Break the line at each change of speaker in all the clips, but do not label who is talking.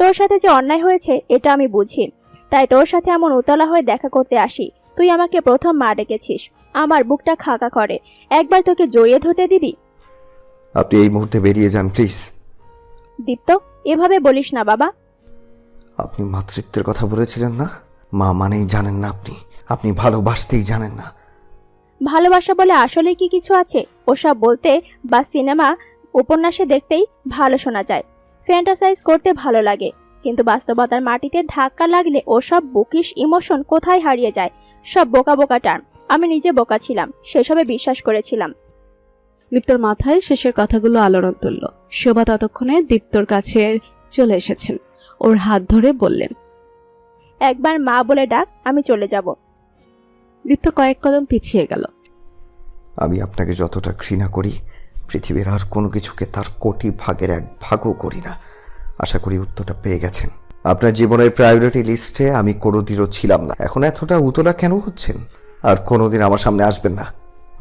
তোর সাথে যে অন্যায় হয়েছে এটা আমি বুঝি, তাই তোর সাথে এমন উতলা হয়ে দেখা করতে আসি। তুই আমাকে প্রথম মা ডেকেছিস, আমার বুকটা খাকা করে। একবার তোকে জড়িয়ে ধরতে দিবি?
আপনি এই মুহূর্তে বেরিয়ে যান প্লিজ।
দীপ্ত, এভাবে বলিস না বাবা।
আপনি মাতৃত্বের কথা বলেছিলেন না? মা মানেই জানেন না আপনি, আপনি ভালোবাসতেই জানেন না।
ভালোবাসা বলে আসলে কি কিছু আছে? ওসব বলতে বা সিনেমা উপন্যাসে দেখতেই ভালো শোনা যায়, ফ্যান্টাসাইজ করতে ভালো লাগে, কিন্তু বাস্তবতার মাটিতে ধাক্কা লাগলে ওসব বুকিশ ইমোশন কোথায় হারিয়ে যায়। সব বোকা বোকা টার্ম। আমি নিজে বোকা ছিলাম, সেসবে বিশ্বাস করেছিলাম।
দীপ্তর মাথায় শেষের কথাগুলো আলোড়ন তুলল। শোভা ততক্ষণে দীপ্তর কাছে চলে এসেছেন। ওর হাত ধরে বললেন,
একবার মা বলে ডাক, আমি চলে যাব।
দীপ্ত কয়েক কদম পিছিয়ে গেল।
আমি আপনাকে যতটা ঘৃণা করি, পৃথিবীর আর কোনো কিছুকে তার কোটি ভাগের এক ভাগও করি না। আশা করি উত্তরটা পেয়ে গেছেন। আপনার জীবনের প্রায়োরিটি লিস্টে আমি কোনোদিনও ছিলাম না। এখন এতটা উতলা কেন হচ্ছেন? আর কোনোদিন আমার সামনে আসবেন না।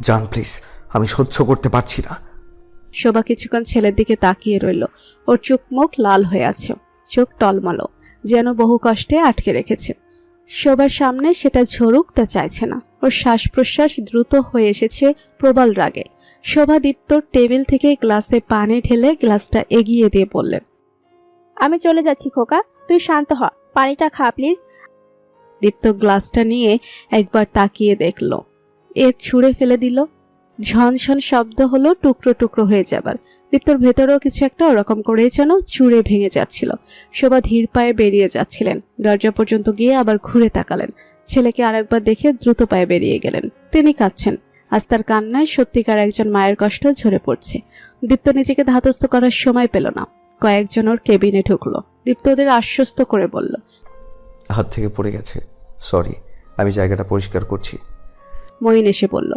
যান প্লিজ, আমি সহ্য করতে পারছি না।
শোভা কিছুক্ষণ ছেলের দিকে তাকিয়ে রইল। ওর চোখ মুখ লাল হয়ে আছে, চোখ টলমলো, যেন বহু কষ্টে আটকে রেখেছে। শোভার সামনে সেটা ঝরুক তা চাইছে না। ওর শ্বাস প্রশ্বাস দ্রুত হয়ে এসেছে প্রবল রাগে। শোভা দীপ্তর টেবিল থেকে গ্লাসে পানি ঢেলে গ্লাসটা এগিয়ে দিয়ে বললেন,
আমি চলে যাচ্ছি খোকা, তুই শান্ত হ, পানিটা খা প্লিজ।
দীপ্ত গ্লাসটা নিয়ে একবার তাকিয়ে দেখল, এর ছুঁড়ে ফেলে দিল। ঝনঝন শব্দ হলো, টুকরো টুকরো হয়ে যাবার। দীপ্তর ভেতরেও কিছু একটা ওরকম করেই যেন চুড়ে ভেঙে যাচ্ছিল। শোভা ধীর পায়ে বেরিয়ে যাচ্ছিলেন। দরজা পর্যন্ত গিয়ে আবার ঘুরে তাকালেন। ছেলেকে আরেকবার দেখে দ্রুত পায়ে বেরিয়ে গেলেন। তিনি কাঁদছেন। আজ তার কান্নায় সত্যিকার একজন মায়ের কষ্ট ঝরে পড়ছে। দীপ্ত নিজেকে ধাতস্থ করার সময় পেল না। কয়েকজন ওর কেবিনে ঢুকলো। দীপ্ত ওদের আশ্বস্ত করে বলল,
হাত থেকে পড়ে গেছে, সরি, আমি জায়গাটা পরিষ্কার করছি।
মঈন এসে বলল,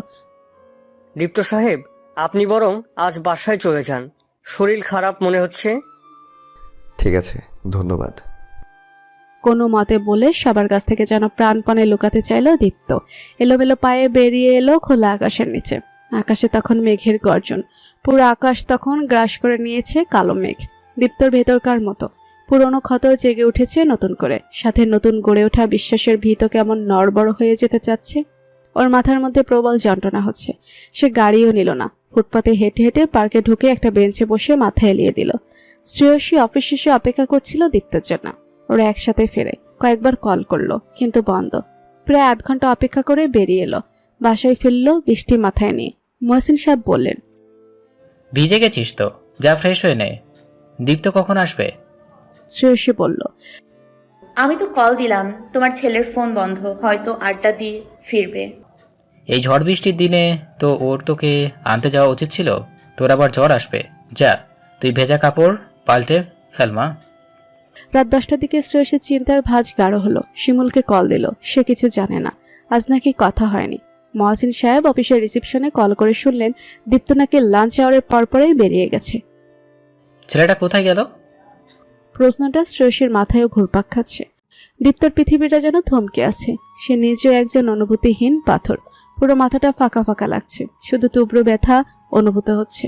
দীপ্ত সাহেব, আপনি বরং আজ বাসায় চলে যান, শরীর খারাপ মনে হচ্ছে।
ঠিক আছে, ধন্যবাদ।
কোনো মতে বলে সবার কাছ থেকে যেন প্রাণপণে লুকাতে চাইল দীপ্ত। এলোমেলো পায়ে বেরিয়ে এলো খোলা আকাশের নিচে। আকাশে তখন মেঘের গর্জন। পুরো আকাশ তখন গ্রাস করে নিয়েছে কালো মেঘ। দীপ্তর ভেতরকার মতো পুরনো ক্ষত জেগে উঠেছে নতুন করে, সাথে নতুন গড়ে ওঠা বিশ্বাসের ভীত কেমন নড়বড় হয়ে যেতে চাচ্ছে। ওর মাথার মধ্যে প্রবল যন্ত্রণা হচ্ছে। সে গাড়িও নিল না, ফুটপাতে হেঁটে হেঁটে পার্কে ঢুকে একটা বেঞ্চে বসে মাথা এলিয়ে দিল। শ্রেয়সী অফিস শেষে অপেক্ষা করছিল দীপ্তর জন্য। ওরা একসাথে ফেরে। কয়েকবার কল করলো, কিন্তু বন্ধ। প্রায় আধ ঘন্টা অপেক্ষা করে বেরিয়ে এলো। বাসায় ফিরল বৃষ্টি মাথায় নিয়ে। মহসিন সাহেব বললেন,
ভিজে গেছিস তো, যা ফ্রেশ হয়ে নে। দীপ্ত কখন আসবে?
শ্রেয়সী বলল,
আমি তো কল দিলাম, তোমার ছেলের ফোন বন্ধ, হয়তো 8টা দিয়ে ফিরবে।
এই ঝড় বৃষ্টির দিনে তো ওর তোকে আনতে যাওয়া উচিত ছিল। তোর আবার জ্বর আসবে। যা, তুই ভেজা কাপড় পাল্টে ফেল মা।
রাত 10টার দিকে শ্রেয়সীর চিন্তার ভাঁজ গাঢ় হলো। শিমুলকে কল দিল, সে কিছু জানে না। আজ নাকি কথা হয়নি। মহসিন সাহেব অফিসের রিসেপশনে কল করে শুনলেন দীপ্ত নাকি লাঞ্চ আওয়ারের পরপরই বেরিয়ে গেছে।
ছেলেটা কোথায় গেল?
প্রশ্নটা শ্রেয়সীর মাথায়ও ঘুরপাক খাচ্ছে। দীপ্তর পৃথিবীটা যেন থমকে আছে। সে নিজেও একজন অনুভূতিহীন পাথর। পুরো মাথাটা ফাঁকা ফাঁকা লাগছে, শুধু তীব্র ব্যথা অনুভূত হচ্ছে।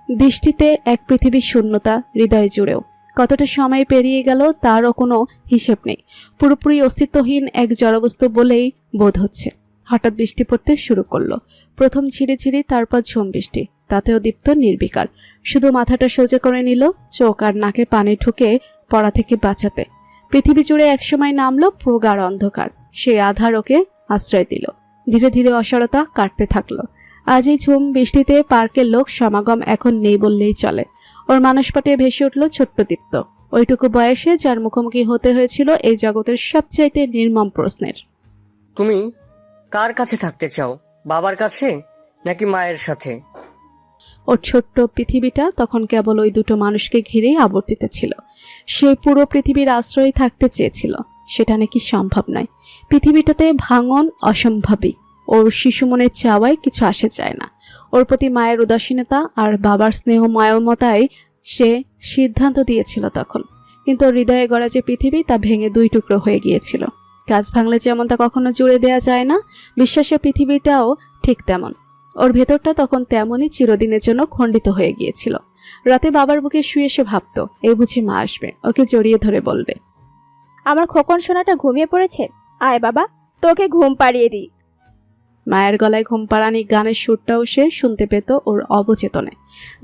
দৃষ্টিতে এক পৃথিবীর শূন্যতা, হৃদয় জুড়েও। কতটা সময় পেরিয়ে গেল তারও কোনো হিসেব নেই। পুরোপুরি অস্তিত্বহীন এক জড়বস্তু বলেই বোধ হচ্ছে। হঠাৎ বৃষ্টি পড়তে শুরু করলো। প্রথম ঝিরিঝিরি, তারপর ঝুম বৃষ্টি। তাতেও দীপ্ত নির্বিকার, শুধু মাথাটা সোজা করে নিল, চোখ আর নাকে পানি ঢুকে পড়া থেকে বাঁচাতে। পৃথিবী জুড়ে একসময় নামলো প্রগাঢ় অন্ধকার। সেই আধার ওকে আশ্রয় দিল। ধীরে ধীরে অসারতা কাটতে থাকলো। আজ এই ঝুম বৃষ্টিতে পার্কের লোক সমাগম এখন নেই বললেই চলে। ওর মানসপটে ভেসে উঠল ছোট্ট দীপ্ত, ওইটুকু বয়সে যার মুখোমুখি হতে হয়েছিল এই জগতের সবচাইতে নির্মম প্রশ্নের।
তুমি কার কাছে থাকতে চাও, বাবার কাছে নাকি মায়ের সাথে?
ওর ছোট্ট পৃথিবীটা তখন কেবল ওই দুটো মানুষকে ঘিরেই আবর্তিত ছিল। সে পুরো পৃথিবীর আশ্রয়ে থাকতে চেয়েছিল, সেটা নাকি সম্ভব নয়। পৃথিবীটাতে ভাঙন অসম্ভবই। ওর শিশু মনের চাওয়ায় কিছু আসে যায় না। ওর প্রতি মায়ের উদাসীনতা আর বাবার স্নেহ মমতায় সে সিদ্ধান্ত দিয়েছিল তখন। কিন্তু ওর হৃদয়ে গড়া যে পৃথিবী, তা ভেঙে দুই টুকরো হয়ে গিয়েছিল। গাছ ভাঙলে যেমন তা কখনো জুড়ে দেয়া যায় না, বিশ্বাসের পৃথিবীটাও ঠিক তেমন। ওর ভেতরটা তখন তেমনই চিরদিনের জন্য খণ্ডিত হয়ে গিয়েছিল। রাতে বাবার বুকে শুয়ে সে ভাবত এই বুঝি মা আসবে, ওকে জড়িয়ে ধরে বলবে,
আমার খোকন সোনাটা ঘুমিয়ে পড়েছে, আয় বাবা তোকে ঘুম পাড়িয়ে দিই।
মায়ের গলায় ঘুম পাড়ানি গানের সুরটাও সে শুনতে পেত ওর অবচেতনে,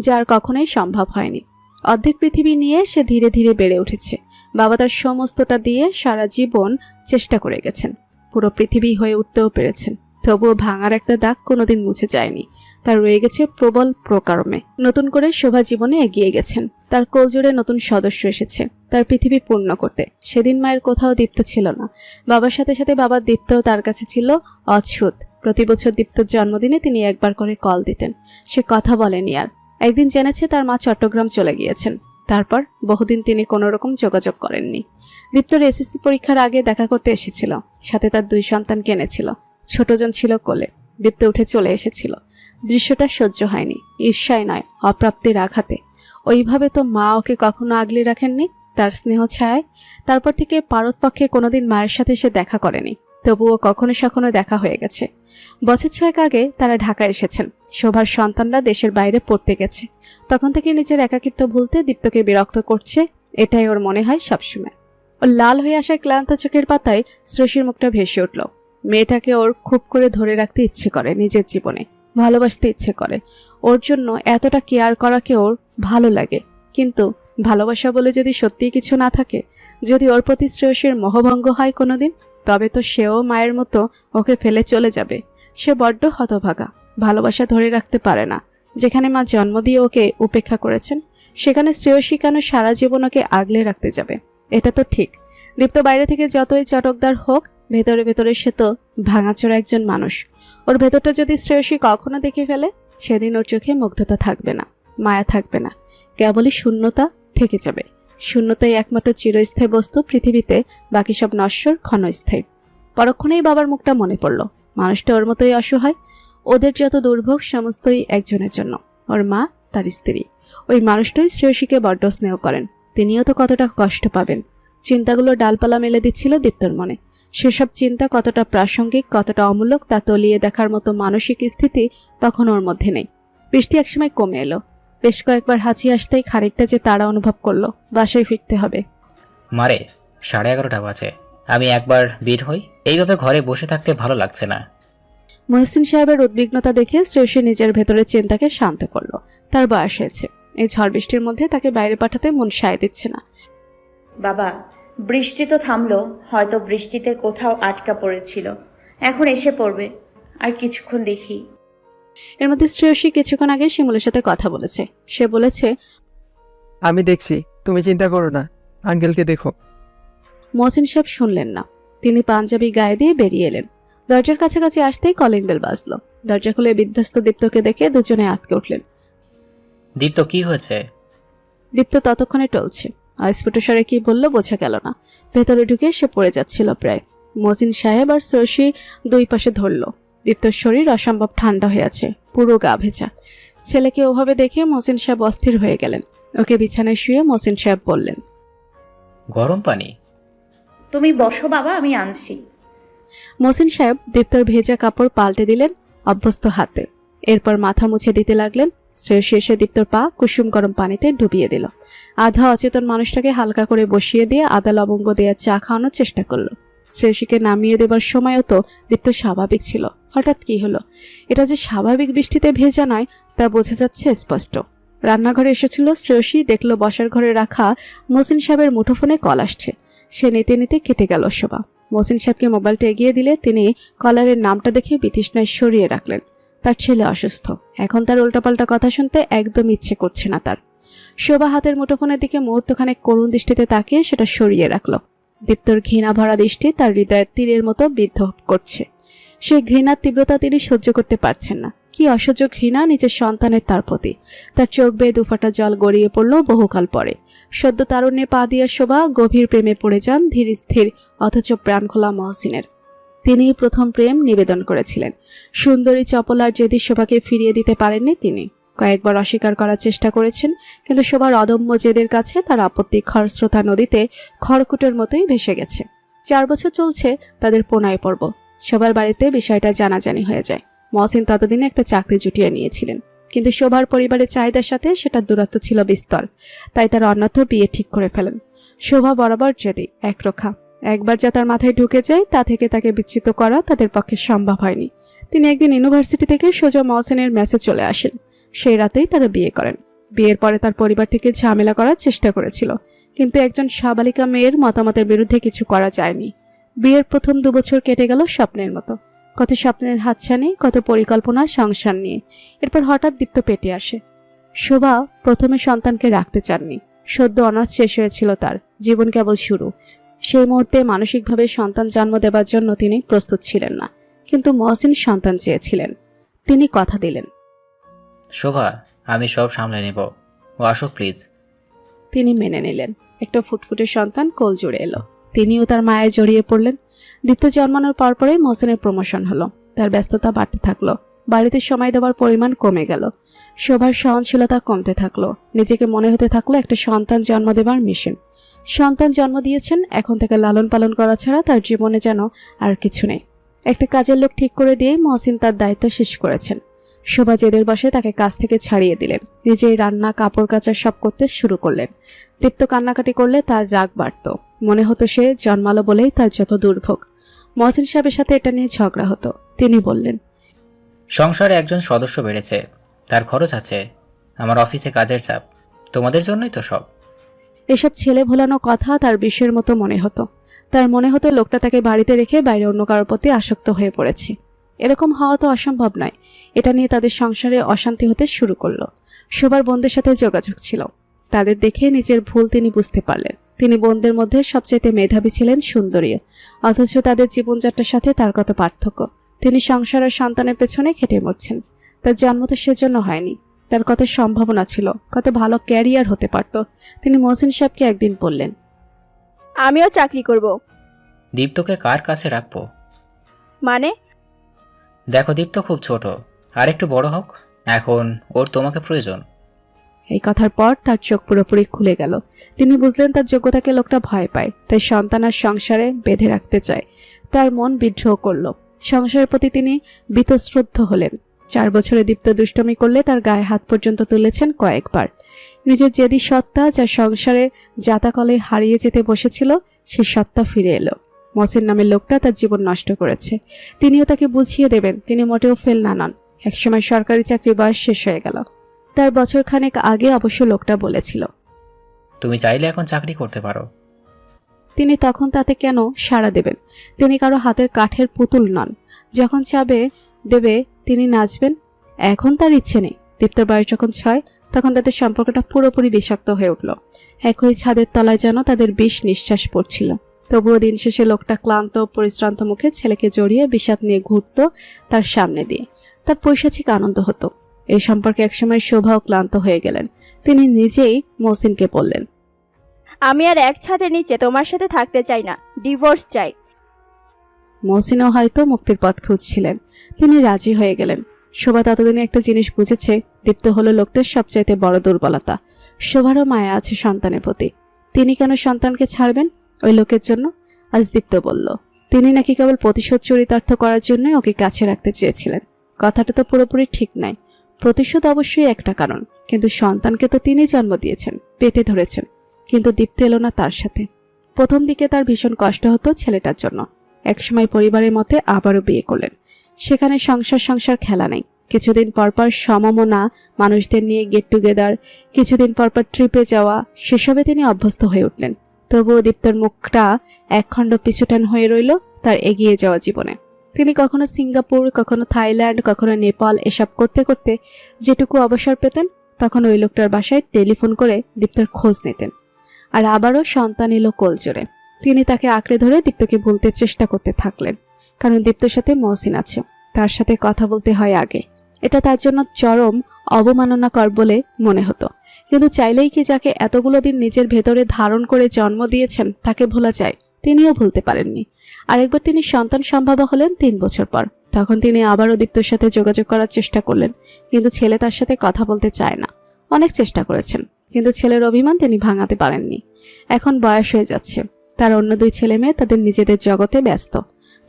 যা আর কখনোই সম্ভব হয়নি। অর্ধেক পৃথিবী নিয়ে সে ধীরে ধীরে বেড়ে উঠেছে। বাবা তার সমস্তটা দিয়ে সারা জীবন চেষ্টা করে গেছেন, পুরো পৃথিবী হয়ে উঠতেও পেরেছেন, তবুও ভাঙার একটা দাগ কোনোদিন মুছে যায়নি। তার রয়ে গেছে প্রবল প্রকারমে। নতুন করে শোভা জীবনে এগিয়ে গেছেন, তার কোলজোড়ে নতুন সদস্য এসেছে তার পৃথিবী পূর্ণ করতে। সেদিন মায়ের কোথাও দীপ্ত ছিল না, বাবার সাথে সাথে বাবার দীপ্তও তার কাছে ছিল অচ্ছুত। প্রতি বছর দীপ্তর জন্মদিনে তিনি একবার করে কল দিতেন, সে কথা বলেনি আর। একদিন জেনেছে তার মা চট্টগ্রাম চলে গিয়েছেন, তারপর বহুদিন তিনি কোনো রকম যোগাযোগ করেননি। দীপ্তর এসএসসি পরীক্ষার আগে দেখা করতে এসেছিল, সাথে তার 2 সন্তানকে এনেছিল। ছোটজন ছিল কোলে, দীপ্ত উঠে চলে এসেছিল। দৃশ্যটা সহ্য হয়নি, ঈর্ষায় নয়, অপ্রাপ্তির আঘাতে। ওইভাবে তো মা ওকে কখনো আগলে রাখেননি তার স্নেহ ছায়ায়। তারপর থেকে পারতপক্ষে কোনোদিন মায়ের সাথে সে দেখা করেনি, তবুও কখনো সখনো দেখা হয়ে গেছে। বছর 6 আগে তারা ঢাকায় এসেছেন, শোভার সন্তানরা দেশের বাইরে পড়তে গেছে। তখন থেকে নিজের একাকিত্ব ভুলতে দীপ্তকে বিরক্ত করছে, এটাই ওর মনে হয় সবসময়। ওর লাল হয়ে আসা ক্লান্ত চোখের পাতায় শ্রেষীর মুখটা ভেসে উঠল। মেয়েটাকে ওর খুব করে ধরে রাখতে ইচ্ছে করে, নিজের জীবনে ভালোবাসতে ইচ্ছে করে, ওর জন্য এতটা কেয়ার করাকে ওর ভালো লাগে। কিন্তু ভালোবাসা বলে যদি সত্যিই কিছু না থাকে, যদি ওর প্রতি শ্রেয়সীর মোহভঙ্গ হয় কোনোদিন, তবে তো সেও মায়ের মতো ওকে ফেলে চলে যাবে। সে বড্ড হতভাগা, ভালোবাসা ধরে রাখতে পারে না। যেখানে মা জন্ম দিয়ে ওকে উপেক্ষা করেছেন, সেখানে শ্রেয়সী কেন সারা জীবন ওকে আগলে রাখতে যাবে? এটা তো ঠিক। দীপ্ত বাইরে থেকে যতই চটকদার হোক, ভেতরে ভেতরে সে তো ভাঙাচোরা একজন মানুষ। ওর ভেতরটা যদি শ্রেয়সী কখনো দেখে ফেলে, সেদিন ওর চোখে মুগ্ধতা থাকবে না, মায়া থাকবে না, কেবলই শূন্যতা থেকে যাবে। শূন্যতাই একমাত্র চিরস্থায়ী বস্তু পৃথিবীতে, বাকি সব নশ্বর, ক্ষণস্থায়ী। পরক্ষণেই বাবার মুখটা মনে পড়ল। মানুষটা ওর মতোই অসহায়, ওদের যত দুর্ভোগ সমস্তই একজনের জন্য, ওর মা, তার স্ত্রী। ওই মানুষটাই শ্রেয়সীকে বড্ড স্নেহ করেন, তিনিও তো কতটা কষ্ট পাবেন। চিন্তাগুলো ডালপালা মেলে দিচ্ছিল দীপ্তর মনে। সেসব চিন্তা কতটা প্রাসঙ্গিক, কতটা অমূলক তা তলিয়ে দেখার মতো মানসিক স্থিতি তখন ওর মধ্যে নেই। বৃষ্টি একসময় কমে এলো। বেশ কয়েকবার হাঁচি আসতেই খানিকটা যে তাড়া অনুভব করলো, বাসায় ফিরতে হবে।
মারে 11:30 বাজে, আমি একবার বের হই, এইভাবে ঘরে বসে থাকতে ভালো লাগছে না।
মহসিন সাহেবের উদ্বিগ্নতা দেখে শ্রেয়সী নিজের ভেতরের চিন্তাকে শান্ত করলো। তার বয়স হয়েছে, এই ঝড় বৃষ্টির মধ্যে তাকে বাইরে পাঠাতে মন সায় দিচ্ছে না।
বাবা, বৃষ্টি তো থামলো, হয়তো বৃষ্টিতে কোথাও আটকা পড়েছিল, এখন এসে পড়বে। আর কিছুক্ষণ দেখি।
এর মধ্যে শ্রেয়সী কিছুক্ষণ আগে শিমুলের সাথে কথা বলেছে। সে বলেছে,
আমি দেখছি, তুমি চিন্তা করো না, আঙ্কেলকে দেখো।
মহসিন সাহেব শুনলেন না, তিনি পাঞ্জাবি গায়ে দিয়ে বেরিয়ে এলেন। দরজার কাছাকাছি আসতেই কলিং বেল বাজলো। দরজা খুলে বিধ্বস্ত দীপ্তকে দেখে দুজনে আটকে উঠলেন।
দীপ্ত, কি হয়েছে?
দীপ্ত ততক্ষণে টলছে, অস্ফুট স্বরে কি বলল বোঝা গেল না। ভেতরে ঢুকে সে পড়ে যাচ্ছিল প্রায়। মহসিন সাহেব আর শ্রেয়সী 2 পাশে ধরল। দীপ্তর শরীর অসম্ভব ঠান্ডা হয়ে আছে, পুরো গা ভেজা। ছেলেকে ওভাবে দেখে মহসিন সাহেব অস্থির হয়ে গেলেন। ওকে বিছানায় শুয়ে মহসিন সাহেব বললেন,
গরম পানি?
তুমি বসো বাবা, আমি আনছি।
মহসিন সাহেব দীপ্তর ভেজা কাপড় পাল্টে দিলেন অভ্যস্ত হাতে। এরপর মাথা মুছে দিতে লাগলেন। শ্রেয়সী এসে দীপ্তর পা কুসুম গরম পানিতে ডুবিয়ে দিল। আধা অচেতন মানুষটাকে হালকা করে বসিয়ে দিয়ে আদা লবঙ্গ দেওয়ার চা খাওয়ানোর চেষ্টা করলো। শ্রেয়সীকে নামিয়ে দেবার সময়ও তো দীপ্ত স্বাভাবিক ছিল, হঠাৎ কি হলো? এটা যে স্বাভাবিক বৃষ্টিতে ভেজা নয় তা বোঝা যাচ্ছে স্পষ্ট। রান্নাঘরে এসেছিল শ্রেয়সী, দেখলো বসার ঘরে রাখা মহসিন সাহেবের মুঠোফোনে কল আসছে। সে নিতে নিতে কেটে গেল শোভা। মহসিন সাহেবকে মোবাইলটা এগিয়ে দিলে তিনি কলারের নামটা দেখে বিতৃষ্ণায় সরিয়ে রাখলেন। তার ছেলে অসুস্থ, এখন তার উল্টাপাল্টা কথা শুনতে একদম ইচ্ছে করছে না তার। শোভা হাতের মুঠোফোনের দিকে মুহূর্তখানেক করুণ দৃষ্টিতে তাকিয়ে সেটা সরিয়ে রাখল। দীপ্তর ঘৃণা ভরা দৃষ্টি তার হৃদয়ের তীরের মতো বিদ্ধ করছে। সেই ঘৃণার তীব্রতা তিনি সহ্য করতে পারছেন না। কি অসহ্য ঘৃণা নিজের সন্তানের তার প্রতি। তার চোখ বেয়ে দুফাটা জল গড়িয়ে পড়ল বহুকাল পরে। সদ্য তারুণ্যে পা দিয়ে শোভা গভীর প্রেমে পড়ে যান ধীর স্থির অথচ প্রাণখোলা মহসিনের। তিনিই প্রথম প্রেম নিবেদন করেছিলেন। সুন্দরী চপলার জেদি শোভাকে ফিরিয়ে দিতে পারেননি তিনি। কয়েকবার অস্বীকার করার চেষ্টা করেছেন, কিন্তু শোভার অদম্য জেদের কাছে তার আপত্তি খরস্রোতা নদীতে খড়কুটোর মতোই ভেসে গেছে। 4 বছর চলছে তাদের প্রণয় পর্ব। সবার বাড়িতে বিষয়টা জানাজানি হয়ে যায়। মহসিন ততদিনে একটা চাকরি জুটিয়ে নিয়েছিলেন, কিন্তু শোভার পরিবারের চাহিদার সাথে সেটা দূরত্ব ছিল বিস্তর, তাই তারা অন্যত্র বিয়ে ঠিক করে ফেলেন। শোভা বরাবর জেদি, একরোখা। একবার যা তার মাথায় ঢুকে যায় তা থেকে তাকে বিচ্যুত করা তাদের পক্ষে সম্ভব হয়নি। তিনি একদিন ইউনিভার্সিটি থেকে সোজা মহসিনের মেসে চলে আসেন। সেই রাতেই তারা বিয়ে করেন। বিয়ের পরে তার পরিবার থেকে ঝামেলা করার চেষ্টা করেছিল, কিন্তু একজন সাবালিকা মেয়ের মতামতের বিরুদ্ধে কিছু করা যায়নি। বিয়ের প্রথম 2 বছর কেটে গেল স্বপ্নের মতো, কত স্বপ্নের হাতছানি, কত পরিকল্পনা সংসার নিয়ে। এরপর হঠাৎ দীপ্ত পেটে আসে। শোভা প্রথমে সন্তানকে রাখতে চাননি। সদ্য অনার্স শেষ হয়েছিল তার, জীবন কেবল শুরু। সেই মুহূর্তে মানসিকভাবে সন্তান জন্ম দেবার জন্য তিনি প্রস্তুত ছিলেন না, কিন্তু মহসিন সন্তান চেয়েছিলেন। তিনি কথা দিলেন,
শোভা, আমি সব সামলে নেব, ও আসো প্লিজ।
তিনি মেনে নিলেন। একটা ফুটফুটে সন্তান কোল জুড়ে এলো। তিনিও তার মায়ে জড়িয়ে পড়লেন। দীপ্ত জন্মানোর পরপরই মহসিনের প্রমোশন হলো। তার ব্যস্ততা বাড়তে থাকলো, বাড়িতে সময় দেওয়ার পরিমাণ কমে গেল। শোভার সহনশীলতা কমতে থাকলো। নিজেকে মনে হতে থাকলো একটা সন্তান জন্ম দেবার মিশন। সন্তান জন্ম দিয়েছেন, এখন থেকে লালন পালন করা ছাড়া তার জীবনে যেন আর কিছু নেই। একটা কাজের লোক ঠিক করে দিয়েই মহসিন তার দায়িত্ব শেষ করেছেন। শোভা জেদের বসে তাকে কাজ থেকে ছাড়িয়ে দিলেন। নিজেই রান্না, কাপড় কাচা সব করতে শুরু করলেন। দীপ্ত কান্নাকাটি করলে তার রাগ বাড়ত। মনে হতো সে জন্মালো বলেই তার যত দুর্ভোগ। মহসিন সাহেবের সাথে এটা নিয়ে ঝগড়া হতো। তিনি বললেন,
সংসারে একজন সদস্য বেড়েছে, তার খরচ আছে, আমার অফিসে কাজের চাপ, তোমাদের জন্যই তো সব।
এসব ছেলে ভোলানো কথা তার বিষের মতো মনে হতো। তার মনে হতো লোকটা তাকে বাড়িতে রেখে বাইরে অন্য কারোর প্রতি আসক্ত হয়ে পড়েছে। এরকম হওয়া তো অসম্ভব নয়। এটা নিয়ে তাদের সংসারে অশান্তি হতে শুরু করলো। শোভার বোনদের সাথে যোগাযোগ ছিল। তাদের দেখে নিজের ভুল তিনি বুঝতে পারলেন। তিনি বোনদের মধ্যে সবচাইতে মেধাবী ছিলেন, সুন্দরী, অথচ তাদের জীবনযাত্রার সাথে তার কত পার্থক্য। তিনি সংসার আর সন্তানের পেছনে খেটে মরছেন। তার জন্ম তো সেজন্য হয়নি। তার কত সম্ভাবনা ছিল, কত ভালো ক্যারিয়ার হতে পারত। তিনি মহসিন সাহেবকে একদিন বললেন,
আমিও চাকরি করব।
দীপ্তকে কার কাছে রাখবো?
মানে?
দেখো, দীপ্ত খুব ছোট, আর একটু বড় হোক, এখন ওর তোমাকে প্রয়োজন।
এই কথার পর তার চোখ পুরোপুরি খুলে গেল। তিনি বুঝলেন তার যোগ্যতাকে লোকটা ভয় পায়, তাই সন্তান আর সংসারে বেঁধে রাখতে চায়। তার মন বিদ্রোহ করল। সংসারের প্রতি তিনি বীতশ্রদ্ধ হলেন। 4 বছরে দীপ্ত দুষ্টমি করলে তার গায়ে হাত পর্যন্ত তুলেছেন কয়েকবার। নিজের জেদি সত্তা, যা সংসারে জাতাকলে হারিয়ে যেতে বসেছিল, সে সত্তা ফিরে এলো। মহসিন নামের লোকটা তার জীবন নষ্ট করেছে। তিনিও তাকে বুঝিয়ে দেবেন তিনি মোটেও ফেল না নন। একসময় সরকারি চাকরি বয়স শেষ হয়ে গেল। তার বছরখানেক আগে অবশ্য লোকটা বলেছিল,
তুমি চাইলে এখন চাকরি করতে পারো।
তিনি তখন তাতে কেন সাড়া দেবেন? তিনি কারো হাতের কাঠের পুতুল নন। যখন চাবে দেবে তিনি নাচবেন। এখন তার ইচ্ছে নেই। দীপ্তর বয়স যখন 6, তখন তাদের সম্পর্কটা পুরোপুরি বিষাক্ত হয়ে উঠল। একই ছাদের তলায় যেন তাদের বিষ নিঃশ্বাস পড়ছিল। তবুও দিন শেষে লোকটা ক্লান্ত পরিশ্রান্ত মুখে ছেলেকে জড়িয়ে বিষাদ নিয়ে ঘুরত তার সামনে দিয়ে। তার পৈশাচিক আনন্দ হতো। এই সম্পর্কে একসময় শোভাও ক্লান্ত হয়ে গেলেন। তিনি নিজেই মহসিনকে বললেন,
আমি আর এক ছাদের নিচে তোমার সাথে থাকতে চাই না, ডিভোর্স চাই।
মহসিনও হয়তো মুক্তির পথ খুঁজছিলেন। তিনি রাজি হয়ে গেলেন। শোভা ততদিনে একটা জিনিস বুঝেছে, দীপ্ত হলো লোকটার সবচাইতে বড় দুর্বলতা। শোভারও মায়া আছে সন্তানের প্রতি। তিনি কেন সন্তানকে ছাড়বেন ওই লোকের জন্য? আজ দীপ্ত বলল, তিনি নাকি কেবল প্রতিশোধ চরিতার্থ করার জন্যই ওকে কাছে রাখতে চেয়েছিলেন। কথাটা তো পুরোপুরি ঠিক নাই। প্রতিশোধ অবশ্যই একটা কারণ, কিন্তু সন্তানকে তো তিনি জন্ম দিয়েছেন, পেটে ধরেছেন। কিন্তু দীপ্ত এলো না তার সাথে। প্রথম দিকে তার ভীষণ কষ্ট হতো ছেলেটার জন্য। একসময় পরিবারের মতে আবারও বিয়ে করলেন। সেখানে সংসার খেলা নেই। কিছুদিন পরপর সমমনা মানুষদের নিয়ে গেট টুগেদার, কিছুদিন পরপর ট্রিপে যাওয়া, সেসবে তিনি অভ্যস্ত হয়ে উঠলেন। তবুও দীপ্তর মুখটা একখণ্ড পিছুটান হয়ে রইল তার এগিয়ে যাওয়া জীবনে। তিনি কখনো সিঙ্গাপুর, কখনো থাইল্যান্ড, কখনো নেপাল এসব করতে করতে যেটুকু অবসর পেতেন, তখন ওই লোকটার বাসায় টেলিফোন করে দীপ্তর খোঁজ নিতেন। আর আবারও সন্তান এলো কোলজোরে। তিনি তাকে আঁকড়ে ধরে দীপ্তকে ভুলতে চেষ্টা করতে থাকলেন, কারণ দীপ্তর সাথে মহসিন আছে। তার সাথে কথা বলতে হয় আগে। এটা তার জন্য চরম অবমাননাকর বলে মনে হতো। কিন্তু চাইলেই কি যাকে এতগুলো দিন নিজের ভেতরে ধারণ করে জন্ম দিয়েছেন তাকে ভোলা যায়? তিনিও ভুলতে পারেননি। আরেকবার তিনি সন্তান সম্ভবা হলেন 3 বছর পর। তখন তিনি আবারও দীপ্তর সাথে যোগাযোগ করার চেষ্টা করলেন, কিন্তু ছেলে তার সাথে কথা বলতে চায় না। অনেক চেষ্টা করেছেন, কিন্তু ছেলের অভিমান তিনি ভাঙাতে পারেননি। এখন বয়স হয়ে যাচ্ছে। তার অন্য 2 ছেলে মেয়ে তাদের নিজেদের জগতে ব্যস্ত।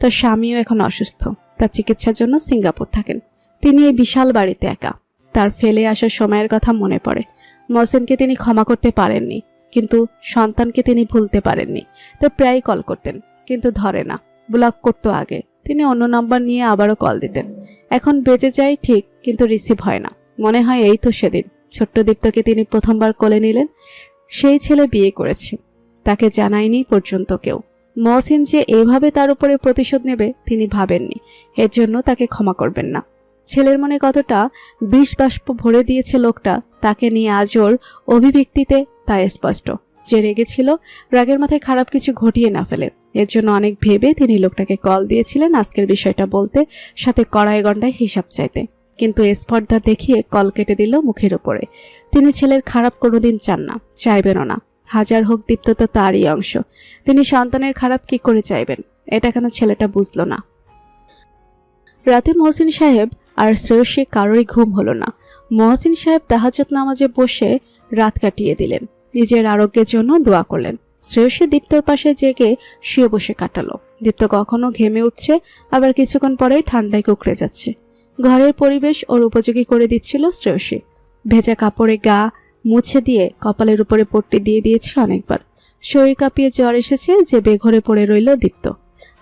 তার স্বামীও এখন অসুস্থ। তার চিকিৎসার জন্য সিঙ্গাপুর থাকেন। তিনি এই বিশাল বাড়িতে একা। তার ফেলে আসার সময়ের কথা মনে পড়ে। মহসিনকে তিনি ক্ষমা করতে পারেননি, কিন্তু সন্তানকে তিনি ভুলতে পারেননি। তাই প্রায়ই কল করতেন, কিন্তু ধরে না, ব্লক করতো আগে। তিনি অন্য নাম্বার নিয়ে আবারও কল দিতেন। এখন বেজে যায় ঠিক, কিন্তু রিসিভ হয় না। মনে হয় এই তো সেদিন ছোট্ট দীপ্তকে তিনি প্রথমবার কোলে নিলেন। সেই ছেলে বিয়ে করেছে, তাকে জানায়নি পর্যন্ত কেউ। মহসিন যে এইভাবে তার উপরে প্রতিশোধ নেবে তিনি ভাবেননি। এর জন্য তাকে ক্ষমা করবেন না। ছেলের মনে কতটা বিষ বাষ্প ভরে দিয়েছে লোকটা, তাকে নিয়ে আজ ওর অভিব্যক্তিতে তা স্পষ্ট। যে রেগেছিল, রাগের মাথায় খারাপ কিছু ঘটিয়ে না ফেলে। এর জন্য অনেক ভেবে তিনি লোকটাকে কল দিয়েছিলেন আজকের বিষয়টা বলতে, সাথে কড়াই গন্ডায় হিসাব চাইতে। কিন্তু স্পর্ধা দেখিয়ে কল কেটে দিল মুখের উপরে। তিনি ছেলের খারাপ কোনোদিন চান না, চাইবেনও না। হাজার হোক দীপ্ত তো তারই অংশ। তিনি সন্তানের খারাপ কি করে চাইবেন? এটা কেন ছেলেটা বুঝলো না? রাতে মহসিন সাহেব আর শ্রেয়সী কারোরই ঘুম হলো না। মহসিন সাহেব তাহাজ্জুদ নামাজে বসে রাত কাটিয়ে দিলেন, নিজের আরোগ্যের জন্য দোয়া করলেন। শ্রেয়সী দীপ্তর পাশে জেগে শুয়ে বসে কাটালো। দীপ্ত কখনো ঘেমে উঠছে, আবার কিছুক্ষণ পরেই ঠান্ডায় কুকড়ে যাচ্ছে। ঘরের পরিবেশ ওর উপযোগী করে দিচ্ছিল শ্রেয়সী। ভেজা কাপড়ে গা মুছে দিয়ে কপালের উপরে পট্টি দিয়ে দিয়েছে অনেকবার। শরীর কাঁপিয়ে জ্বর এসেছে যে বেঘরে পড়ে রইল দীপ্ত।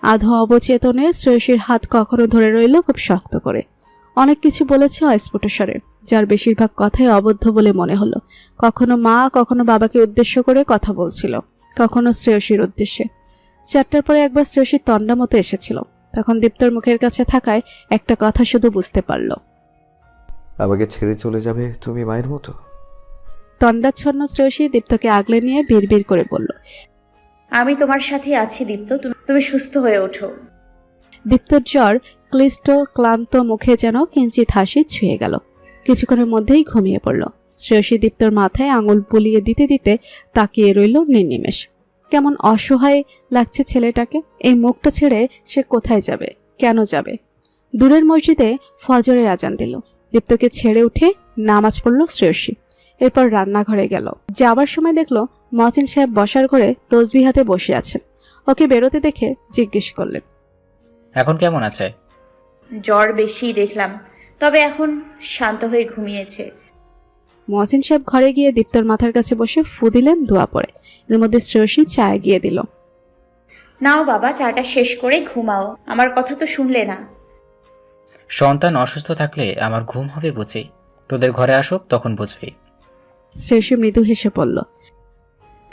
আধো অবচেতনে শ্রেয়সীর হাত কখনো ধরে রইল খুব শক্ত করে। অনেক কিছু বলেছে অস্ফুট স্বরে, যার বেশিরভাগ কথাই অবদ্ধ বলে মনে হলো। কখনো মা, কখনো বাবাকে উদ্দেশ্য করে কথা বলছিল, কখনো শ্রেয়সীর উদ্দেশ্যে। 4টার পরে একবার শ্রেয়সীর তন্ডা মতো এসেছিল। তখন দীপ্তর মুখের কাছে থাকায় একটা কথা শুধু বুঝতে পারল।
আমাকে ছেড়ে চলে যাবে তুমি মায়ের মতো?
তন্ডাচ্ছন্ন শ্রেয়সী দীপ্তকে আগলে নিয়ে বিড়বিড় করে বলল,
আমি তোমার সাথে আছি দীপ্ত, তুমি সুস্থ হয়ে ওঠো।
দীপ্তর জ্বর ক্লিষ্ট ক্লান্ত মুখে যেন কিঞ্চিত হাসি ছুঁয়ে গেল। কিছুক্ষণের মধ্যেই ঘুমিয়ে পড়ল। শ্রেয়সী দীপ্তর মাথায় আঙুল বুলিয়ে দিতে দিতে তাকিয়ে রইল নির্নিমেষ। কেমন অসহায় লাগছে ছেলেটাকে। এই মুখটা ছেড়ে সে কোথায় যাবে, কেন যাবে? দূরের মসজিদে ফজরের আজান দিল। দীপ্তকে ছেড়ে উঠে নামাজ পড়ল শ্রেয়সী। এরপর রান্নাঘরে গেল। যাবার সময় দেখল মহসিন সাহেব বসার ঘরে তসবিহ হাতে বসে আছেন। ওকে বেরোতে দেখে জিজ্ঞেস করলেন,
এখন কেমন আছে?
জ্বর বেশি দেখলাম, তবে এখন শান্ত হয়ে ঘুমিয়েছে।
মহসিন সাহেব ঘরে গিয়ে দীপ্তর মাথার কাছে বসে ফু দিলেন দোয়া পড়ে। এর মধ্যে শ্রেয়সী চা এগিয়ে দিল।
নাও বাবা, চাটা শেষ করে ঘুমাও, আমার কথা তো শুনলে না।
সন্তান অসুস্থ থাকলে আমার ঘুম হবে বুঝি? তোদের ঘরে আসুক তখন বুঝবি।
শ্রেয়সী মৃদু হেসে পড়ল,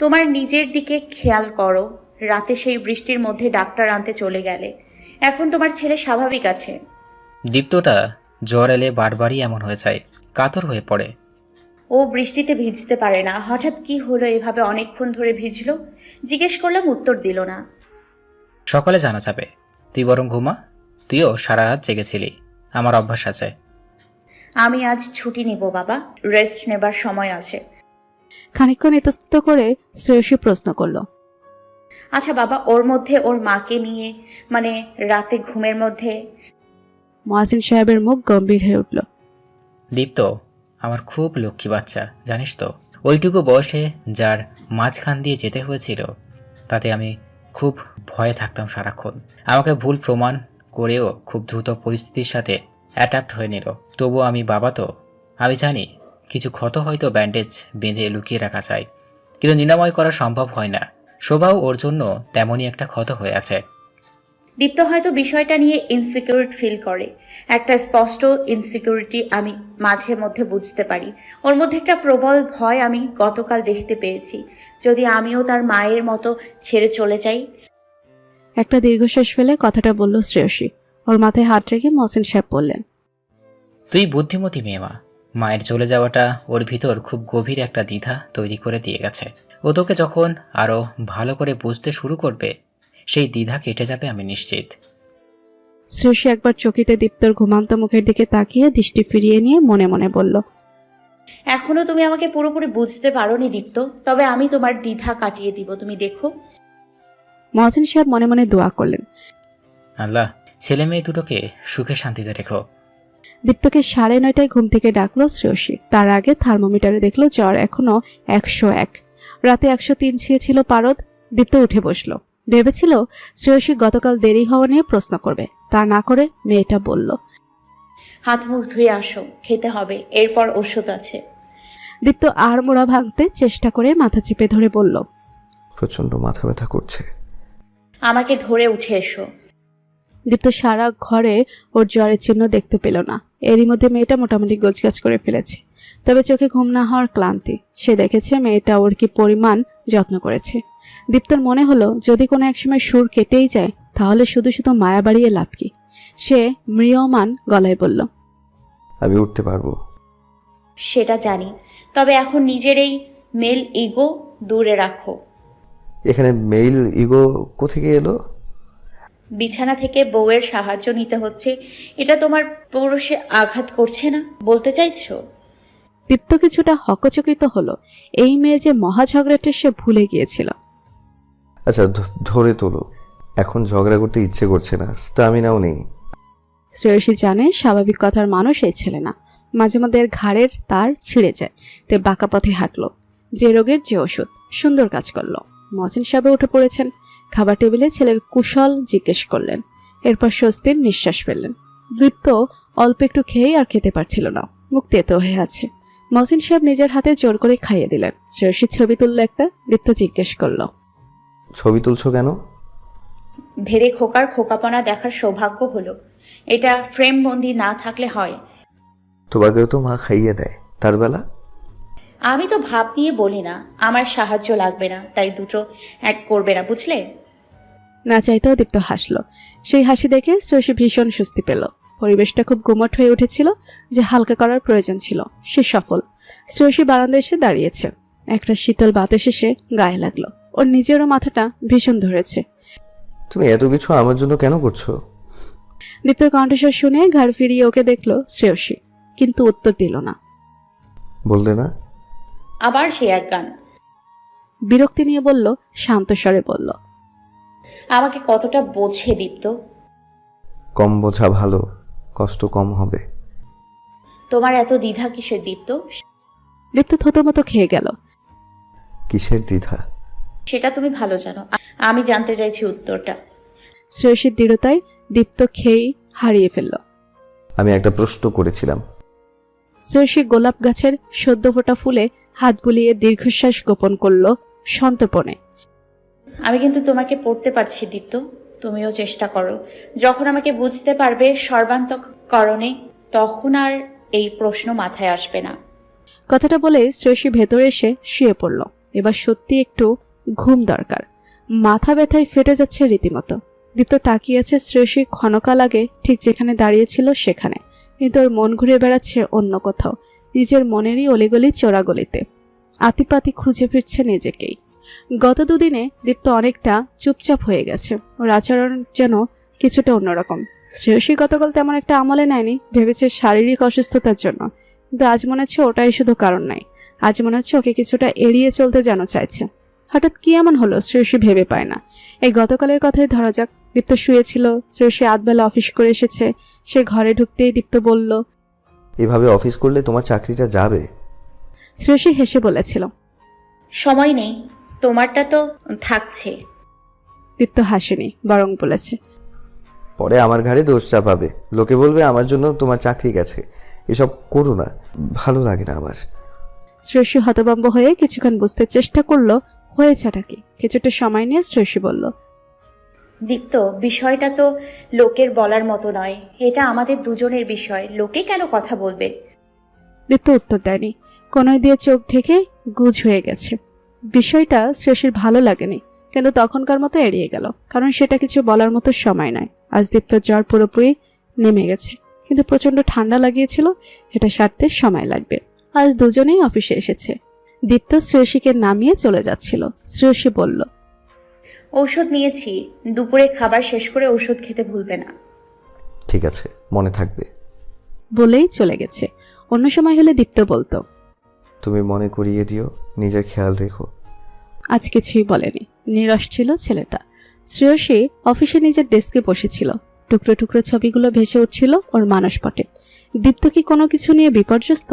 তোমার নিজের দিকে খেয়াল করো। রাতে সেই বৃষ্টির মধ্যে ডাক্তার আনতে চলে গেলে, এখন তোমার ছেলে স্বাভাবিক আছে।
দীপ্তটা জ্বর এলে বারবারই এমন হয়ে যায়, কাতর হয়ে পড়ে।
ও বৃষ্টিতে ভিজতে পারে না। হঠাৎ কি হলো এভাবে অনেকক্ষণ ধরে ভিজলো? জিজ্ঞেস করলাম, উত্তর দিল না।
সকালে জানা যাবে। তুই বরং ঘুমা, তুইও সারা রাত জেগেছিলি। আমার অভ্যাস আছে।
আমি আজ ছুটি নিব বাবা, রেস্ট নেবার সময় আছে।
খানিকক্ষণ ইতস্তত করে শ্রেয়সী প্রশ্ন করল,
আচ্ছা বাবা, ওর মধ্যে ওর মাকে নিয়ে, মানে রাতে ঘুমের মধ্যে?
মহসিন সাহেবের মুখ গম্ভীর হয়ে উঠল।
দীপ্ত আমার খুব লক্ষ্মী বাচ্চা, জানিস তো। ওইটুকু বয়সে যার মাঝখান দিয়ে যেতে হয়েছিল, তাতে আমি খুব ভয়ে থাকতাম সারাক্ষণ। আমাকে ভুল প্রমাণ করেও খুব দ্রুত পরিস্থিতির সাথে অ্যাডাপ্ট হয়ে নিল। তবুও আমি বাবা তো, আমি জানি কিছু ক্ষত হয়তো ব্যান্ডেজ বেঁধে লুকিয়ে রাখা যায়, কিন্তু নিরাময় করা সম্ভব হয় না। শোভাও ওর জন্য তেমনই একটা ক্ষত হয়ে আছে।
দীপ্ত হয়তো বিষয়টা নিয়ে ইনসিকিউর ফিল করে। একটা স্পষ্ট ইনসিকিউরিটি আমি মাঝে মধ্যে বুঝতে পারি। ওর মধ্যে একটা প্রবল ভয় আমি গতকাল দেখতে পেয়েছি। যদি আমিও তার মায়ের মতো ছেড়ে চলে যাই।
একটা দীর্ঘশ্বাস ফেলে কথাটা বলল শ্রেয়সী। ওর মাথায় হাত রেখে মহসিন সাহেব বললেন,
তুই বুদ্ধিমতী মেয়ে মা। মায়ের চলে যাওয়াটা ওর ভিতর খুব গভীর একটা দ্বিধা তৈরি করে দিয়ে গেছে। ও তোকে যখন আরো ভালো করে বুঝতে শুরু করবে, সেই দ্বিধা কেটে যাবে আমি নিশ্চিত।
শ্রেয়সী একবার চকিতে দীপ্তর ঘুমান্ত মুখের দিকে তাকিয়ে দৃষ্টি ফিরিয়ে নিয়ে মনে মনে বলল,
এখনো তুমি আমাকে পুরোপুরি বুঝতে পারোনি দীপ্ত, তবে আমি তোমার দ্বিধা কাটিয়ে দিব, তুমি দেখো।
মহসিন সাহেব মনে মনে দোয়া করলেন,
আল্লাহ ছেলে মেয়ে দুটোকে সুখে শান্তিতে রেখো।
দীপ্তকে 9:30টায় ঘুম থেকে ডাকলো শ্রেয়সী। তার আগে থার্মোমিটারে দেখলো জ্বর এখনো 101। রাতে 103 ছুঁয়েছিল পারদ। দীপ্ত উঠে বসলো। ভেবেছিল শ্রেয়সী গতকাল দেরি হওয়া নিয়ে প্রশ্ন করবে, তা না করে মেয়েটা বলল,
হাত মুখ ধুয়ে আসো, খেতে হবে, এরপর ওষুধ আছে।
দীপ্ত আড়মোড়া ভাঙতে চেষ্টা করে মাথা চেপে ধরে বলল,
প্রচণ্ড মাথা ব্যথা করছে।
আমাকে ধরে উঠে এসো।
দীপ্ত সারা ঘরে ওর জ্বরের চিহ্ন দেখতে পেল না। এরই মধ্যে মেয়েটা মোটামুটি গোছগাছ করে ফেলেছে, তবে চোখে ঘুম না হওয়ার ক্লান্তি। সে দেখেছে মেয়েটা ওর কি পরিমাণ যত্ন করেছে। দীপ্তর মনে হলো যদি কোনো একসময় সুর কেটেই যায় তাহলে শুধু শুধু মায়া বাড়িয়ে লাভ কি। সে ম্রিয়মান গলায় বলল,
আমি উঠতে পারবো।
সেটা জানি, তবে এখন নিজের এই মেল ইগো দূরে রাখো।
এখানে মেইল ইগো কোথেকে এলো?
বিছানা থেকে বউয়ের সাহায্য নিতে হচ্ছে, এটা তোমার পৌরুষে আঘাত করছে না বলতে চাইছো?
দীপ্ত কিছুটা হকচকিত হলো। এই মেয়ে যে মহা ঝগড়াটে সে ভুলে গিয়েছিল।
আচ্ছা ধরে তোলো, এখন ঝগড়া করতে ইচ্ছে করছে না, স্টামিনাও নেই।
শ্রেয়সী জানে স্বাভাবিক কথার মানুষ এই ছেলে না। মাঝে মধ্যে এর ঘাড়ের তার ছিঁড়ে যায়, তে বাঁকা পথে হাঁটলো। যে রোগের যে ওষুধ, সুন্দর কাজ করলো। মহসিন সাহেব উঠে পড়েছেন। খাবার টেবিলে ছেলের কুশল জিজ্ঞেস করলেন, এরপর স্বস্তির নিঃশ্বাস ফেললেন। দীপ্ত অল্প একটু খেয়েই আর খেতে পারছিল না, মুখ তেতো হয়ে আছে। মহসিন সাহেব নিজের হাতে জোর করে খাইয়ে দিলেন। শ্রেয়সীর ছবি তুললো একটা। দীপ্ত জিজ্ঞেস করলো,
ছবি তুলছো কেন?
ধীরে খোকার খোকাপনা দেখার সৌভাগ্য হলো। এটা ফ্রেম বন্দি না থাকলে হয়।
তোমাকেও তো মা খাইয়ে দেয়, তার বেলা।
আমি তো ভাব নিয়ে বলি না, আমার সাহায্য লাগবে না, তাই দুটো এক করবে না, বুঝলে?
না চাইতেও দীপ্ত হাসলো। সেই হাসি দেখে শ্রেয়সী ভীষণ স্বস্তি পেল। পরিবেশটা খুব গুমট হয়ে উঠেছিল, যে হালকা করার প্রয়োজন ছিল সে সফল। শ্রেয়সী বারান্দায় এসে দাঁড়িয়েছে। একটা শীতল বাতাস এসে গায়ে লাগলো। ওর নিজেরও মাথাটা ভীষণ ধরেছে।
তুমি এত কিছু আমার জন্য কেন করছো?
দীপ্তর কণ্ঠস্বর শুনে ঘাড় ফিরিয়ে ওকে দেখলো শ্রেয়সী, কিন্তু উত্তর দিল না।
বললে না?
আবার সে এক গান।
বিরক্তি নিয়ে বলল, শান্ত স্বরে বলল,
আমাকে কতটা বোঝে দীপ্ত।
কম বোঝা ভালো, কষ্ট কম হবে।
তোমার এত দ্বিধা কিসের দীপ্ত?
দীপ্ত থতমত খেয়ে গেল।
কিসের দ্বিধা?
সেটা তুমি ভালো জানো, আমি জানতে চাইছি উত্তরটা।
শ্রেয়সীর দৃঢ়তায় দীপ্ত খেয়েই হারিয়ে ফেলল।
আমি একটা প্রশ্ন করেছিলাম।
শ্রেয়সী গোলাপ গাছের সদ্য ফোটা ফুলে হাত বুলিয়ে দীর্ঘশ্বাস গোপন করল সন্তর্পণে।
আমি কিন্তু তোমাকে পড়তে পারছি দীপ্ত, তুমিও চেষ্টা করো। যখন আমাকে বুঝতে পারবে সর্বান্তঃকরণে, তখন আর এই প্রশ্ন মাথায় আসবে না।
কথাটা বলে শ্রেয়সী ভেতরে এসে শুয়ে পড়ল। এবার সত্যি একটু ঘুম দরকার। মাথা ব্যথায় ফেটে যাচ্ছে রীতিমতো। দীপ্ত তাকিয়েছে শ্রেয়সী ক্ষণকাল আগে ঠিক যেখানে দাঁড়িয়েছিল সেখানে, কিন্তু ওর মন ঘুরে বেড়াচ্ছে অন্য কোথাও, নিজের মনেরই অলিগলি চোরাগলিতে। আতিপাতি খুঁজে ফিরছে নিজেকেই। গত দুদিনে দীপ্ত অনেকটা চুপচাপ হয়ে গেছে। ওর আচরণ যেন কিছুটা অন্যরকম। শ্রেয়সী গতকাল তেমন একটা আমলে নেয়নি, ভেবেছে শারীরিক অসুস্থতার জন্য, কিন্তু আজ মনে হচ্ছে ওটাই শুধু কারণ নাই। আজ মনে হচ্ছে ওকে কিছুটা এড়িয়ে চলতে যেন চাইছে। হঠাৎ কি এমন হলো শ্রেয়সী ভেবে পায় না। এই গতকালের কথাই ধরা যাক। দীপ্ত শুয়েছিল, শ্রেয়সী আধবেলা অফিস করে এসেছে। সে ঘরে ঢুকতেই দীপ্ত বলল,
এভাবে অফিস করলে তোমার চাকরিটা যাবে।
শ্রেয়সী হেসে বলেছিল,
সময় নেই, তোমারটা তো থাকছে।
দীপ্ত হাসেনি, বরং বলেছে,
পরে আমার ঘাড়ে দোষ চাপাবে, লোকে বলবে আমার জন্য তোমার চাকরি গেছে। এসব করো না, ভালো লাগে না আমার।
শ্রেয়সী হতভম্ব হয়ে কিছুক্ষণ বুঝতে চেষ্টা করলো হয়েছেটা কি। কিছুটা সময় নিয়ে শ্রেয়সী বলল,
দীপ্ত, বিষয়টা তো লোকের বলার মতো নয়, এটা আমাদের দুজনের বিষয়, লোকে কেন কথা বলবে?
দীপ্ত উত্তর দেয়নি। কোনোই দিয়ে চোখ ঢেকে গুজ হয়ে গেছে। বিষয়টা শ্রেয়সীর ভালো লাগেনি, কিন্তু তখনকার মতো এড়িয়ে গেল, কারণ সেটা কিছু বলার মতো সময় নয়। আজ দীপ্তর জ্বর পুরোপুরি নেমে গেছে, কিন্তু প্রচন্ড ঠান্ডা লাগিয়েছিল, এটা সারতে সময় লাগবে। আজ দুজনেই অফিসে এসেছে। দীপ্ত শ্রেয়সীকে নামিয়ে চলে যাচ্ছিল। শ্রেয়সী বলল,
ঔষধ নিয়েছি, দুপুরে খাবার শেষ করে ঔষধ খেতে ভুলবে না।
ঠিক আছে, মনে থাকবে।
বলেই চলে গেছে। অন্য সময় হলে দীপ্ত বলতো,
তুমি মনে করিয়ে দিও, নিজের খেয়াল রেখো।
আজ কিছুই বলেনি। নিরস ছিল ছেলেটা। শ্রেয়সী অফিসে নিজের ডেস্কে বসেছিল। টুকরো টুকরো ছবিগুলো ভেসে উঠছিল ওর মানসপটে। দীপ্ত কি কোনো কিছু নিয়ে বিপর্যস্ত?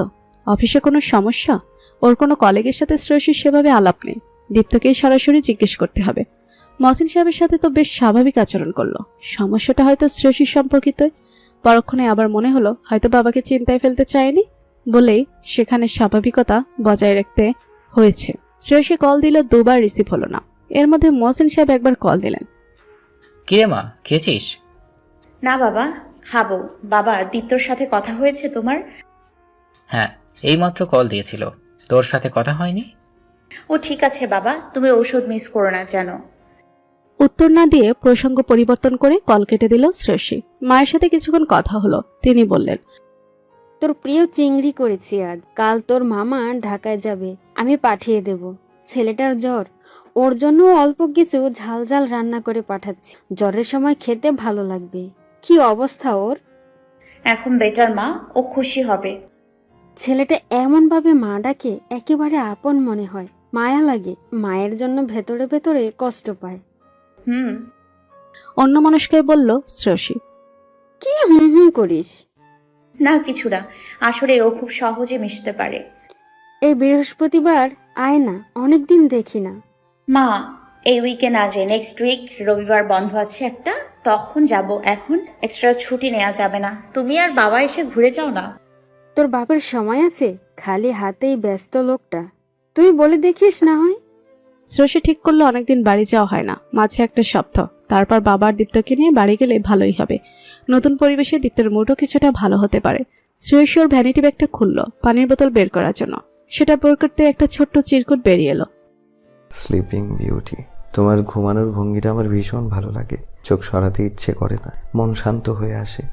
অফিসে কোনো সমস্যা? ওর কোনো কলিগের সাথে শ্রেয়সীর সেভাবে আলাপ নেই। দীপ্তকেই সরাসরি জিজ্ঞেস করতে হবে। মহসিন সাহেবের সাথে তো বেশ স্বাভাবিক আচরণ করলো, সমস্যাটা হয়তো শ্রেয়সীর সম্পর্কিত। পরক্ষণে আবার মনে হলো হয়তো বাবাকে চিন্তায় ফেলতে চায়নি বলেই সেখানে স্বাভাবিকতা বজায় রাখতে হয়েছে। শ্রেয়সী কল দিল, দুবার রিসিভ হলো না। এর মধ্যে মহসিন সাহেব একবার কল দিলেন।
কিরে মা, খেয়েছিস?
না বাবা, খাবো। বাবা, দীপ্তর সাথে কথা হয়েছে তোমার?
হ্যাঁ, এইমাত্র কল দিয়েছিল। তোর সাথে কথা হয়নি?
ও ঠিক আছে বাবা, তুমি ঔষধ মিস করো না জানো।
উত্তর না দিয়ে প্রসঙ্গ পরিবর্তন করে কল কেটে দিল শ্রেয়সী। মায়ের সাথে কিছুক্ষণ কথা হলো। তিনি বললেন,
তোর প্রিয় চিংড়ি করেছি আজ। কাল তোর মামা ঢাকায় যাবে, আমি পাঠিয়ে দেব। ছেলেটার জ্বর, ওর জন্য অল্প কিছু ঝাল ঝাল রান্না করে পাঠাচ্ছি। জ্বরের সময় খেতে ভালো লাগবে। কি অবস্থা ওর?
এখন বেটার মা, ও খুশি হবে।
ছেলেটা এমন ভাবে মা ডাকে, একেবারে আপন মনে হয়। মায়া লাগে। মায়ের জন্য ভেতরে ভেতরে কষ্ট পায়।
অন্য মানুষকে বলল শ্রেয়সী।
কি হুম হুম করিস?
না কিছু না, আসলে ও খুব সহজে মিশতে পারে।
এই বৃহস্পতিবার আয় না, অনেকদিন দেখি না।
মা, এই উইকে না যে নেক্সট উইক রবিবার বন্ধ আছে একটা, তখন যাব। এখন এক্সট্রা ছুটি নেওয়া যাবে না। তুমি আর বাবা এসে ঘুরে যাও না।
তোর বাপের সময় আছে? খালি হাতেই ব্যস্ত লোকটা। তুই বলে দেখিস না হয়।
শ্রেয়সী ঠিক করলো অনেকদিন বাড়ি যাওয়া হয় না, মাঝে একটা সপ্তাহ। তারপর বাবার দীপ্তকে নিয়ে বাড়ি গেলে ভালোই হবে। নতুন পরিবেশে দীপ্তের মুডও কিছুটা ভালো হতে পারে। শ্রেয়সী ওর ভ্যানিটি ব্যাগটা খুললো পানির বোতল বের করার জন্য। সেটা বের করতে একটা ছোট্ট চিরকুট বেরিয়ে এলো।
স্লিপিং বিউটি, তোমার ঘুমানোর ভঙ্গিটা আমার ভীষণ ভালো লাগে। চোখ সরাতে ইচ্ছে করে না, মন শান্ত হয়ে আসে।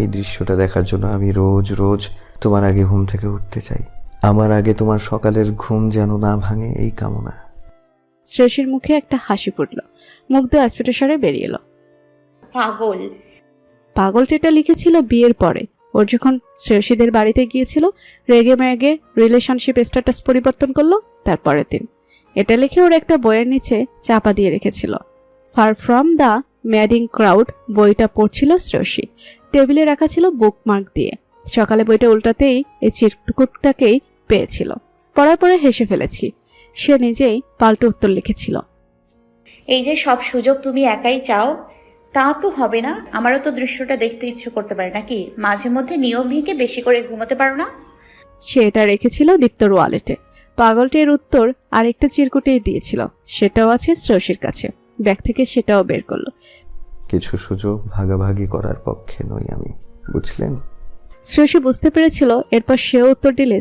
এই দৃশ্যটা দেখার জন্য আমি রোজ রোজ তোমার আগে ঘুম থেকে উঠতে চাই। আমার আগে তোমার সকালের ঘুম যেন না ভাঙে, এই কামনা।
শ্রেয়সীর মুখে একটা হাসি ফুটল, মুখ দিয়ে অস্ফুটস্বরে বেরিয়ে এলো।
পাগল।
পাগলটিটা লিখেছিল বিয়ের পরে। ওর যখন শ্রেয়সীদের বাড়িতে গিয়েছিল, রেগে ম্যাগে রিলেশনশিপ স্ট্যাটাস পরিবর্তন করলো তার পরের দিন। এটা লিখে ওর একটা বইয়ের নিচে চাপা দিয়ে রেখেছিল। Far from the madding crowd বইটা পড়ছিল শ্রেয়সী। টেবিলে রাখা ছিল বুকমার্ক দিয়ে। সকালে বইটা উল্টাতেই এই চিরকুটটাকেই পেয়েছিল। পড়ার পরে হেসে ফেলেছি। সে নিজেই পাল্টে উত্তর লিখেছিল।
এই যে সব সুযোগ তুমি একাই চাও, তা তো হবে না। আমারও তো দৃশ্যটা দেখতে ইচ্ছে করতে পারে নাকি? মাঝে মধ্যে নিয়ম ভেঙে বেশি করে ঘুমোতে পারো না?
সে এটা রেখেছিল দীপ্তর ওয়ালেটে। পাগলটির উত্তর আরেকটা চিরকুটেই দিয়েছিল। সেটাও আছে শ্রেয়সীর কাছে। ব্যাগ থেকে সেটাও বের করলো।
কিছু সুযোগ ভাগাভাগি করার পক্ষে নই আমি, বুঝলেন?
শ্রেয়সী বুঝতে পেরেছিল এরপর সেও উত্তর দিলে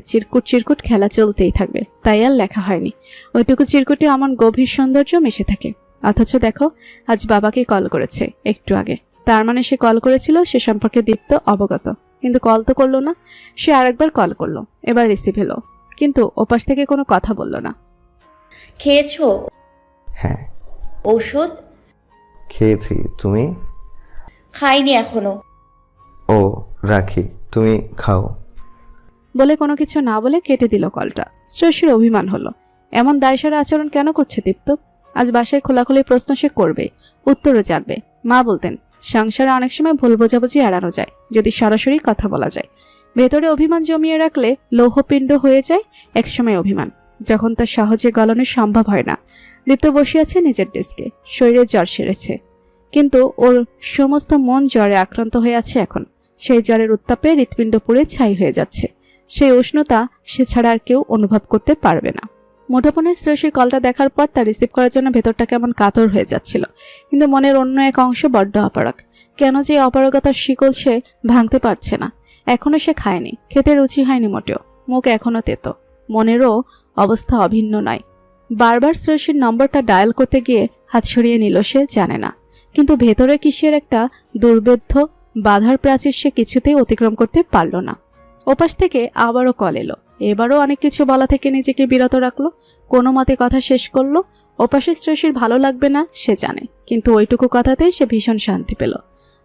চিরকুট খেলা চলতেই থাকবে। তাই আর লেখা হয়নি। ওইটুকু চিরকুটে আমার গভীর সৌন্দর্য মিশে থাকে। অথচ দেখো, আজ বাবাকে কল করেছে একটু আগে। তার মানে সে কল করেছিল, সে সম্পর্কে দীপ্ত অবগত। কিন্তু কল তো করলো না। সে আরেকবার কল করলো, এবার রিসিভ হলো, কিন্তু ওপাশ থেকে কোনো কথা বলল না।
খেয়েছো?
হ্যাঁ
ঔষধ
খেয়েছি, তুমি?
খাইনি এখনো।
ও রাখি, তুমি খাও।
বলে কোনো কিছু না বলে কেটে দিল কলটা। শ্রেয়সীর অভিমান হলো। এমন দায়সারা আচরণ কেন করছে দীপ্ত? আজ বাসায় খোলাখুলি প্রশ্ন সে করবে, উত্তরও জানবে। মা বলতেন, সংসারে অনেক সময় ভুল বোঝাবুঝি এড়ানো যায় যদি সরাসরি কথা বলা যায়। ভেতরে অভিমান জমিয়ে রাখলে লৌহপিণ্ড হয়ে যায় একসময় অভিমান, যখন তা সহজে গলানো সম্ভব হয় না। দীপ্ত বসে আছে নিজের ডেস্কে। শরীরে জ্বর সেরেছে, কিন্তু ওর সমস্ত মন জ্বরে আক্রান্ত হয়ে আছে এখন। সেই জ্বরের উত্তাপে হৃৎপিণ্ড পুড়ে ছাই হয়ে যাচ্ছে। সেই উষ্ণতা সে ছাড়া আর কেউ অনুভব করতে পারবে না। মুঠোফোনে শ্রেয়সীর কলটা দেখার পর তা রিসিভ করার জন্য ভেতরটা কেমন কাতর হয়ে যাচ্ছিল। কিন্তু মনের অন্য এক অংশ বড্ড অপারগ। কেন যে অপারগতার শিকল সে ভাঙতে পারছে না। এখনো সে খায়নি, খেতে রুচি হয়নি মোটেও। মুখ এখনো তেতো। মনেরও অবস্থা অভিন্ন নয়। বারবার শ্রেয়সীর নম্বরটা ডায়াল করতে গিয়ে হাত সরিয়ে নিল সে জানে না। কিন্তু ভেতরে কিসের একটা দুর্বেদ্য বাধার প্রাচীর সে কিছুতেই অতিক্রম করতে পারল না। ওপাশ থেকে আবারও কল এলো। এবারও অনেক কিছু বলা থেকে নিজেকে বিরত রাখলো। কোনো মতে কথা শেষ করলো। ওপাশে শ্রেয়সীর ভালো লাগবে না সে জানে, কিন্তু ওইটুকু কথাতেই সে ভীষণ শান্তি পেল।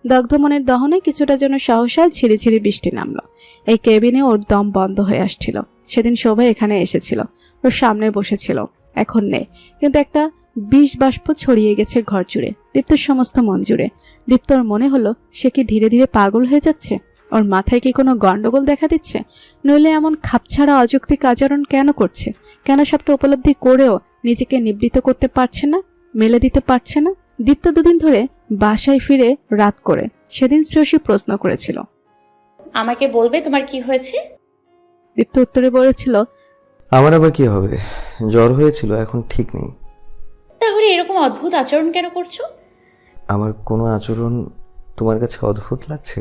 দগ্ধ মনের দহনে কিছুটা যেন সহসা ঝিরিঝিরি বৃষ্টি নামলো। এই কেবিনে ওর দম বন্ধ হয়ে আসছিল। সেদিন শোভা এখানে এসেছিল, ওর সামনে বসেছিল। এখন নেই, কিন্তু একটা বিষ বাষ্প ছড়িয়ে গেছে ঘর জুড়ে, দীপ্তর সমস্ত মন জুড়ে। দীপ্তর মনে হলো সে কি ধীরে ধীরে পাগল হয়ে যাচ্ছে। ওর মাথায় কি কোনো গন্ডগোল দেখা দিচ্ছে? নইলে এমন খাপছাড়া অযৌক্তিক আচরণ কেন করছে? কেন সবটা উপলব্ধি করেও নিজেকে নিবৃত করতে পারছে না, মেলে দিতে পারছে না? দীপ্ত দুদিন ধরে বাসায় ফিরে রাত করে। সেদিন শ্রেয়সী প্রশ্ন করেছিল।
আমাকে বলবে তোমার কি হয়েছে?
দীপ্ত উত্তরে বলেছিল,
আমার আবার কি হবে, জ্বর হয়েছিল, এখন ঠিক নেই।
তাহলে এরকম অদ্ভুত আচরণ কেন করছো?
আমার কোনো আচরণ তোমার কাছে অদ্ভুত লাগছে?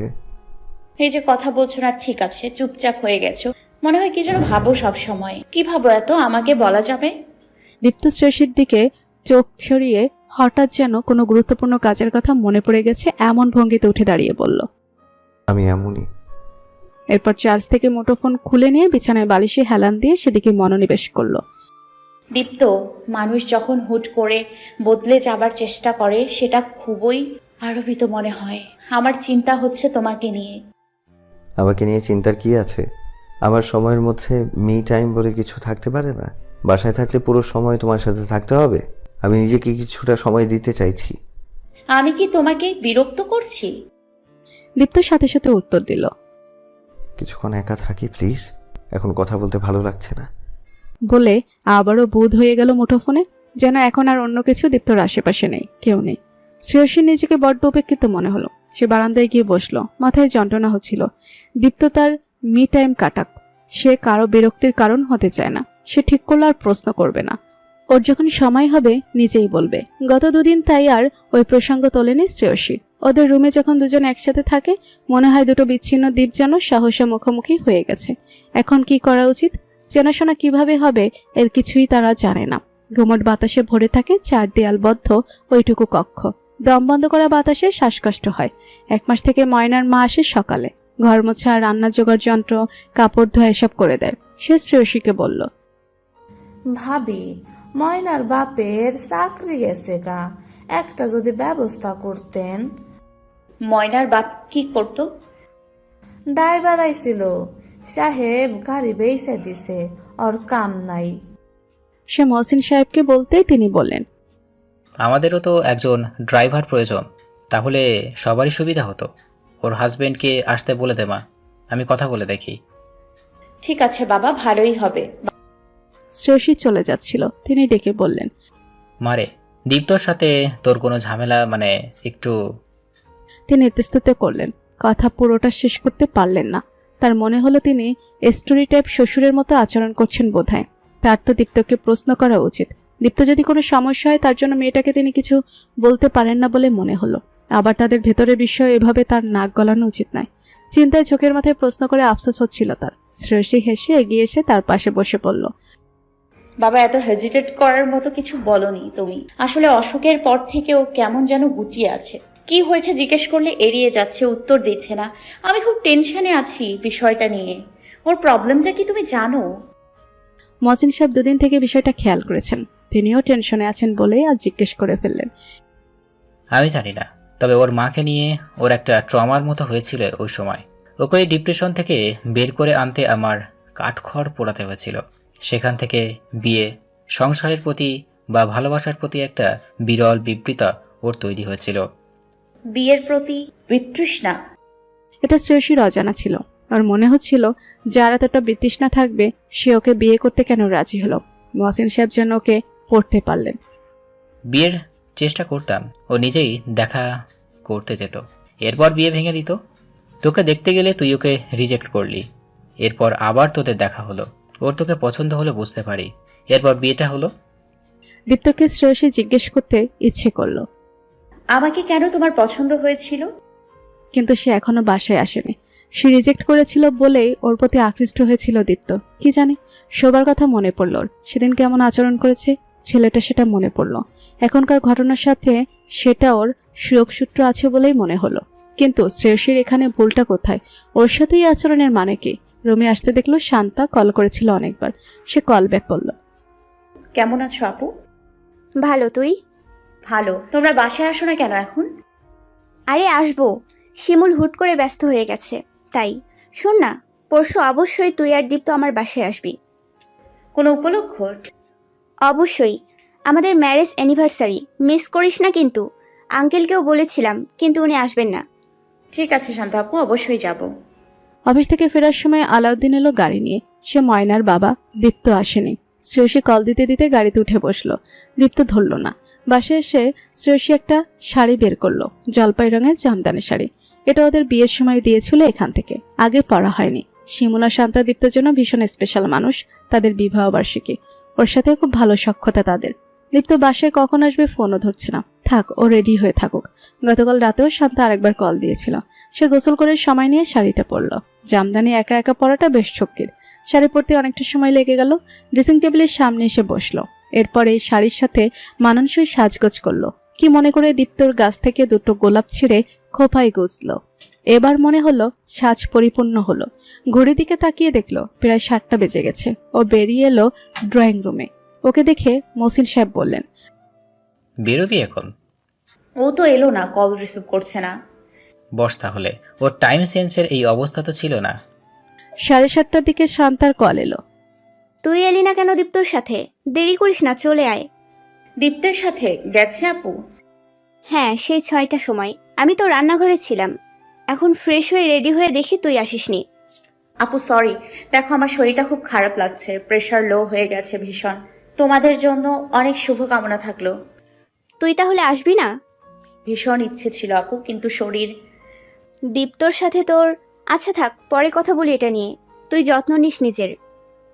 এই যে কথা বলছো না, ঠিক আছে, চুপচাপ হয়ে গেছো, মনে হয় কি যেন ভাবো সব সময়। কি ভাবো এত, আমাকে বলা যাবে?
দীপ্ত শ্রেয়সীর দিকে চোখ ছড়িয়ে হঠাৎ যেন কোনো গুরুত্বপূর্ণ কাজের কথা মনে পড়ে গেছে এমন ভঙ্গিতে উঠে দাঁড়িয়ে বলল।
আমি এমনই।
এরপর চার্জ থেকে মুঠোফোন খুলে নিয়ে বিছানায় বালিশে হেলান দিয়ে সেদিকে মনোনিবেশ করলো।
দীপ্ত, মানুষ যখন হুট করে বদলে যাবার চেষ্টা করে সেটা খুবই আরোপিত মনে হয়। আমার চিন্তা হচ্ছে তোমাকে নিয়ে।
আমাকে নিয়ে চিন্তার কি আছে? আমার সময়ের মধ্যে মি টাইম বলে কিছু থাকতে পারে না? বাসায় থাকলে পুরো সময় তোমার সাথে থাকতে হবে? আমি নিজেকে কিছুটা সময় দিতে চাইছি।
আমি কি তোমাকে বিরক্ত করছি?
দীপ্ত সাথে সাথে উত্তর দিল।
কিছুক্ষণ একা থাকি প্লিজ, এখন কথা বলতে ভালো লাগছে না।
বলে আবারও বুঁদ হয়ে গেল মুঠোফোনে, যেন এখন আর অন্য কিছু দীপ্তর আশেপাশে নেই, কেউ নেই। শ্রেয়সীর নিজেকে বড্ড উপেক্ষিত মনে হলো। সে বারান্দায় গিয়ে বসলো, মাথায় যন্ত্রণা হচ্ছিল। দীপ্ত তার মি টাইম কাটাক, সে কারো বিরক্তির কারণ হতে চায় না। সে ঠিক করলো আর প্রশ্ন করবে না, ওর যখন সময় হবে নিজেই বলবে। গত দুদিন তাই আর ওই প্রসঙ্গ তোলেনি শ্রেয়সী। ওদের রুমে যখন দুজন একসাথে থাকে মনে হয় দুটো বিচ্ছিন্ন দ্বীপ যেন সহসা মুখোমুখি হয়ে গেছে। এখন কি করা উচিত, চেনাশোনা কিভাবে হবে এর কিছুই তারা জানে না। ঘুমট বাতাসে ভরে থাকে 4 দেয়ালবদ্ধ ওইটুকু কক্ষ। দম বন্ধ করা বাতাসে শ্বাসকষ্ট হয়। 1 মাস থেকে ময়নার মা আসে সকালে, ঘর মোছা, রান্না জোগাড় যন্ত্র, কাপড় ধোয়া এসব করে দেয়। সে শ্রেয়সীকে বলল,
ভাবি, ময়নার বাপের চাকরি গেছে গা, একটা যদি ব্যবস্থা করতেন।
ময়নার বাপ কি করতো?
ড্রাইভার আইছিল, সাহেব গাড়ি বেইছে দিছে, ওর কাম নাই।
সে মহসিন সাহেবকে বলতেই তিনি বললেন,
আমাদেরও তো একজন ড্রাইভার প্রয়োজন, তাহলে সবারই সুবিধা হতো। ওর হাজবেন্ডকে আসতে বলে দে মা, আমি কথা বলে দেখি।
ঠিক আছে বাবা, ভালোই হবে।
শ্রেয়সী চলে যাচ্ছিল, তিনি ডেকে বললেন,
মারে, দীপ্তর সাথে তোর কোনো ঝামেলা মানে একটু।
তিনি ইতস্তত করলেন, কথা পুরোটা শেষ করতে পারলেন না। তার মনে হলো তিনি স্টোরি টাইপ শ্বশুরের মতো আচরণ করছেন বোধহয়। তার তো দীপ্তকে প্রশ্ন করা উচিত। দীপ্ত যদি কোনো সমস্যা হয় তার জন্য মেয়েটাকে তিনি কিছু বলতে পারেন না বলে মনে হলো। আবার তাদের ভেতরের বিষয় এভাবে তার নাক গলানো উচিত নয়। চিন্তায় চোখের মাথায় প্রশ্ন করে আফসোস হচ্ছিল তার। শ্রেয়সী হেসে এগিয়ে এসে তার পাশে বসে পড়ল।
বাবা, এত হেজিটেট করার মতো কিছু বলনি তুমি। আসলে অসুখের পর থেকে ও কেমন যেন গুটিয়ে আছে। কি হয়েছে জিজ্ঞেস করলে এড়িয়ে যাচ্ছে, উত্তর দিচ্ছে না। আমি খুব টেনশনে আছি বিষয়টা নিয়ে। ওর প্রবলেমটা কি তুমি জানো?
মহসিন সাহেব 2 দিন থেকে বিষয়টা খেয়াল করেছেন। তিনিও টেনশনে আছেন বলেই আজ জিজ্ঞেস করে ফেললেন।
আমি জানি না, তবে ওর মাকে নিয়ে ওর একটা ট্রমার মতো হয়েছিল ওই সময়। ওকে এই ডিপ্রেশন থেকে বের করে আনতে আমার কাঠখড় পোড়াতে হয়েছিল। সেখান থেকে বিয়ে, সংসারের প্রতি বা ভালোবাসার প্রতি একটা বিরল বিবৃতা ওর তৈরি হয়েছিল।
বিয়ের প্রতি বিতৃষ্ণা?
এটা শ্রেয়সীর অজানা ছিল। আর মনে হচ্ছিল যার এতটা বিতৃষ্ণা থাকবে সে ওকে বিয়ে করতে কেন রাজি হলো। মহসিন সাহেব যেন ওকে পড়তে পারলেন।
বিয়ের চেষ্টা করতাম, ও নিজেই দেখা করতে যেত, এরপর বিয়ে ভেঙে দিত। তোকে দেখতে গেলে তুই ওকে রিজেক্ট করলি, এরপর আবার তোদের দেখা হলো, ওর তোকে পছন্দ হলো বুঝতে পারি, এরপর বিয়েটা হলো।
দীপ্তকে শ্রেয়সী জিজ্ঞেস করতে ইচ্ছে করলো,
আমাকে কেন তোমার পছন্দ হয়েছিল?
কিন্তু সে এখনো বাসায় আসেনি। সে রিজেক্ট করেছিল বলেই ওর প্রতি আকৃষ্ট হয়েছিল দীপ্ত। কি জানি, সবার কথা মনে পড়ল ওর। সেদিন কেমন আচরণ করেছে ছেলেটা সেটা মনে পড়ল। এখনকার ঘটনার সাথে সেটা ওর যোগসূত্র আছে বলেই মনে হলো। কিন্তু শ্রেয়সীর এখানে ভুলটা কোথায়? ওর সাথেই আচরণের মানে কি? রুমে আসতে দেখলো শান্তা কল করেছিল অনেকবার। সে কল ব্যাক করলো।
কেমন আছো আপু?
ভালো, তুই?
ভালো। তোমরা বাসায় আসো না কেন এখন?
আরে আসবো, শিমুল হুট করে ব্যস্ত হয়ে গেছে তাই। শোন না, পরশু অবশ্যই তুই আর দীপ্ত আমার বাসায় আসবি।
কোনো উপলক্ষ?
অবশ্যই, আমাদের ম্যারেজ অ্যানিভার্সারি, মিস করিস না কিন্তু। আঙ্কেলকেও বলেছিলাম কিন্তু উনি আসবেন না।
ঠিক আছে শান্তা আপু, অবশ্যই যাব।
অফিস থেকে ফেরার সময় আলাউদ্দিন এলো গাড়ি নিয়ে। সে ময়নার বাবা, দীপ্ত আসেনি। শ্রেয়সী কল দিতে দিতে গাড়িতে উঠে বসলো। দীপ্ত ধরল না। বাসায় এসে শ্রেয়সী একটা শাড়ি বের করলো, জলপাই রঙের জামদানি শাড়ি। এটা ওদের বিয়ের সময় দিয়েছিল এখান থেকে, আগে পরা হয়নি। শিমুলা শান্তা দীপ্তের জন্য ভীষণ স্পেশাল মানুষ, তাদের বিবাহ বার্ষিকী। ওর সাথে খুব ভালো সখ্যতা তাদের। দীপ্ত বাসায় কখন আসবে ফোনও ধরছে না। থাক, ও রেডি হয়ে থাকুক। গতকাল রাতেও শান্তা আরেকবার কল দিয়েছিল। সে গোসল করে সময় নিয়ে শাড়িটা পরল। জামদানি একা একা পরাটা বেশ ঝক্কির। শাড়ি পরতে অনেকটা সময় লেগে গেল। ড্রেসিং টেবিলের সামনে এসে বসলো। এরপর এই শাড়ির সাথে মানানসই সাজগোজ করলো। কি মনে করে দীপ্তর গাছ থেকে দুটো গোলাপ ছিঁড়ে খোপায় গুজলো। এবার মনে হলো সাজ পরিপূর্ণ হলো। ঘড়ির দিকে তাকিয়ে দেখলো প্রায় 7টা বেজে গেছে। ও বেরিয়ে এলো ড্রয়িং রুমে। ওকে দেখে মহসিন সাহেব বললেন,
বেরোবি এখন?
ও তো এলো না, কল রিসিভ করছে না।
বস তাহলে, ওর টাইম সেন্সের এই অবস্থা তো ছিল না।
7:30টার দিকে শান্তার কল এলো।
তুই এলি না কেন দীপ্তর সাথে? দেরি করিস না, চলে আয়।
দীপ্তের সাথে গেছে আপু?
হ্যাঁ, সেই 6টার সময়। আমি তো রান্নাঘরে ছিলাম। এখন ফ্রেশ হয়ে রেডি হয়ে দেখি তুই আসিসনি।
আপু সরি, দেখো আমার শরীরটা খুব খারাপ লাগছে, প্রেশার লো হয়ে গেছে ভীষণ। তোমাদের জন্য অনেক শুভকামনা থাকলো।
তুই তাহলে আসবি না?
ভীষণ ইচ্ছে ছিল আপু, কিন্তু শরীর।
দীপ্তর সাথে তোর আচ্ছা থাক, পরে কথা বলি এটা নিয়ে। তুই যত্ন নিস নিজের।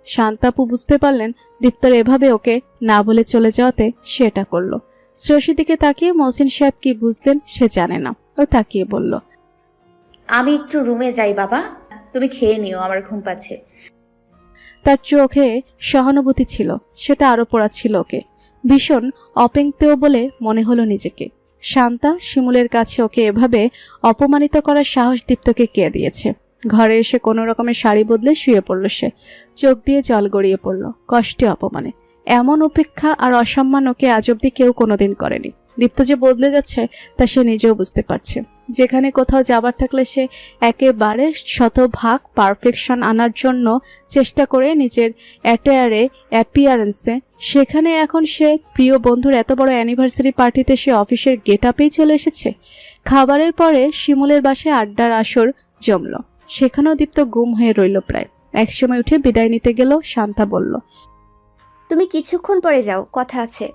শান্তাপু বুঝতে পারলেন দীপ্তর এভাবে ওকে না বলে চলে যাওয়াতে সে এটা করলো। শ্রেয়সীর দিকে তাকিয়ে মহসিন সাহেব কি বুঝলেন সে জানে না। ও তাকিয়ে বলল,
আমি একটু রুমে যাই বাবা, তুমি খেয়ে নিও, আমার ঘুম পাচ্ছে।
তার চোখে সহানুভূতি ছিল, সেটা আরো পড়া ছিল ওকে। ভীষণ অপেংতেও বলে মনে হলো নিজেকে। শান্তা শিমুলের কাছে ওকে এভাবে অপমানিত করার সাহস দীপ্তকে কে দিয়েছে? ঘরে এসে কোনো রকমের শাড়ি বদলে শুয়ে পড়ল সে। চোখ দিয়ে জল গড়িয়ে পড়ল কষ্টে অপমানে। এমন উপেক্ষা আর অসম্মান ওকে আজ অব্দি কেউ কোনোদিন করেনি। দীপ্ত যে বদলে যাচ্ছে তা সে নিজেও বুঝতে পারছে। যেখানে কোথাও যাবার থাকলে সে একেবারে শতভাগ পারফেকশন আনার জন্য চেষ্টা করে নিজের অ্যাপিয়ারেন্সে, সেখানে এখন সে প্রিয় বন্ধুর এত বড় অ্যানিভার্সারি পার্টিতে সে অফিসের গেট আপেই চলে এসেছে। খাবারের পরে শিমুলের বাসায় আড্ডার আসর জমল। সেখানেও দীপ্ত গুম হয়ে রইল প্রায়। একসময় উঠে বিদায় নিতে গেল। শান্তা বলল,
তুমি কিছুক্ষণ পরে যাও, কথা আছে।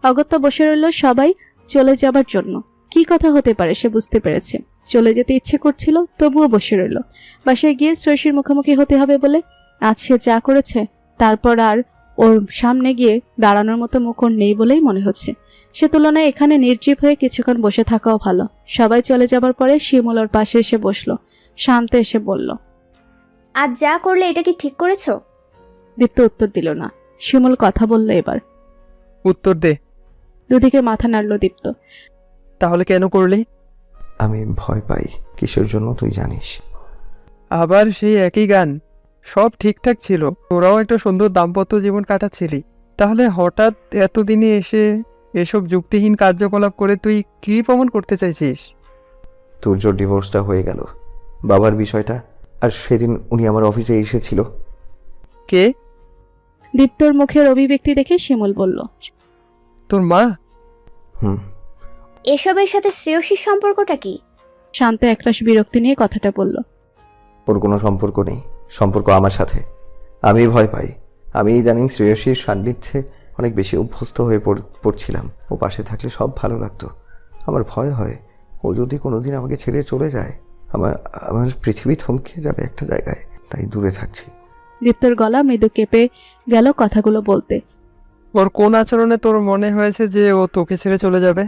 অগত্যা বসে রইল সবাই চলে যাবার জন্য। কি কথা হতে পারে সে বুঝতে পেরেছে। চলে যেতে ইচ্ছে করছিল, তবুও বসে রইল। বাসায় গিয়ে শ্রেয়সীর মুখোমুখি হতে হবে বলে আজ সে যা করেছে তারপর আর ওর সামনে গিয়ে দাঁড়ানোর মতো মুখ ওর নেই বলেই মনে হচ্ছে। সে তুলনায় এখানে নির্জীব হয়ে কিছুক্ষণ বসে থাকাও ভালো। সবাই চলে যাবার পরে শিমুল ওর পাশে এসে বসলো। শান্ত এসে বলল,
আজ যা করলে এটা কি ঠিক করেছো?
দীপ্ত উত্তর দিল না। শিমুল কথা বলল এবার।
উত্তর দে।
দুদিকে মাথা নাড়ল দীপ্ত।
তাহলে কেন করলি?
আমি ভয় পাই। কিসের জন্য তুই জানিস?
আবার সেই একই গান। সব ঠিকঠাক ছিল, তোরাও একটা সুন্দর দাম্পত্য জীবন কাটাচ্ছিলি। তাহলে হঠাৎ এতদিনে এসে এসব যুক্তিহীন কার্যকলাপ করে তুই কি প্রমাণ করতে চাইছিস?
তোর যে ডিভোর্সটা হয়ে গেল, বাবার বিষয়টা, আর সেদিন উনি আমার অফিসে এসেছিল।
কে?
দীপ্তর মুখের অভিব্যক্তি দেখে শিমুল বলল,
তোর মা?
হুম।
এসবের সাথে শ্রেয়সীর সম্পর্কটা কি?
শান্ত একরাশ বিরক্তি নিয়ে কথাটা বলল।
ওর কোনো সম্পর্ক নেই, সম্পর্ক আমার সাথে। আমি ভয় পাই। আমি ইদানিং শ্রেয়সীর সান্নিধ্যে অনেক বেশি অভ্যস্ত হয়ে পড়ছিলাম। ও পাশে থাকলে সব ভালো লাগতো। আমার ভয় হয় ও যদি কোনোদিন আমাকে ছেড়ে চলে যায়, আমার পৃথিবী থমকে যাবে একটা জায়গায়, তাই দূরে থাকছি।
দীপ্তর গলা মৃদু কেঁপে গেল কথাগুলো বলতে।
ওর কোন আচরণে তোর মনে হয়েছে যে ও তোকে ছেড়ে চলে যাবে?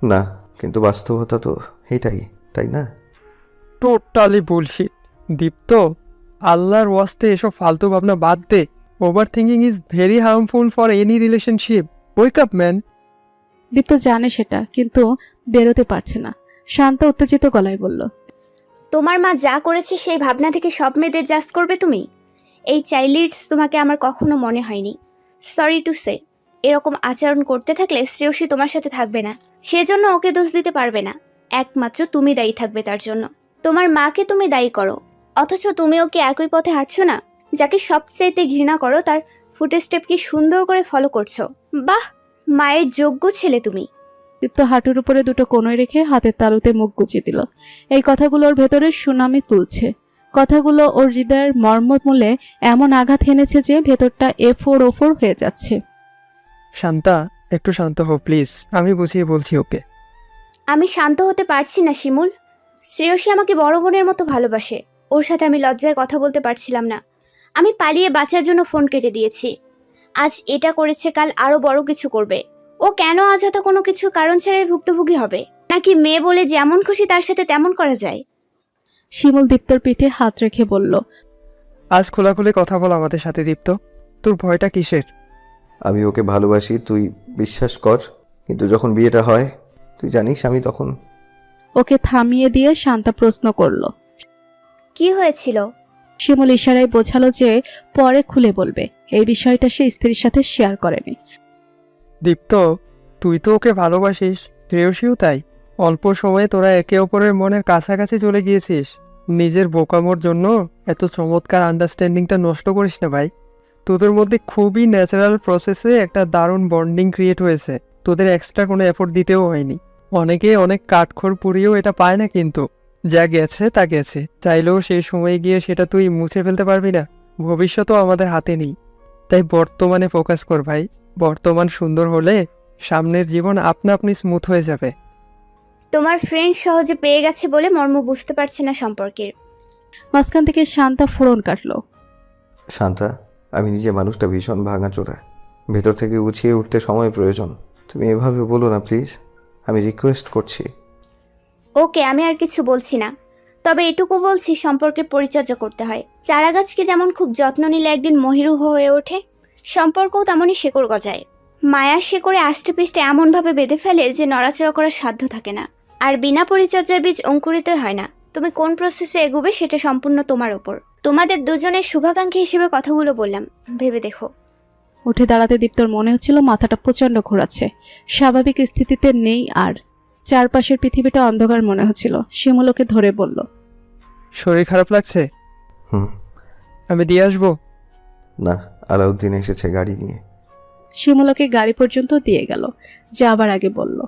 না, কিন্তু বাস্তবতা তো এটাই, তাই না?
Totally bullshit Dipto. আল্লাহর ওয়াস্তে এসব ফালতু ভাবনা বাদ দে। Over thinking is very harmful for any relationship. Wake up man.
Dipto জানে সেটা, কিন্তু বেরোতে পারছে না। শান্ত উত্তেজিত গলায় বলল,
তোমার মা যা করেছে সেই ভাবনা থেকে সব মেয়েদের জাজ করবে তুমি? এই চাইল্ডিস তোমাকে আমার কখনো মনে হয়নি। সরি টু সে, এরকম আচরণ করতে থাকলে শ্রেয়সী তোমার সাথে থাকবে না। সেজন্য ওকে দোষ দিতে পারবে না, একমাত্র তুমি দায়ী থাকবে তার জন্য। তোমার মাকে তুমি দায়ী করো, অথচ তুমি ওকে একই পথে হাঁটছো না। যাকে সবচাইতে ঘৃণা করো তার ফুটস্টেপ কি সুন্দর করে ফলো করছো। বাহ, মায়ের যোগ্য ছেলে তুমি।
দীপ্ত হাঁটুর উপরে দুটো কোণয় রেখে হাতের তালুতে মুখ গুজিয়ে দিল। এই কথাগুলো ওর ভেতরে সুনামি তুলছে। কথাগুলো ওর হৃদয়ের মর্মমূলে এমন আঘাত এনেছে যে ভেতরটা এফোর ওফোর হয়ে যাচ্ছে।
শান্তা, একটু শান্ত হও প্লিজ, আমি বুঝিয়ে বলছি ওকে।
আমি শান্ত হতে পারছি না শিমুল। শ্রেয়সী আমাকে বড় বোনের মতো ভালোবাসে, ওর সাথে আমি লজ্জায় কথা বলতে পারছিলাম না। আমি পালিয়ে বাঁচার জন্য ফোন কেটে দিয়েছি। আজ এটা করেছে, কাল আরো বড় কিছু করবে। ও কেন অযথা কোনো কিছু কারণ ছাড়াই ভুক্তভোগী হবে? নাকি মেয়ে বলে যেমন খুশি তার সাথে তেমন করা যায়?
শিমুল দীপ্তর পিঠে হাত রেখে বলল,
আজ খোলাখুলি কথা বল আমাদের সাথে দীপ্ত, তোর ভয়টা কিসের?
আমি ওকে ভালোবাসি, তুই বিশ্বাস কর। কিন্তু যখন বিয়েটা হয় তুই জানিস আমি তখন।
ওকে থামিয়ে দিয়ে শান্তা প্রশ্ন করল।
কি হয়েছিল?
শিমুল ইশারায় বোঝালো যে পরে খুলে বলবে। এই বিষয়টা সে স্ত্রীর সাথে শেয়ার করেনি।
দীপ্ত, তুই তো ওকে ভালোবাসিস, শ্রেয়সীও তাই। অল্প সময়ে তোরা একে অপরের মনের কাছাকাছি চলে গিয়েছিস। নিজের বোকামোর জন্য এত চমৎকার আন্ডারস্ট্যান্ডিংটা নষ্ট করিস না ভাই। তোদের মধ্যে খুবই ন্যাচারাল প্রসেসে একটা দারুণ বন্ডিং ক্রিয়েট হয়েছে, তোদের এক্সট্রা কোনো এফোর্ট দিতেও হয়নি। অনেকে অনেক কাঠখড় পুড়িয়েও এটা পায় না, কিন্তু যা গেছে তা গেছে। চাইলেও সেই সময়ে গিয়ে সেটা তুই মুছে ফেলতে পারবি না। ভবিষ্যতও আমাদের হাতে নেই, তাই বর্তমানে ফোকাস কর ভাই। বর্তমান সুন্দর হলে সামনের জীবন আপনা আপনি স্মুথ হয়ে যাবে।
তোমার ফ্রেন্ড সহজে পেয়ে গেছে বলে মর্ম বুঝতে পারছে না সম্পর্কের।
মাঝখান থেকে শান্তা ফোড়ন কাটল।
শান্তা, আমি নিজে মানুষটা ভীষণ ভাঙাচোরা, ভেতর থেকে গুছিয়ে উঠতে সময় প্রয়োজন। তুমি এভাবে বলো না প্লিজ, আমি রিকোয়েস্ট করছি।
ওকে, আমি আর কিছু বলছি না, তবে এটুকু বলছি সম্পর্কের পরিচর্যা করতে হয়। চারা গাছকে যেমন খুব যত্ন নিলে একদিন মহিরুহ হয়ে ওঠে, সম্পর্কও তেমনই শেকড় গজায়। মায়ার শেকড়ে আষ্টে পৃষ্ঠে এমনভাবে বেঁধে ফেলে যে নড়াচড়া করার সাধ্য থাকে না। আর বিনা পরিচর্যার বীজ অঙ্কুরিতই হয় না। তুমি কোন প্রসেসে এগোবে সেটা সম্পূর্ণ তোমার ওপর। তোমাদের দুজনের শুভাকাঙ্ক্ষী হিসেবে কথাগুলো বললাম, ভেবে দেখো।
উঠে দাঁড়াতে দীপ্তর মনে হচ্ছিল মাথাটা প্রচণ্ড ঘোরাচ্ছে, স্বাভাবিক স্থিতিতে নেই। আর চারপাশের পৃথিবীটা অন্ধকার মনে হচ্ছিল। শিমুল ওকে ধরে বলল,
শরীর খারাপ লাগছে?
হুম।
আমি দিয়ে আসবো?
না, আলাউদ্দিন এসেছে গাড়ি নিয়ে।
শিমুল ওকে গাড়ি পর্যন্ত দিয়ে গেল, যাবার আগে বলল,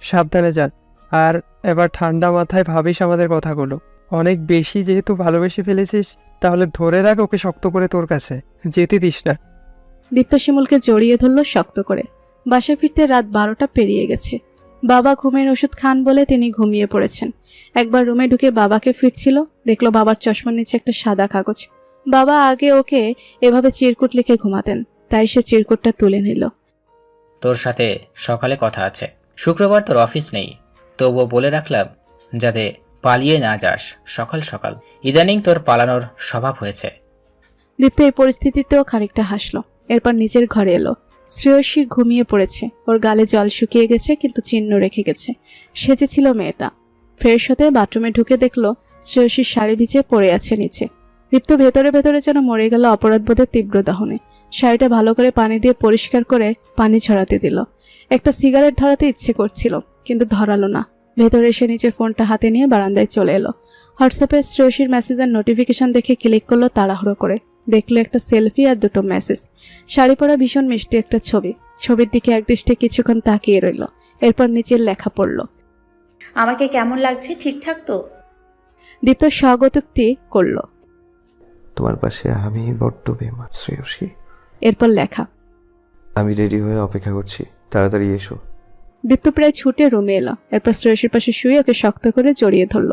সাবধানে যান। আর এবার ঠান্ডা মাথায় ভাবিস আমাদের কথাগুলো। অনেক বেশি যেহেতু ভালোবেসে ফেলেছিস, তাহলে ধরে রাখ ওকে শক্ত করে তোর কাছে, যেতে দিস না।
দীপ্ত শিমুলকে জড়িয়ে ধরল শক্ত করে। বাসায় ফিরতে রাত 12টা পেরিয়ে গেছে। বাবা ঘুমের ওষুধ খান বলে তিনি ঘুমিয়ে পড়েছেন। একবার রুমে ঢুকে বাবাকে ফিরছিল, দেখলো বাবার চশমার নিচে একটা সাদা কাগজ। বাবা আগে ওকে এভাবে চিরকুট লিখে ঘুমাতেন, তাই সে চিরকুটটা তুলে নিল।
তোর সাথে সকালে কথা আছে। শুক্রবার তোর অফিস নেই, তবুও বলে রাখলাম যাতে পালিয়ে না যাস সকাল সকাল। ইদানিং তোর পালানোর স্বভাব হয়েছে।
দীপ্ত এই পরিস্থিতিতেও খানিকটা হাসল। এরপর নিজের ঘরে এলো। শ্রেয়সী ঘুমিয়ে পড়েছে, ওর গালে জল শুকিয়ে গেছে কিন্তু চিহ্ন রেখে গেছে। সেজেছিল মেয়েটা। ফ্রেশ হতে বাথরুমে ঢুকে দেখলো শ্রেয়সীর শাড়ি ভিজে পড়ে আছে নিচে। দীপ্ত ভেতরে ভেতরে যেন মরে গেল অপরাধবোধের তীব্র দহনে। শাড়িটা ভালো করে পানি দিয়ে পরিষ্কার করে পানি ছড়াতে দিল। একটা সিগারেট ধরাতে ইচ্ছে করছিল, কিন্তু ধরালো না। ভেতরে এসে নিজের ফোনটা হাতে নিয়ে বারান্দায় চলে এলো। হোয়াটসঅ্যাপে শ্রেয়সীর মেসেজের নোটিফিকেশন দেখে ক্লিক করলো তাড়াহুড়ো করে। দেখলো একটা সেলফি আর দুটো মেসেজ। শাড়ি পরা ভীষণ মিষ্টি একটা ছবি। ছবির দিকে একদৃষ্টে কিছুক্ষণ তাকিয়ে রইল, এরপর নিচের লেখা পড়ল,
আমাকে কেমন লাগছে? ঠিকঠাক তো?
দীপ্ত স্বগতোক্তি করল,
তোমার পাশে আমি বড্ড বেমান শ্রেয়সী।
এরপর লেখা,
আমি রেডি হয়ে অপেক্ষা করছি, তাড়াতাড়ি এসো।
দীপ্ত প্রায় ছুটে রুমে এলো। এরপর শ্রেয়সীর পাশে শুয়ে ওকে শক্ত করে জড়িয়ে ধরল।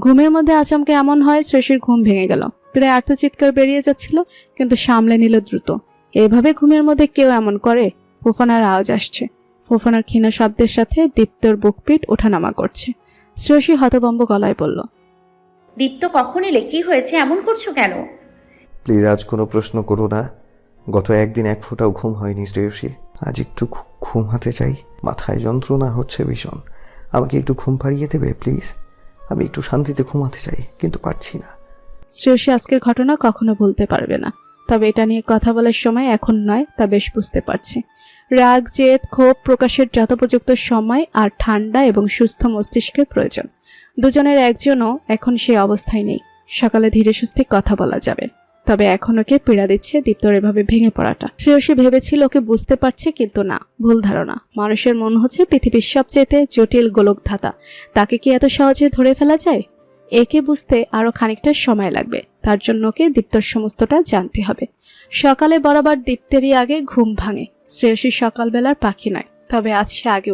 ঘুমের মধ্যে আচমকা এমন হয় শ্রেয়সীর ঘুম ভেঙে গেল। প্রায় আর্তচিৎকার বেরিয়ে যাচ্ছিল, কিন্তু সামলে নিল দ্রুত। এভাবে ঘুমের মধ্যে কেউ এমন করে? ফোফানার আওয়াজ আসছে। ফোফানার ক্ষীণ শব্দের সাথে দীপ্তর বুকপিট ওঠানামা করছে। শ্রেয়সী হতভম্ব গলায় বলল,
দীপ্ত, কখন এলে? কি হয়েছে? এমন করছো কেন?
প্লিজ আজ কোনো প্রশ্ন করো না। গত একদিন এক ফোঁটাও ঘুম হয়নি শ্রেয়সী। আজ একটু ঘুমাতে চাই, মাথায় যন্ত্রণা হচ্ছে ভীষণ। আমাকে একটু ঘুম পাড়িয়ে দেবে প্লিজ? আমি একটু শান্তিতে ঘুমাতে চাই, কিন্তু পারছি না।
শ্রেয়সী আজকের ঘটনা কখনো ভুলতে পারবে না, তবে এটা নিয়ে কথা বলার সময় এখন নয়, তা বেশ বুঝতে পারছে। রাগ, জেদ, ক্ষোভ প্রকাশের যথোপযুক্ত সময় আর ঠান্ডা এবং সুস্থ মস্তিষ্কের প্রয়োজন। দুজনের একজনও এখন সেই অবস্থায় নেই। সকালে ধীরে সুস্থে কথা বলা যাবে, তবে এখন ওকে পীড়া দিচ্ছে দীপ্তর এভাবে ভেঙে পড়াটা। শ্রেয়সী ভেবেছিল ওকে বুঝতে পারছে, কিন্তু না, ভুল ধারণা। মানুষের মন হচ্ছে পৃথিবীর সবচেয়ে জটিল গোলকধাতা। তাকে কি এত সহজে ধরে ফেলা যায়? একে বুঝতে আরো খানিকটা সময় লাগবে। তার জন্য ওকে দীপ্তর সমস্তটা জানতে হবে। সকালে বরাবর দীপ্তেরই আগে ঘুম ভাঙে। শ্রেয়সী সকালবেলার পাখি নয়, তবে আজ সে আগে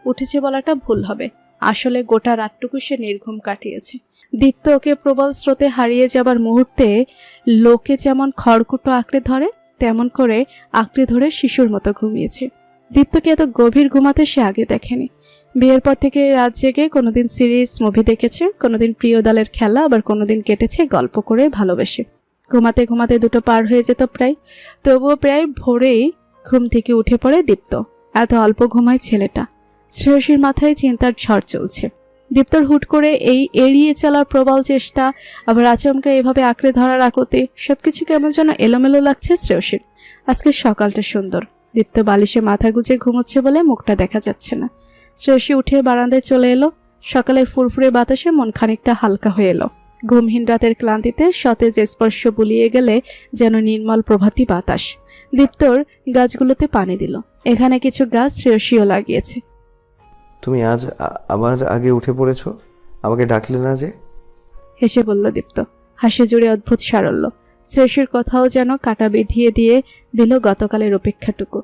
উঠেছে বলাটা ভুল হবে। আসলে গোটা রাতটুকু সে নির্ঘুম কাটিয়েছে। দীপ্ত ওকে প্রবল স্রোতে হারিয়ে যাবার মুহূর্তে লোকে যেমন খড়কুটো আঁকড়ে ধরে তেমন করে আঁকড়ে ধরে শিশুর মতো ঘুমিয়েছে। দীপ্তকে এত গভীর ঘুমাতে সে আগে দেখেনি। বিয়ের পর থেকে রাত জেগে কোনোদিন সিরিজ মুভি দেখেছে, কোনোদিন প্রিয় দলের খেলা, আবার কোনোদিন কেটেছে গল্প করে ভালোবেসে। ঘুমাতে ঘুমাতে 2টো পার হয়ে যেত প্রায়। তবুও প্রায় ভোরেই ঘুম থেকে উঠে পড়ে দীপ্ত। এত অল্প ঘুমায় ছেলেটা। শ্রেয়সীর মাথায় চিন্তার ঝড় চলছে। দীপ্তর হুট করে এই এড়িয়ে চলার প্রবল চেষ্টা, আবার আচমকা এভাবে আঁকড়ে ধরার আকুতি, সবকিছু কেমন যেন এলোমেলো লাগছে শ্রেয়সীর। আজকে সকালটা সুন্দর। দীপ্ত বালিশে মাথা গুজে ঘুমোচ্ছে বলে মুখটা দেখা যাচ্ছে না। শ্রেয়সী উঠে বারান্দায় চলে এলো। সকালের ফুরফুরে বাতাসে মন খানিকটা হালকা হয়ে এলো। ঘুমহীন রাতের ক্লান্তিতে সতেজ স্পর্শ বুলিয়ে গেলে যেন নির্মল প্রভাতী বাতাস। দীপ্তর গাছগুলোতে পানি দিল। এখানে কিছু গাছ শ্রেয়সীও লাগিয়েছে।
তুমি আজ আমার আগে উঠে পড়েছো, আমাকে ডাকলে না যে?
হেসে বলল দীপ্ত, হাসি জুড়ে অদ্ভুত সারল্য। শ্রেয়সীর কথাও যেন কাটা বিধিয়ে দিয়ে দিল গতকালের অপেক্ষাটুকু।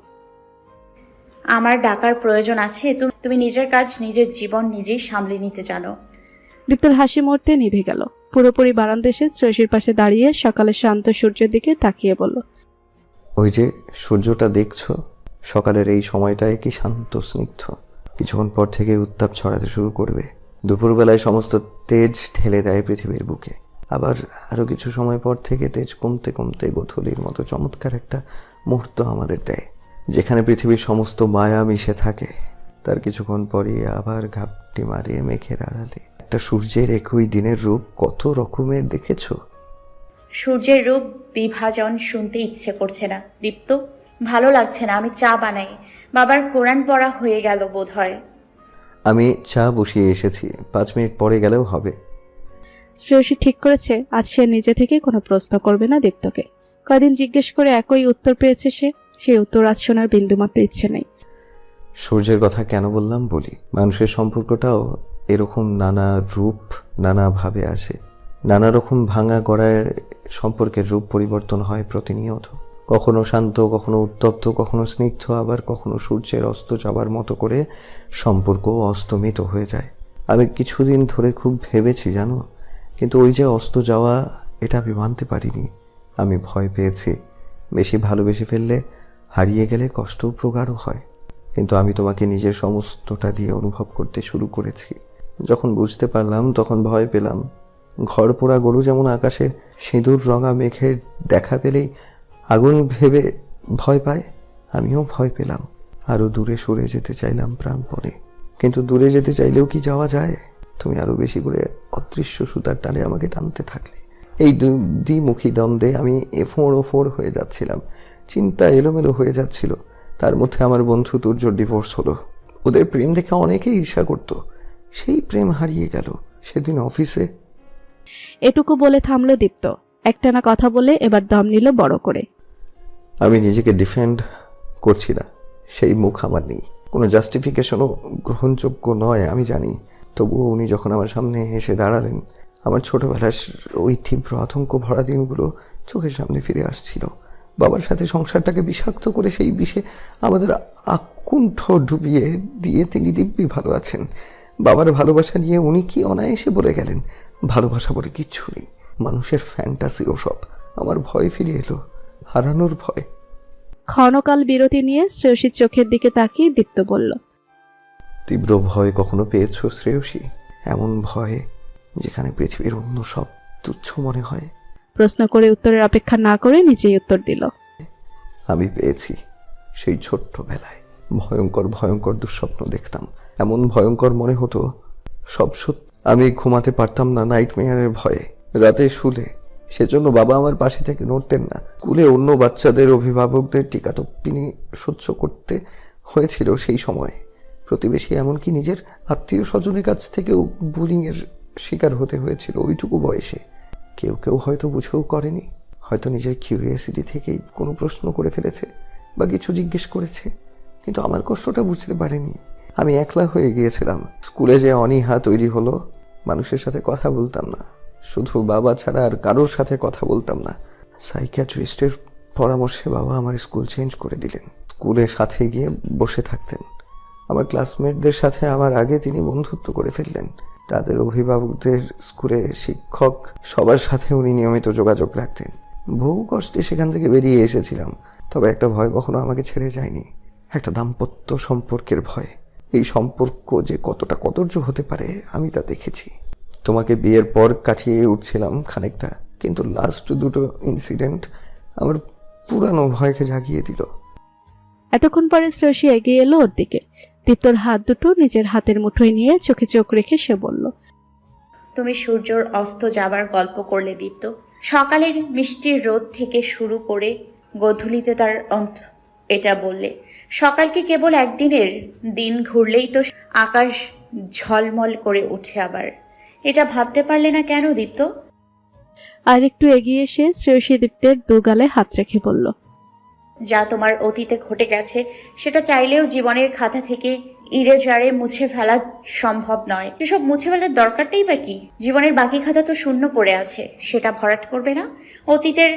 আমার ডাকার প্রয়োজন আছে? তুমি নিজের কাজ, নিজের জীবন নিজেই সামলে নিতে জানো।
দীপ্তর হাসি মুহূর্তে নিভে গেল। পুরোপুরি বারান্দা এসে শ্রেয়সীর পাশে দাঁড়িয়ে সকালের শান্ত সূর্যের দিকে তাকিয়ে বলল,
ওই যে সূর্যটা দেখছো, সকালের এই সময়টায় কি শান্ত স্নিগ্ধ। কিছুক্ষণ পর থেকে উত্তাপ ছড়াতে শুরু করবে। দুপুরবেলায় সমস্ত তেজ ঢেলে দেয় পৃথিবীর বুকে। আবার আরও কিছু সময় পর থেকে তেজ কমতে কমতে গোথলির মতো চমৎকার একটা মুহূর্ত আমাদের দেয়, যেখানে পৃথিবীর সমস্ত মায়া মিশে থাকে। তার কিছুক্ষণ পরই আবার ঘাপটি মারে মেঘের আড়ালে। একটা সূর্যের একই দিনের রূপ কত রকমের দেখেছো?
সূর্যের রূপ বিভাজন শুনতে ইচ্ছে করছে না দীপ্ত, ভালো লাগছে না। আমি চা বানাই। বাবার কোরআন পড়া হয়ে গেল বোধ হয়।
আমি চা বসিয়ে এসেছি, 5 মিনিট পরে গেলেও হবে।
শ্রেয়সী ঠিক করেছে আজ সে নিজে থেকে কোনো প্রশ্ন করবে না দীপ্তকে। কয়দিন জিজ্ঞেস করে একই উত্তর পেয়েছে সে। সেই উত্তর আজ শোনার বিন্দুমাত্র ইচ্ছে নেই।
সূর্যের কথা কেন বললাম বলি। মানুষের সম্পর্কটাও এরকম নানা রূপ নানাভাবে আসে। নানা রকম ভাঙা গড়ায় সম্পর্কের রূপ পরিবর্তন হয় প্রতিনিয়ত। কখনো শান্ত, কখনো উত্তপ্ত, কখনো স্নিগ্ধ, আবার কখনো সূর্যের অস্ত যাবার মতো করে সম্পর্ক অস্তমিত হয়ে যায়। আমি কিছুদিন ধরে খুব ভেবেছি জানো, কিন্তু ওই যে অস্ত যাওয়া, এটা আমি মানতে পারিনি। আমি ভয় পেয়েছি বেশি ভালোবেসে ফেললে হারিয়ে গেলে কষ্টও প্রগাঢ় হয়। কিন্তু আমি তোমাকে নিজের সমস্তটা দিয়ে অনুভব করতে শুরু করেছি। যখন বুঝতে পারলাম তখন ভয় পেলাম। ঘর পোড়া গরু যেমন আকাশে সিঁদুর রঙা মেঘের দেখা পেলেই আগুন ভেবে ভয় পায়, আমিও ভয় পেলাম। আরো দূরে সরে যেতে চাইলাম প্রাণপণে, কিন্তু দূরে যেতে চাইলেও কি যাওয়া যায়? তুমি আরো বেশি করে অদৃশ্য সুতার টানে আমাকে টানতে থাকলে। এই দ্বিমুখী দ্বন্দ্বে আমি এফোঁড় ওফোড় হয়ে যাচ্ছিলাম। চিন্তা এলোমেলো হয়ে যাচ্ছিল। তার মধ্যে আমার বন্ধু তুর্যর ডিভোর্স হলো। ওদের প্রেম দেখে অনেকেই ঈর্ষা করত। সেই প্রেম হারিয়ে গেল সেদিন অফিসে।
এটুকু বলে থামলো দীপ্ত। একটানা কথা বলে এবার দম নিল বড় করে।
আমি নিজেকে ডিফেন্ড করছি না, সেই মুখ আমার নেই। কোনো জাস্টিফিকেশনও গ্রহণযোগ্য নয় আমি জানি। তবুও উনি যখন আমার সামনে এসে দাঁড়ালেন, আমার ছোটবেলার ওই তীব্র আতঙ্ক ভরা দিনগুলো চোখের সামনে ফিরে আসছিল। বাবার সাথে সংসারটাকে বিষাক্ত করে সেই বিষে আমাদের আকুণ্ঠ ডুবিয়ে দিয়ে তিনি দিব্যি ভালো আছেন। বাবার ভালোবাসা নিয়ে উনি কি অনায়াসে বলে গেলেন, ভালোবাসা বলে কিচ্ছু নেই, মানুষের ফ্যান্টাসি ওসব। আমার ভয় ফিরে এলো, হারানোর ভয়।
ক্ষণকাল বিরতি নিয়ে শ্রেয়সীর চোখের দিকে তাকিয়ে দীপ্ত বলল,
তীব্র ভয় কখনো পেয়েছো শ্রেয়সী? এমন ভয় যেখানে পৃথিবীর অন্য সব তুচ্ছ মনে হয়?
প্রশ্ন করে উত্তরের অপেক্ষা না করে নিজেই উত্তর দিল,
আমি পেয়েছি। সেই ছোট্টবেলায় ভয়ঙ্কর ভয়ঙ্কর দুঃস্বপ্ন দেখতাম। এমন ভয়ঙ্কর মনে হতো সব সত্যি। আমি ঘুমাতে পারতাম না নাইটমেয়ারের ভয়ে। রাতে শুলে সেজন্য বাবা আমার পাশে থেকে নড়তেন না। স্কুলে অন্য বাচ্চাদের অভিভাবকদের টিকাটপ্পিনি সহ্য করতে হয়েছিল সেই সময়। প্রতিবেশী এমনকি নিজের আত্মীয় স্বজনের কাছ থেকেও বুলিংয়ের শিকার হতে হয়েছিল ওইটুকু বয়সে। কেউ কেউ হয়তো বুঝেও করেনি, হয়তো নিজের কিউরিয়াসিটি থেকেই কোনো প্রশ্ন করে ফেলেছে বা কিছু জিজ্ঞেস করেছে, কিন্তু আমার কষ্টটা বুঝতে পারেনি। আমি একলা হয়ে গিয়েছিলাম। স্কুলে যে অনীহা তৈরি হলো, মানুষের সাথে কথা বলতাম না, শুধু বাবা ছাড়া আর কারোর সাথে কথা বলতাম না। সাইকিয়াট্রিস্টের পরামর্শে বাবা আমার স্কুল চেঞ্জ করে দিলেন। স্কুলের সাথে গিয়ে বসে থাকতেন। আমার ক্লাসমেটদের সাথে আমার আগে তিনি বন্ধুত্ব করে ফেললেন। তাদের অভিভাবকদের, স্কুলের শিক্ষক, সবার সাথে উনি নিয়মিত যোগাযোগ রাখতেন। বহু কষ্টে সেখান থেকে বেরিয়ে এসেছিলাম, তবে একটা ভয় কখনো আমাকে ছেড়ে যায়নি, একটা দাম্পত্য সম্পর্কের ভয়। এই সম্পর্ক যে কতটা কদর্য হতে পারে আমি তা দেখেছি। তোমাকে বিয়ের পর কাটিয়ে উঠছিলাম খানিকটা, কিন্তু লাস্ট দুটো ইনসিডেন্ট আমার পুরানো ভয়কে জাগিয়ে দিল।
এতক্ষণ পরে শ্রেয়সী এগিয়ে এলো ওর দিকে। দীপ্তর হাত দুটো নিজের হাতের মুঠোয় নিয়ে চোখে চোখ রেখে সে বলল,
তুমি সূর্যর অস্ত যাবার গল্প করলে দীপ্ত। সকালের মিষ্টির রোদ থেকে শুরু করে গধূলিতে তার অন্ত এটা বললে। সকাল কি কেবল একদিনের? দিন ঘুরলেই তো আকাশ ঝলমল করে ওঠে আবার। এটা ভাবতে পারলে না কেন দীপ্ত?
আর একটু এগিয়ে এসে শ্রেয়সী দীপ্তের দুগালে হাত রেখে বলল,
যা তোমার অতীতে ঘটে গেছে সেটা চাইলেও জীবনের খাতা থেকে ইরেজারে মুছে ফেলা সম্ভব নয়। এসব মুছে ফেলার দরকারটাই বা কি? জীবনের বাকি খাতা তো শূন্য পড়ে আছে, সেটা ভরাট করবে না? অতীতের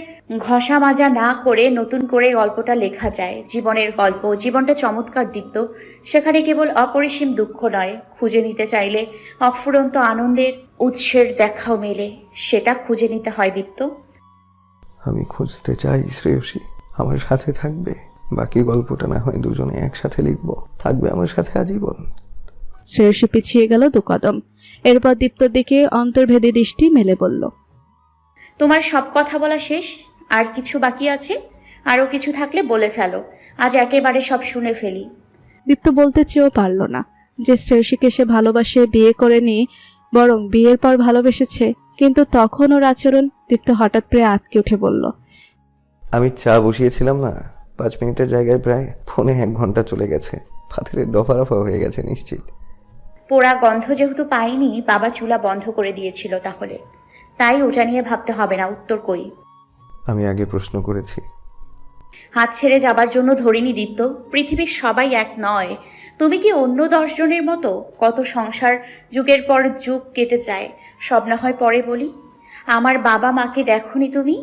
ঘষা মাজা না করে নতুন করে গল্পটা লেখা যায়। জীবনের গল্প, জীবনটা চমৎকার দীপ্ত। সেখানে কেবল অপরিসীম দুঃখ নয়, খুঁজে নিতে চাইলে অফুরন্ত আনন্দের উৎসের দেখাও মেলে। সেটা খুঁজে নিতে হয় দীপ্ত।
আমি খুঁজতে চাই শ্রেয়সী, আমার সাথে থাকবে? বাকি গল্পটা না হয় দুজনে একসাথে লিখবো, থাকবে আমার সাথে আজীবন।
শ্রেয়সী পিছিয়ে গেল 2 কদম। এরপর দীপ্তর দিকে অন্তর্ভেদী দৃষ্টি মেলে বলল,
তোমার সব কথা বলা শেষ? আর কিছু বাকি আছে? আরও কিছু থাকলে বলে ফেলো, আজ একেবারে সব শুনে ফেলি।
দীপ্ত বলতে চেয়েও পারল না যে শ্রেয়সীকে সে ভালোবাসে, বিয়ে করেনি, বরং বিয়ের পর ভালোবেসেছে। কিন্তু তখন ওর আচরণ দীপ্ত হঠাৎ প্রায় আঁতকে উঠে বলল,
আমি চা বসিয়েছিলাম না, 5 মিনিটের জায়গায় প্রায় 1.25 ঘন্টা চলে গেছে। পাথরের দফা রফা হয়ে গেছে নিশ্চিত।
পোড়া গন্ধ যেহেতু পাইনি, বাবা চুলা বন্ধ করে দিয়েছিল তাহলে, তাই ওটা নিয়ে ভাবতে হবে না। উত্তর কই?
আমি আগে প্রশ্ন করেছি।
হাত ছেড়ে যাবার জন্য ধরিনি দীপ্ত। পৃথিবীর সবাই এক নয়। তুমি কি অন্য 10 জনের মতো? কত সংসার যুগের পর যুগ কেটে যায়, সব না হয় পরে বলি। আমার বাবা মাকে দেখোনি তুমি?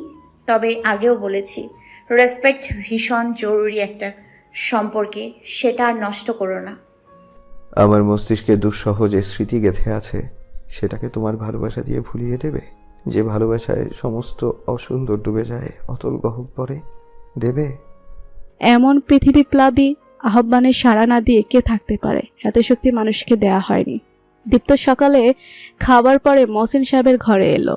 তবে আগেও বলেছি, রেসপেক্ট ভীষণ জরুরি একটা সম্পর্কে, সেটা আর নষ্ট করো না।
আমার মস্তিষ্কে দুঃসহ যে স্মৃতি গেঁথে আছে সেটাকে তোমার ভালোবাসা দিয়ে ভুলিয়ে দেবে? যে ভালোবাসায় সমস্ত অসুন্দর ডুবে যায় অতল গহ্বরে, দেবে?
এমন পৃথিবী প্লাবী আহ্বানে সাড়া না দিয়ে কে থাকতে পারে? এত শক্তি মানুষকে দেয়া হয়নি। দীপ্ত সকালে খাবার পরে মহসিন সাহেবের ঘরে এলো।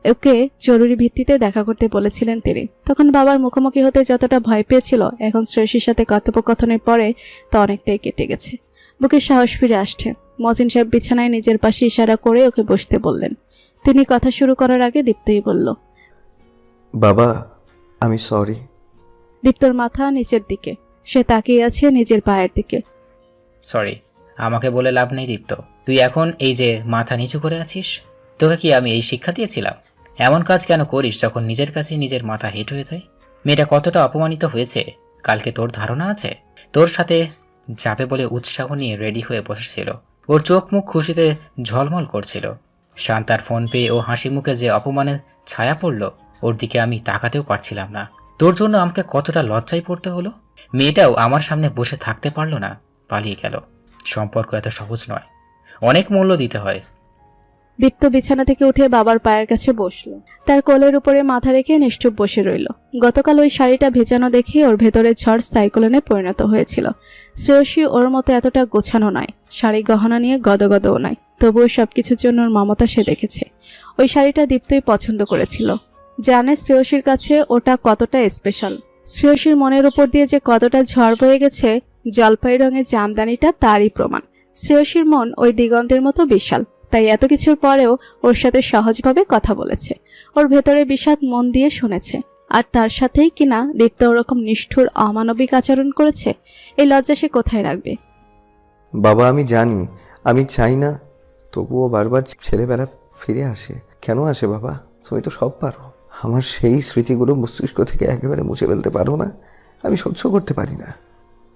ওকে জরুরি ভিত্তিতে দেখা করতে বলেছিলেন তিনি। তখন বাবার মুখোমুখি হতে যতটা ভয় পেয়েছিল, এখন শ্রেয়সীর সাথে কথোপকথনের পরে তা অনেকটাই কেটে গেছে। বুকে সাহস ফিরে আসছে। মহসিন সাহেব বিছানায় নিজের পাশে ইশারা করে ওকে বসতে বললেন। তিনি কথা শুরু করার আগে দীপ্তই বলল,
বাবা, আমি সরি।
দীপ্তর মাথা নিচের দিকে, সে তাকিয়ে আছে নিজের পায়ের দিকে।
সরি, আমাকে বলে লাভ নেই দীপ্ত। তুই এখন এই যে মাথা নিচু করে আছিস, তোকে কি আমি এই শিক্ষা দিয়েছিলাম? এমন কাজ কেন করিস যখন নিজের কাছে নিজের মাথা হেঁট হয়ে যায়? মেয়েটা কতটা অপমানিত হয়েছে কালকে তোর ধারণা আছে? তোর সাথে যাবে বলে উৎসাহ নিয়ে রেডি হয়ে বসেছিল। ওর চোখ মুখ খুশিতে ঝলমল করছিল। শান্তার ফোন পেয়ে ও হাসি মুখে যে অপমানের ছায়া পড়ল, ওর দিকে আমি তাকাতেও পারছিলাম না। তোর জন্য আমাকে কতটা লজ্জায় পড়তে হলো। মেয়েটাও আমার সামনে বসে থাকতে পারলো না, পালিয়ে গেল। সম্পর্ক এত সহজ নয়, অনেক মূল্য দিতে হয়।
দীপ্ত বিছানা থেকে উঠে বাবার পায়ের কাছে বসলো। তার কোলের উপরে মাথা রেখে নিশ্চুপ বসে রইল। গতকাল ওই শাড়িটা ভেজানো দেখে ওর ভেতরের ঝড় সাইক্লোনে পরিণত হয়েছিল। শ্রেয়সী ওর মতো এতটা গোছানো নয়, শাড়ি গহনা নিয়ে গদগদও নয়, তবুও সবকিছুর জন্য ওর মমতা সে দেখেছে। ওই শাড়িটা দীপ্তই পছন্দ করেছিল। জানে শ্রেয়সীর কাছে ওটা কতটা স্পেশাল। শ্রেয়সীর মনের উপর দিয়ে যে কতটা ঝড় বয়ে গেছে, জলপাই রঙের জামদানিটা তারই প্রমাণ। শ্রেয়সীর মন ওই দিগন্তের মতো বিশাল, তাই এত কিছুর পরেও ওর সাথে সহজভাবে কথা বলেছে। ওর ভেতরে বিষাদ মন দিয়ে শুনেছে। আর তার সাথেই কিনা দীপ্ত ওরকম নিষ্ঠুর অমানবিক আচরণ করেছে। এই লজ্জা সে কোথায় রাখবে?
বাবা, আমি জানি, আমি চাই না, তবুও বারবার ছেলেবেলা ফিরে আসে। কেন আসে বাবা? তুমি তো সব পারো। আমার সেই স্মৃতিগুলো মস্তিষ্ক থেকে একেবারে মুছে ফেলতে পারো না? আমি সহ্য করতে পারি না।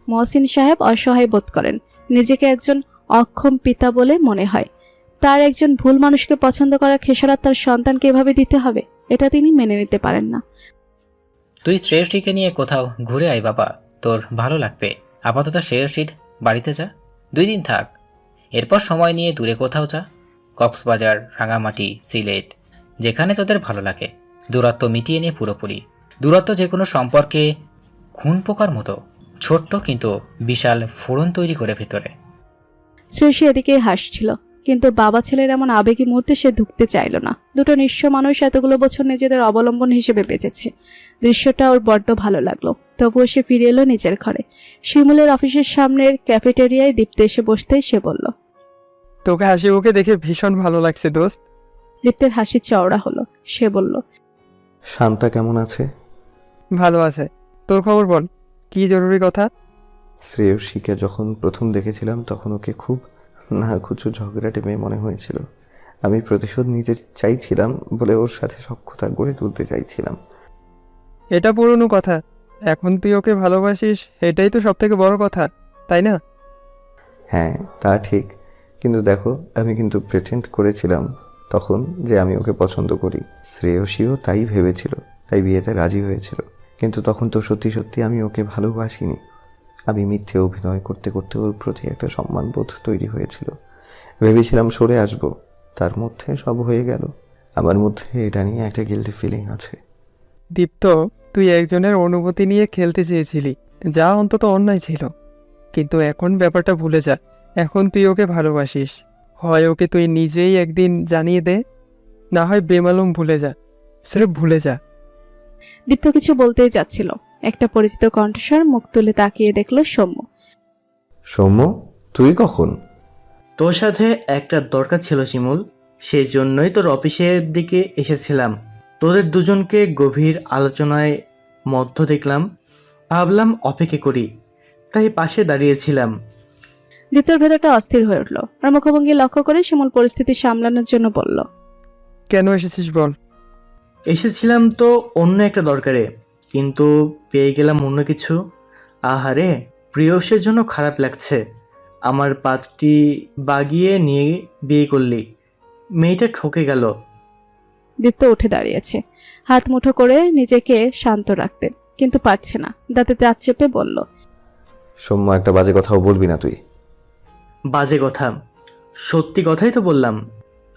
মহসিন সাহেব অসহায় বোধ করেন। নিজেকে একজন অক্ষম পিতা বলে মনে হয়। তার একজন ভুল মানুষকে পছন্দ করার খেসারত তার সন্তানকে এভাবে দিতে হবে, এটা তিনি মেনে নিতে পারেন না।
তুই শ্রেয়সীকে নিয়ে কোথাও ঘুরে আয় বাবা, তোর ভালো লাগবে। আপাতত শ্রেয়সীর বাড়িতে যা, 2 দিন থাক। এরপর সময় নিয়ে দূরে কোথাও যা, কক্সবাজার, রাঙামাটি, সিলেট, যেখানে তোদের ভালো লাগে। দূরত্ব মিটিয়ে নিয়ে পুরোপুরি। দূরত্ব যে কোনো সম্পর্কে খুন পোকার মতো, ছোট্ট কিন্তু বিশাল ফোড়ন তৈরি করে ভেতরে।
শ্রেয়সী এদিকে হাসছিল, কিন্তু বাবা ছেলের এমন আবেগী মুহূর্তে সে ঢুকতে চাইল না। দুটো নিঃস্ব মানুষ এতগুলো বছর নিজেদের অবলম্বন হিসেবে বেঁচেছে। দৃশ্যটা ওর বড্ড ভালো লাগলো। তবুও সে ফিরে এলো নিজের ঘরে। শিমুলের অফিসের সামনের ক্যাফেটেরিয়ায় দীপ্ত এসে বসতেই সে বলল,
তোকে হাসি মুখে দেখে ভীষণ ভালো লাগছে দোস্ত।
দীপ্তের হাসি চওড়া হলো। সে বলল,
শান্তা কেমন আছে?
ভালো আছে। তোর খবর বল, কি জরুরি কথা?
শ্রেয়সীকে যখন প্রথম দেখেছিলাম তখন ওকে খুব নাকুচু ঝগড়াটে মেয়ে মনে হয়েছিল। আমি প্রতিশোধ নিতে চাইছিলাম বলে ওর সাথে সখ্যতা গড়ে তুলতে চাইছিলাম।
এটা পুরনো কথা, এখন তুই ওকে ভালোবাসিস, এটাই তো সব থেকে বড় কথা, তাই না?
হ্যাঁ, তা ঠিক, কিন্তু দেখো আমি কিন্তু প্রিটেন্ড করেছিলাম তখন যে আমি ওকে পছন্দ করি। শ্রেয়সীও তাই ভেবেছিল, তাই বিয়েতে রাজি হয়েছিল। কিন্তু তখন তো সত্যি সত্যি আমি ওকে ভালোবাসিনি। আমি মিথ্যে অভিনয় করতে করতে ওর প্রতি একটা সম্মানবোধ তৈরি হয়েছিল। ভেবেছিলাম সরে আসব, তার মধ্যে সব হয়ে গেল। আমার মধ্যে এটা নিয়ে একটা গিল্টি ফিলিং আছে।
দীপ্ত, তুই একজনের অনুভূতি নিয়ে খেলতে চেয়েছিলি, যা অন্তত অন্যায় ছিল। কিন্তু এখন ব্যাপারটা ভুলে যা। এখন তুই ওকে ভালোবাসিস, হয় ওকে তুই নিজেই একদিন জানিয়ে দে, না হয় বেমালুম ভুলে যা, স্রেফ ভুলে যা।
দীপ্ত কিছু বলতেই যাচ্ছিল, একটা পরিচিত কণ্ঠস্বর মুখ তুলে তাকিয়ে দেখল সৌম্য।
সৌম্য, তুই কখন?
তোর সাথে একটা দরকার ছিল শিমুল, সেই জন্যই তোর অফিসের দিকে এসেছিলাম। তোদের দুজনকে গভীর আলোচনায় মধ্য দেখলাম, ভাবলাম অপেক্ষা করি, তাই পাশে দাঁড়িয়েছিলাম।
দীপ্তর ভেতরটা অস্থির হয়ে উঠল। আর মুখভঙ্গি লক্ষ্য করে শিমুল পরিস্থিতি সামলানোর জন্য বলল,
কেন এসেছিস বল।
এসেছিলাম তো অন্য একটা দরকারে, কিন্তু পেয়ে গেলাম অন্য কিছু। আহারে, প্রিয়সের জন্য খারাপ লাগছে। আমার পাত্রী বাগিয়ে নিয়ে বিয়ে করলি, মেয়েটা ঠকে গেল।
দীপ্ত উঠে দাঁড়িয়েছে, হাত মুঠো করে নিজেকে শান্ত রাখতে, কিন্তু পারছে না। দাঁতে দাঁত চেপে বলল,
সৌম্য, একটা বাজে কথাও বলবি না তুই।
বাজে কথা? সত্যি কথাই তো বললাম।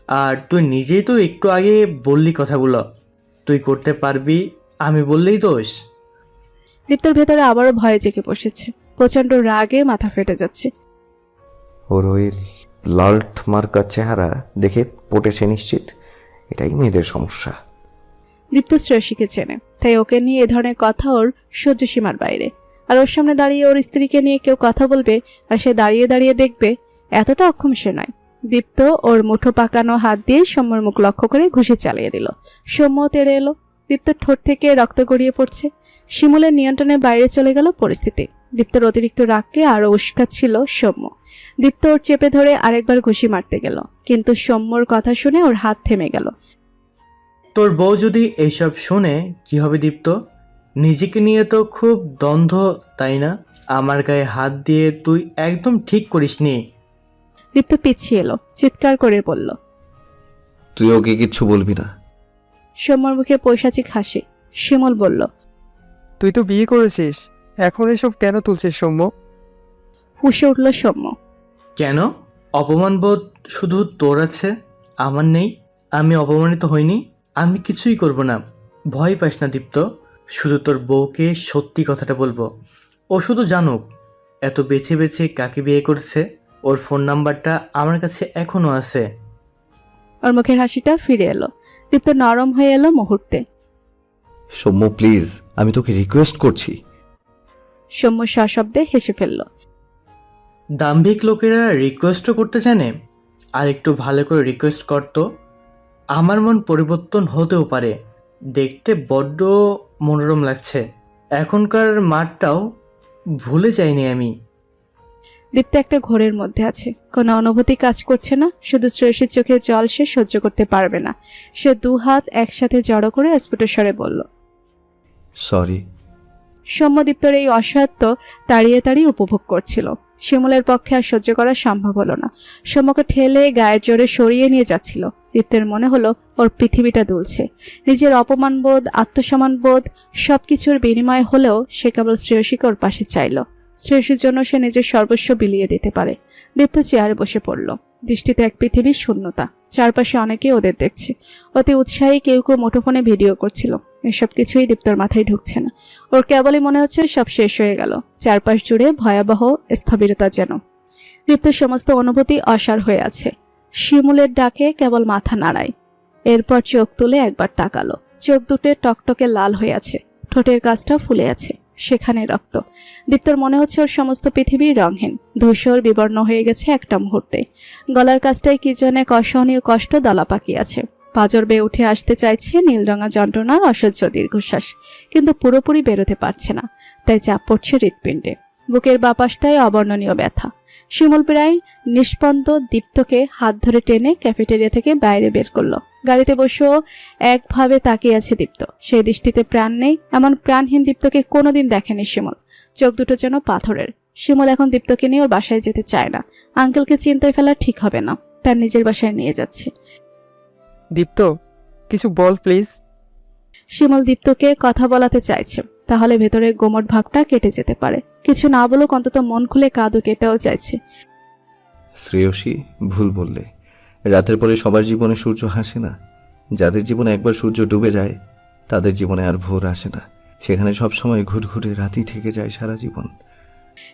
আর তুই নিজেই তো একটু আগে বললি কথাগুলো। তুই করতে পারবি, আমি বললেই দোষ?
দীপ্তর ভেতরে আবারও ভয়ে জেগে বসেছে। প্রচন্ড রাগে মাথা ফেটে যাচ্ছে।
ওর ওই লাল্ট মার্কা চেহারা দেখে পটেছে নিশ্চিত। এটাই মেয়েদের সমস্যা।
দীপ্ত শ্রেয়সীকে চেনে, তাই ওকে নিয়ে এ ধরনের কথা ওর সহ্য সীমার বাইরে। আর ওর সামনে দাঁড়িয়ে ওর স্ত্রীকে নিয়ে কেউ কথা বলবে আর সে দাঁড়িয়ে দাঁড়িয়ে দেখবে, এতটা অক্ষম সে নয়। দীপ্ত ওর মুঠো পাকানো হাত দিয়ে সৌম্যর মুখ লক্ষ্য করে ঘুষি চালিয়ে দিল। সৌম্য তেড়ে এলো। দীপ্তর ঠোঁট থেকে রক্ত গড়িয়ে পড়ছে। শিমুলের নিয়ন্ত্রণের বাইরে চলে গেল পরিস্থিতি। দীপ্তর অতিরিক্ত রাগকে আরও উস্কাচ্ছিল সৌম্য। দীপ্ত ওর চেপে ধরে আরেকবার ঘুষি মারতে গেল, কিন্তু সৌম্যর কথা শুনে ওর হাত থেমে গেল।
তোর বউ যদি এইসব শুনে কি হবে দীপ্ত? নিজেকে নিয়ে তো খুব দ্বন্দ্ব, তাই না? আমার গায়ে হাত দিয়ে তুই একদম ঠিক করিসনি।
দীপ্ত পিছিয়ে এলো, চিৎকার করে বলল,
তুই ওকে কিচ্ছু বলবি না।
সৌম্যর মুখে পৈশাচিক হাসি। শিমুল বলল,
তুই তো বিয়ে করেছিস, এখন এসব কেন তুলছিস সৌম্য?
ফুঁসে উঠল সৌম্য।
কেন? অপমানবোধ শুধু তোর আছে, আমার নেই? আমি অপমানিত হইনি? আমি কিছুই করব না, ভয় পাস না দীপ্ত। শুধু তোর বউকে সত্যি কথাটা বলবো। ও শুধু জানুক এত বেছে বেছে কাকে বিয়ে করছে। ওর ফোন নাম্বারটা আমার কাছে এখনো আছে।
ওর মুখের হাসিটা ফিরে এলো। দীপ্ত নরম হয়ে এলো মুহূর্তে।
সৌম্য প্লিজ, আমি তোকে রিকোয়েস্ট করছি।
সৌম্য সশব্দে হেসে ফেলল।
দাম্ভিক লোকেরা রিকোয়েস্টও করতে জানে। আর একটু ভালো করে রিকোয়েস্ট করতো, আমার মন পরিবর্তন হতেও পারে। দেখতে বড্ড মনোরম লাগছে। এখনকার মাঠটাও ভুলে যাইনি আমি।
দীপ্ত একটা ঘোরের মধ্যে আছে, কোনো অনুভূতি কাজ করছে না। শুধু শ্রেয়সীর চোখে জল সে সহ্য করতে পারবে না। সে 2 হাত একসাথে জড়ো করে স্ফুট স্বরে বলল,
সরি।
সৌম্য দীপ্তর এই অসহায়ত্ব তাড়িয়ে তাড়িয়ে উপভোগ করছিল। শিমুলের পক্ষে আর সহ্য করা সম্ভব হলো না। সৌম্যকে ঠেলে গায়ের জোরে সরিয়ে নিয়ে যাচ্ছিল। দীপ্তের মনে হলো ওর পৃথিবীটা দুলছে। নিজের অপমানবোধ, আত্মসম্মানবোধ সবকিছুর বিনিময় হলেও সে কেবল শ্রেয়সীকে ওর পাশে চাইল। শ্রেয়সীর জন্য সে নিজের সর্বস্ব বিলিয়ে দিতে পারে। দীপ্ত চেয়ারে বসে পড়ল। দৃষ্টিতে এক পৃথিবীর শূন্যতা। চারপাশে অনেকেই ওদের দেখছে। অতি উৎসাহী কেউ কেউ মুঠোফোনে ভিডিও করছিল। এসব কিছুই দীপ্তর মাথায় ঢুকছে না। ওর কেবলই মনে হচ্ছে সব শেষ হয়ে গেল। চারপাশ জুড়ে ভয়াবহ স্থবিরতা যেন। দীপ্তর সমস্ত অনুভূতি অসাড় হয়ে আছে। শিমুলের ডাকে কেবল মাথা নাড়ায়। এরপর চোখ তুলে একবার তাকালো। চোখ দুটো টকটকে লাল হয়ে আছে। ঠোঁটের কাছটা ফুলে আছে, সেখানে রক্ত। দীপ্তর মনে হচ্ছে ওর সমস্ত পৃথিবী রংহীন, ধূসর বিবর্ণ হয়ে গেছে একটা মুহূর্তে। গলার কাছটায় কি যেন এক অসহনীয় কষ্ট দলা পাকিয়েছে। পাঁজর বেয়ে উঠে আসতে চাইছে নীলরঙা যন্ত্রণার অসহ্য দীর্ঘশ্বাস, কিন্তু পুরোপুরি বেরোতে পারছে না। তাই চাপ পড়ছে হৃৎপিণ্ডে। বুকের বাপাসটায় অবর্ণনীয় ব্যথা। শিমুল প্রায় নিষ্পন্দ দীপ্তকে হাত ধরে টেনে ক্যাফেটেরিয়া থেকে বাইরে বের করলো। গাড়িতে বসেও একভাবে তাকিয়ে আছে দীপ্ত। সেই দৃষ্টিতে প্রাণ নেই। এমন প্রাণহীন দীপ্তকে কোনোদিন দেখেনি শিমুল। চোখ দুটো যেন পাথরের। শিমুল এখন দীপ্তকে নিয়ে ওর বাসায় যেতে চায় না। আঙ্কেলকে চিন্তায় ফেলা ঠিক হবে না। তার নিজের বাসায় নিয়ে যাচ্ছে।
দীপ্ত, কিছু বল প্লিজ।
শিমুল দীপ্তকে কথা বলাতে চাইছে, তাহলে ভেতরে গোমট ভাবটা কেটে যেতে পারে। কিছু না বলুক, অন্তত মন খুলে কাঁদুক এটাও চাইছে।
শ্রেয়সী, ভুল বললে। রাতের পরে সবার জীবনে সূর্য হাসে না। যাদের জীবনে একবার সূর্য ডুবে যায় তাদের জীবনে আর ভোর আসে না। সেখানে সবসময় ঘুটঘুটে রাতই থেকে যায় সারা জীবন।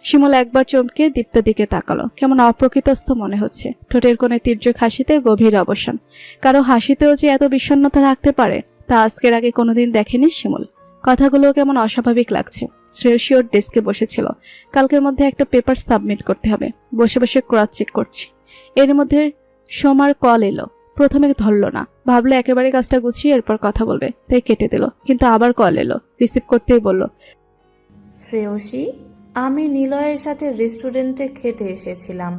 শিমুল একবার চমকে দীপ্ত দিকে তাকালো। কেমন অপ্রকৃতস্থ মনে হচ্ছে। ঠোঁটের কোণে তীর্যক হাসিতে গভীর অবসান। কারো হাসিতেও যে এত বিষণ্ণতা থাকতে পারে তা আজকের আগে কোনোদিন দেখেনি শিমুল। কথাগুলো কেমন অস্বাভাবিক লাগছে। শ্রেয়সী ওর ডেস্কে বসেছিল। কালকের মধ্যে একটা পেপার সাবমিট করতে হবে। বসে বসে ক্রস চেক করছি। এর মধ্যে সোমার কল এলো। প্রথমে ধরল না, ভাবলো একেবারে কাজটা গুছিয়ে এরপর কথা বলবে, তাই কেটে দিল। কিন্তু আবার কল এলো। রিসিভ করতেই বলল,
শ্রেয়সী, আমি নিলয়ের সাথে রেস্টুরেন্টে খেতে এসেছিলাম।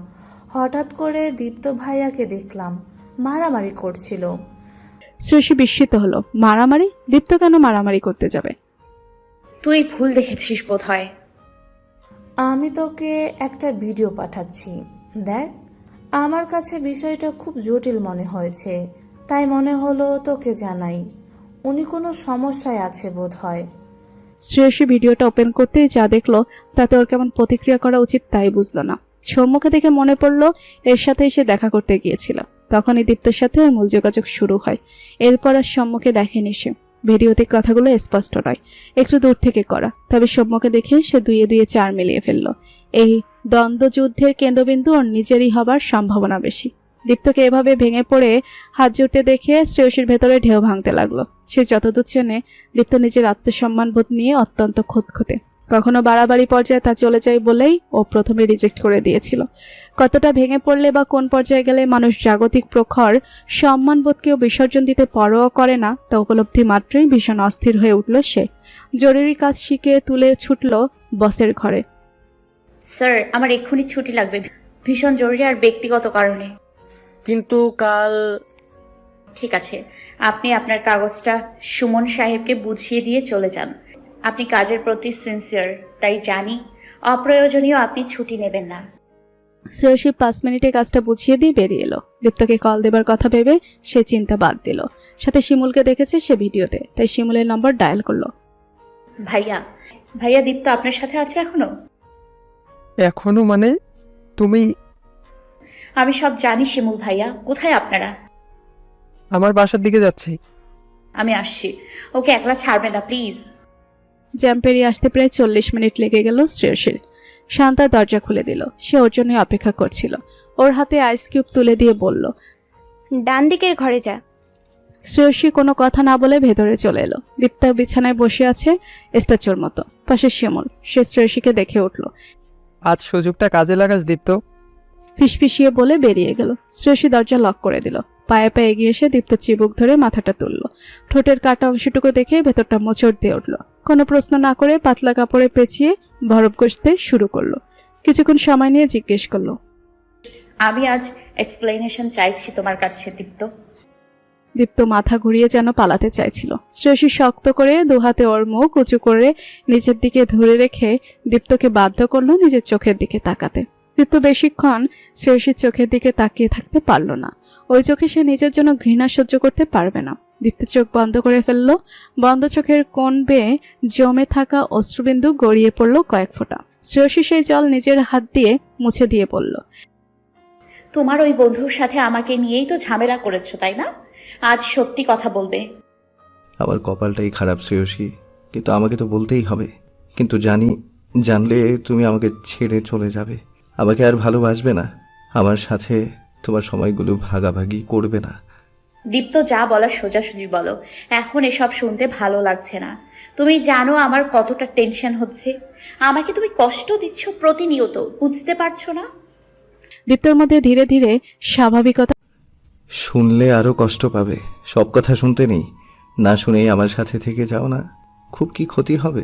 হঠাৎ করে দীপ্ত ভাইয়াকে দেখলাম মারামারি করছিল।
শ্রেয়সী বিস্মিত হলো। মারামারি? দীপ্ত কেন মারামারি করতে যাবে?
তুই ভুল দেখেছিস বোধহয়।
আমি তোকে একটা ভিডিও পাঠাচ্ছি, দেখ। আমার কাছে বিষয়টা খুব জটিল মনে হয়েছে, তাই মনে হলো তোকে জানাই। উনি কোনো সমস্যায় আছে বোধ হয়।
শ্রেয়সী ভিডিওটা ওপেন করতেই যা দেখলো তাতে ওর কেমন প্রতিক্রিয়া করা উচিত তাই বুঝলো না। সৌম্যকে দেখে মনে পড়লো এর সাথেই সে দেখা করতে গিয়েছিল। তখনই দীপ্তর সাথে ওর মূল যোগাযোগ শুরু হয়। এরপর আর সৌম্যকে দেখেনি সে। ভিডিওতে কথাগুলো স্পষ্ট নয়, একটু দূর থেকে করা। তবে সৌম্যকে দেখে সে দুইয়ে দুইয়ে চার মিলিয়ে ফেলল। এই দ্বন্দ্বযুদ্ধের কেন্দ্রবিন্দু ওর নিজেরই হবার সম্ভাবনা বেশি। দীপ্তকে এভাবে ভেঙে পড়ে হাত জুড়তে দেখে শ্রেয়সীর ভেতরে ঢেউ ভাঙতে লাগলো। সে যতদূর চেনে দীপ্ত নিজের আত্মসম্মানবোধ নিয়ে অত্যন্ত খুঁতখুঁতে। কখনো বাড়াবাড়ি পর্যায়ে তা চলে যায় বলেই ও প্রথমে রিজেক্ট করে দিয়েছিল। কতটা ভেঙে পড়লে বা কোন পর্যায়ে গেলে মানুষ জাগতিক প্রখর সম্মানবোধকেও বিসর্জন দিতে পরোয়া করে না তা উপলব্ধি মাত্রই ভীষণ অস্থির হয়ে উঠল সে। জরুরি কাজ শিখে তুলে ছুটল বসের ঘরে।
স্যার, আমার এক্ষুনি ছুটি লাগবে, ভীষণ জরুরি আর ব্যক্তিগত কারণে।
কিন্তু কাল।
ঠিক আছে, আপনি আপনার কাগজটা সুমন সাহেবকে বুঝিয়ে দিয়ে চলে যান। আপনি কাজের প্রতি সিনসিয়ার, তাই জানি অপ্রয়োজনীয় আপনি ছুটি নেবেন না।
শ্রেয়সী 5 মিনিটে কাজটা বুঝিয়ে দিয়ে বেরিয়ে এলো। দীপ্তকে কল দেবার কথা ভেবে সে চিন্তা বাদ দিল। সাথে শিমুলকে দেখেছে সে ভিডিওতে, তাই শিমুলের নম্বর ডায়াল করলো।
ভাইয়া দীপ্ত আপনার সাথে আছে এখনো?
এখনো মানে? তুমি?
আমি সব জানি শিমুল ভাইয়া। কোথায় আপনারা?
আমার বাসার দিকে যাচ্ছি।
আমি আসছি। ওকে একলা ছাড়বেন না প্লিজ।
জ্যাম পেরিয়ে আসতে প্রায় 40 মিনিট লেগে গেল শ্রেয়সীর। শান্তা দরজা খুলে দিল। সে ওর জন্য অপেক্ষা করছিল। ওর হাতে আইস কিউব তুলে দিয়ে বলল,
ডান দিকের ঘরে যা।
শ্রেয়সী কোনো কথা না বলে ভেতরে চলে এলো। দীপ্তা বিছানায় বসে আছে স্ট্যাচুর মতো। পাশে শিমুল। সে শ্রেয়সীকে দেখে উঠল।
আজ সুযোগটা কাজে লাগাস দীপ্ত।
ফিসফিসিয়ে বলে বেরিয়ে গেল। শ্রেয়সী দরজা লক করে দিল। পায়ে পায়ে এগিয়ে এসে দীপ্ত চিবুক ধরে মাথাটা তুলল। ঠোঁটের কাটা অংশটুকু দেখে ভেতরটা মোচড় দিয়ে উঠল। কোনো প্রশ্ন না করে পাতলা কাপড়ে পেঁচিয়ে বরফ কষতে শুরু করলো। কিছুক্ষণ সময় নিয়ে জিজ্ঞেস করলো,
আমি আজ এক্সপ্লেনেশন চাইছি তোমার কাছে দীপ্ত।
দীপ্ত মাথা ঘুরিয়ে যেন পালাতে চাইছিল। শ্রেয়সী শক্ত করে দুহাতে ওর মুখ উঁচু করে নিচের দিকে ধরে রেখে দীপ্তকে বাধ্য করলো নিজের চোখের দিকে তাকাতে। দীপ্ত বেশিক্ষণ শ্রেয়সীর চোখের দিকে তাকিয়ে থাকতে পারল না। ওই চোখে সে নিজের জন্য ঘৃণা সহ্য করতে পারবে না। দীপ্ত চোখ বন্ধ করে ফেললো। বন্ধ চোখের কোণ বেয়ে জমে থাকা অশ্রুবিন্দু গড়িয়ে পড়ল কয়েক ফোঁটা। শ্রেয়সী সেই জল নিজের হাত দিয়ে মুছে দিয়ে বলল,
তোমার ওই বন্ধুর সাথে আমাকে নিয়েই তো ঝামেলা করেছো, তাই না? আজ সত্যি কথা বলবে?
আমার কপালটাই খারাপ শ্রেয়সী, কিন্তু আমাকে তো বলতেই হবে। কিন্তু জানলে তুমি আমাকে ছেড়ে চলে যাবে, আমাকে আর ভালোবাসবে না, আমার সাথে তোমার সময়গুলো ভাগাভাগি করবে না।
দীপ্ত, যা বলার সোজাসুজি বলো। এখন এসব শুনতে ভালো লাগছে না। তুমি জানো আমার কতটা টেনশন হচ্ছে। আমাকে তুমি কষ্ট দিচ্ছ প্রতিনিয়ত, বুঝতে পারছো না?
দীপ্তর মধ্যে ধীরে ধীরে স্বাভাবিকতা।
শুনলে আরো কষ্ট পাবে, সব কথা শুনতে নেই, না শুনেই আমার সাথে থেকে যাও না, খুব কি ক্ষতি হবে?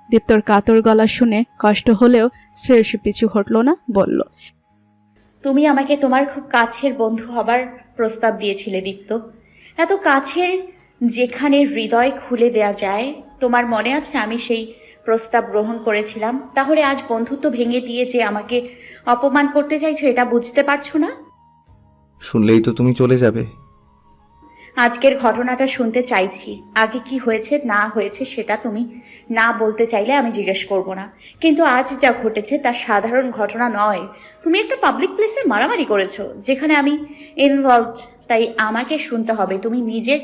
দীপ্তর কাতর গলা শুনে কষ্ট হলেও শ্রেয়সী পিছু হটল না, বলল,
তুমি আমাকে তোমার খুব কাছের বন্ধু হবার প্রস্তাব দিয়েছিলে দীপ্ত। এত কাছের, যেখানে হৃদয় খুলে দেয়া যায়। তোমার মনে আছে আমি সেই প্রস্তাব গ্রহণ করেছিলাম? তাহলে আজ বন্ধুত্ব ভেঙে দিয়ে যে আমাকে অপমান করতে চাইছো, এটা বুঝতে পারছো না?
শুনলেই তো তুমি চলে যাবে।
আজকের ঘটনাটা শুনতে চাইছি। আগে কি হয়েছে না হয়েছে সেটা তুমি না বলতে চাইলে আমি জিজ্ঞেস করব না, কিন্তু আজ যা ঘটেছে তা সাধারণ ঘটনা নয়। তুমি একটা পাবলিক প্লেসে মারামারি করেছো যেখানে আমি ইনভলভড, তাই আমাকে শুনতে হবে। তুমি নিজে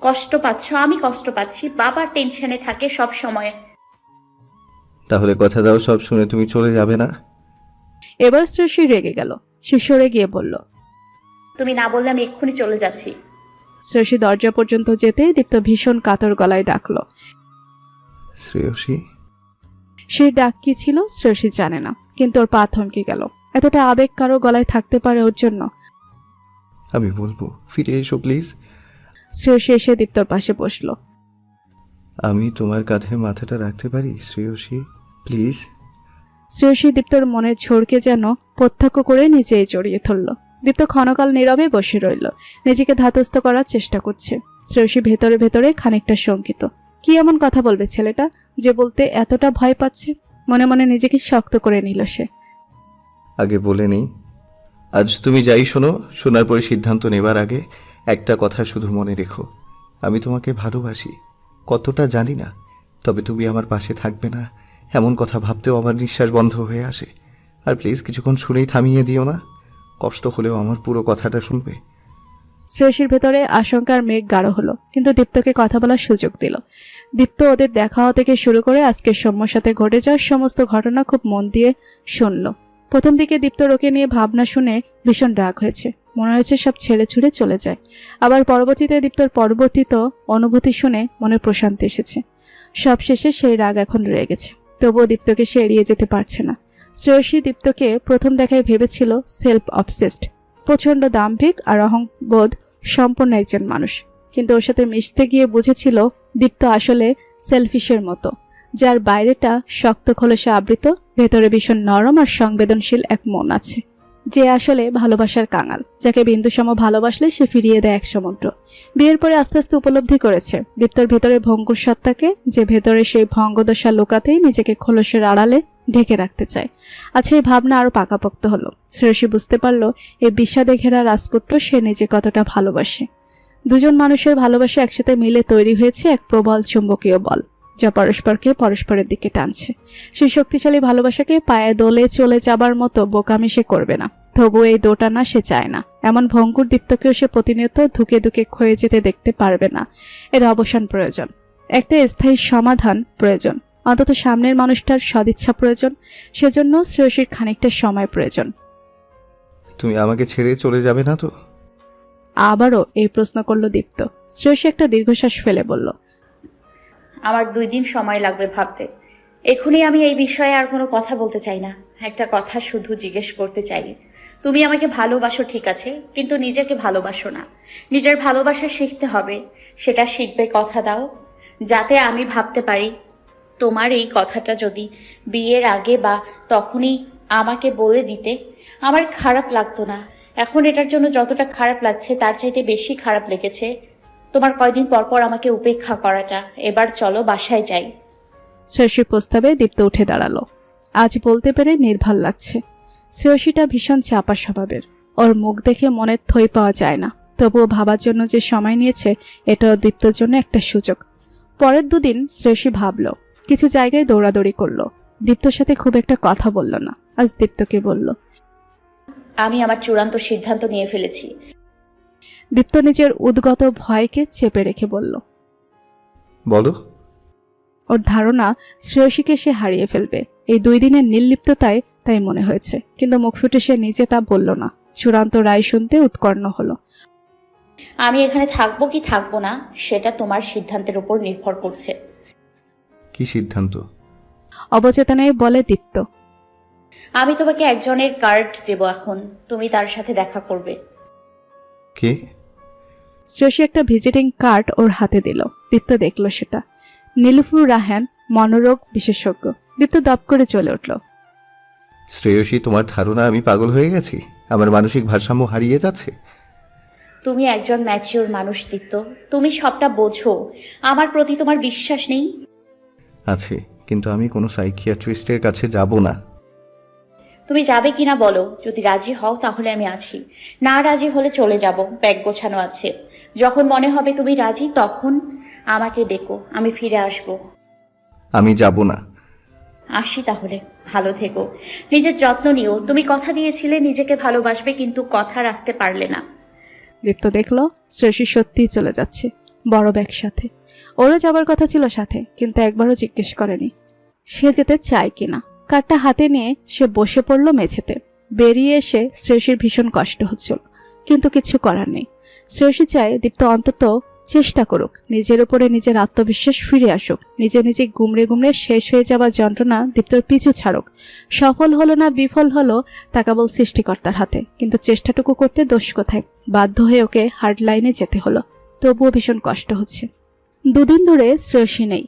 কষ্ট পাচ্ছ, আমি কষ্ট পাচ্ছি, বাবা টেনশনে থাকে সব সময়।
তাহলে কথা দাও, সব শুনে তুমি চলে যাবে না?
এবার শ্রেয়সী রেগে গেল। সে সরে গিয়ে বলল,
তুমি না বললে আমি এক্ষুনি চলে যাচ্ছি।
শ্রেয়সী দরজা পর্যন্ত যেতে দীপ্ত ভীষণ কাতর গলায় ডাকল।
শ্রেয়সী।
সে ডাক কি ছিল শ্রেয়সী জানে না, কিন্তু ওর পা থমকে গেল। এতটা আবেগ কারো গলায় থাকতে পারে ওর জন্য?
আমি বলবো, ফিরে এসো প্লিজ।
শ্রেয়সী এসে দীপ্তর পাশে বসল।
আমি তোমার কাঁধে মাথাটা রাখতে পারি শ্রেয়সী, প্লিজ?
শ্রেয়সী দীপ্তর মনের ঝড়কে যেন প্রত্যক্ষ করে নিজেই জড়িয়ে ধরল। দীপ্ত ক্ষণকাল নীরবে বসে রইল, নিজেকে ধাতস্থ করার চেষ্টা করছে। শ্রেয়সী ভেতরে ভেতরে খানিকটা শঙ্কিত। কি এমন কথা বলবে ছেলেটা যে বলতে এতটা ভয় পাচ্ছে? মনে মনে নিজেকে শক্ত করে নিল সে।
আগে বলে নেই, আজ তুমি যাই শোনো, শোনার পরে সিদ্ধান্ত নেবার আগে একটা কথা শুধু মনে রেখো, আমি তোমাকে ভালোবাসি। কতটা জানি না, তবে তুমি আমার পাশে থাকবে না এমন কথা ভাবতেও আমার নিঃশ্বাস বন্ধ হয়ে আসে। আর প্লিজ কিছুক্ষণ শুনেই থামিয়ে দিও না, কষ্ট হলেও আমার পুরো কথাটা শুনবে।
শ্রেয়সীর ভেতরে আশঙ্কার মেঘ গাঢ় হলো, কিন্তু দীপ্তকে কথা বলার সুযোগ দিল। দীপ্ত ওদের দেখা হওয়া থেকে শুরু করে আজকের সৌম্যর সাথে ঘটে যাওয়ার সমস্ত ঘটনা খুব মন দিয়ে শুনল। প্রথম দিকে দীপ্তর ওকে নিয়ে ভাবনা শুনে ভীষণ রাগ হয়েছে, মনে হয়েছে সব ছেড়ে ছুড়ে চলে যায়। আবার পরবর্তীতে দীপ্তর পরবর্তীত অনুভূতি শুনে মনে প্রশান্তি এসেছে। সব শেষে সেই রাগ এখন রয়ে গেছে, তবুও দীপ্তকে সে এড়িয়ে যেতে পারছে না। শ্রেয়সী দীপ্তকে প্রথম দেখায় ভেবেছিল সেলফ অবসেসড, প্রচণ্ড দাম্ভিক আর অহংবোধ সম্পন্ন একজন মানুষ, কিন্তু ওর সাথে মিশতে গিয়ে বুঝেছিল দীপ্ত আসলে সেলফিশের মতো, যার বাইরেটা শক্ত খোলসে আবৃত, ভেতরে ভীষণ নরম আর সংবেদনশীল এক মন আছে, যে আসলে ভালোবাসার কাঙাল, যাকে বিন্দুসম ভালোবাসলে সে ফিরিয়ে দেয় এক সমুদ্র। বিয়ের পরে আস্তে আস্তে উপলব্ধি করেছে দীপ্তর ভেতরে ভঙ্গুর সত্তাকে, যে ভেতরে সেই ভঙ্গদশা লুকাতেই নিজেকে খোলসের আড়ালে ঢেকে রাখতে চায়। আজ সেই ভাবনা আরো পাকাপোক্ত হলো। শ্রেয়সী বুঝতে পারল এই বিষাদে ঘেরা রাজপুত্র সে নিজে কতটা ভালোবাসে। দুজন মানুষের ভালোবাসা একসাথে মিলে তৈরি হয়েছে এক প্রবল চুম্বকীয় বল, যা পরস্পরকে পরস্পরের দিকে টানছে। সেই শক্তিশালী ভালোবাসাকে পায়ে দোলে চলে যাবার মতো বোকামি সে করবে না, তবু এই দোটানা সে চায় না। এমন ভঙ্গুর দীপ্তকেও সে প্রতিনিয়ত ধুকে ধুকে ক্ষয়ে যেতে দেখতে পারবে না। এর অবসান প্রয়োজন, একটা স্থায়ী সমাধান প্রয়োজন, অন্তত সামনের মানুষটার সদিচ্ছা প্রয়োজন। সেজন্য শ্রেয়সীর খানিকটা সময় প্রয়োজন।
তুমি আমাকে ছেড়ে চলে যাবে না তো?
আবারও এই প্রশ্ন করল দীপ্ত। শ্রেয়সী একটা দীর্ঘশ্বাস ফেলে বলল,
আমার 2 দিন সময় লাগবে ভাবতে। এখনই আমি এই বিষয়ে আর কোনো কথা বলতে চাই না। একটা কথা শুধু জিজ্ঞেস করতে চাই, তুমি আমাকে ভালোবাসো ঠিক আছে, কিন্তু নিজেকে ভালোবাসো না। নিজের ভালোবাসা শিখতে হবে, সেটা শিখবে, কথা দাও, যাতে আমি ভাবতে পারি। তোমার এই কথাটা যদি বিয়ের আগে বা তখনই আমাকে বলে দিতে, আমার খারাপ লাগতো না। এখন এটার জন্য যতটা খারাপ লাগছে তার চাইতে বেশি খারাপ লেগেছে তোমার কয়দিন পর পর আমাকে উপেক্ষা করাটা। এবার চলো বাসায় যাই।
শ্রেয়সীর প্রস্তাবে দীপ্ত উঠে দাঁড়ালো। আজ বলতে পেরে নির্ভার লাগছে। শ্রেয়সীটা ভীষণ চাপা স্বভাবের। ওর মুখ দেখে মনের থই পাওয়া যায় না। তবুও ভাবার জন্য যে সময় নিয়েছে এটাও দীপ্তর জন্য একটা সুযোগ। পরের দুদিন শ্রেয়সী ভাবল, কিছু জায়গায় দৌড়াদৌড়ি করলো। দীপ্তর সাথে খুব একটা কথা বলল না। আজ দীপ্তকে বলল।
আমি আমার চূড়ান্ত সিদ্ধান্ত নিয়ে ফেলেছি।
দীপ্ত নিজের উদ্গত ভয়কে চেপে রেখে বলল।
বলো।
ওর ধারণা শ্রেয়সীকে সে হারিয়ে ফেলবে। এই 2 দিনের নির্লিপ্ততায় তাই মনে হয়েছে, কিন্তু মুখ ফুটে সে নিজে তা বলল না। চূড়ান্ত রায় শুনতে উৎকর্ণ হলো।
আমি এখানে থাকবো কি থাকবো না সেটা তোমার সিদ্ধান্তের উপর নির্ভর করছে।
কি সিদ্ধান্ত?
অবচেতনায় বলে দীপ্ত।
আমি তোমাকে একজনের কার্ড দেব, এখন তুমি তার সাথে দেখা করবে।
কে?
শ্রেয়সী একটা ভিজিটিং কার্ড ওর হাতে দিল। দীপ্ত দেখল সেটা। নীলুফুর রাহান, মনোরোগ বিশেষজ্ঞ। দীপ্ত দপ করে চলে উঠল।
শ্রেয়সী, তোমার ধারণা আমি পাগল হয়ে গেছি? আমার মানসিক ভারসাম্য হারিয়ে যাচ্ছে?
তুমি একজন ম্যাচিওর মানুষ দীপ্ত, তুমি সবটা বোঝো। আমার প্রতি তোমার বিশ্বাস নেই?
আছে, কিন্তু আমি কোনো সাইকিয়াট্রিস্টের কাছে যাব না।
তুমি যাবে কিনা বলো। যদি রাজি হও তাহলে আমি আছি, না রাজি হলে চলে যাব। ব্যাগ গোছানো আছে। যখন মনে হবে তুমি রাজি তখন আমাকে ডেকো, আমি ফিরে আসব।
আমি যাব না।
আসি তাহলে, ভালো থেকো, নিজের যত্ন নিও। তুমি কথা দিয়েছিলে নিজেকে ভালোবাসবে, কিন্তু কথা রাখতে পারলে না।
দীপ্ত দেখল শ্রেয়সী সত্যিই চলে যাচ্ছে, বড় ব্যাগ সাথে। ওরও যাবার কথা ছিল সাথে, কিন্তু একবারও জিজ্ঞেস করেনি সে যেতে চায় কিনা। কার্ডটা হাতে নিয়ে সে বসে পড়ল মেঝেতে। বেরিয়ে এসে শ্রেয়সীর ভীষণ কষ্ট হচ্ছিল, কিন্তু কিছু করার নেই। শ্রেয়সী চায় দীপ্ত অন্তত চেষ্টা করুক, নিজের উপরে নিজের আত্মবিশ্বাস ফিরে আসুক, নিজে নিজে গুমড়ে গুমড়ে শেষ হয়ে যাওয়ার যন্ত্রণা দীপ্তর পিছু ছাড়ুক। সফল হলো না বিফল হলো তা কেবল সৃষ্টিকর্তার হাতে, কিন্তু চেষ্টাটুকু করতে দোষ কোথায়? বাধ্য হয়ে ওকে হার্ড লাইনে যেতে হলো। তবুও ভীষণ কষ্ট হচ্ছে। 2 দিন ধরে শ্রেয়সী নেই।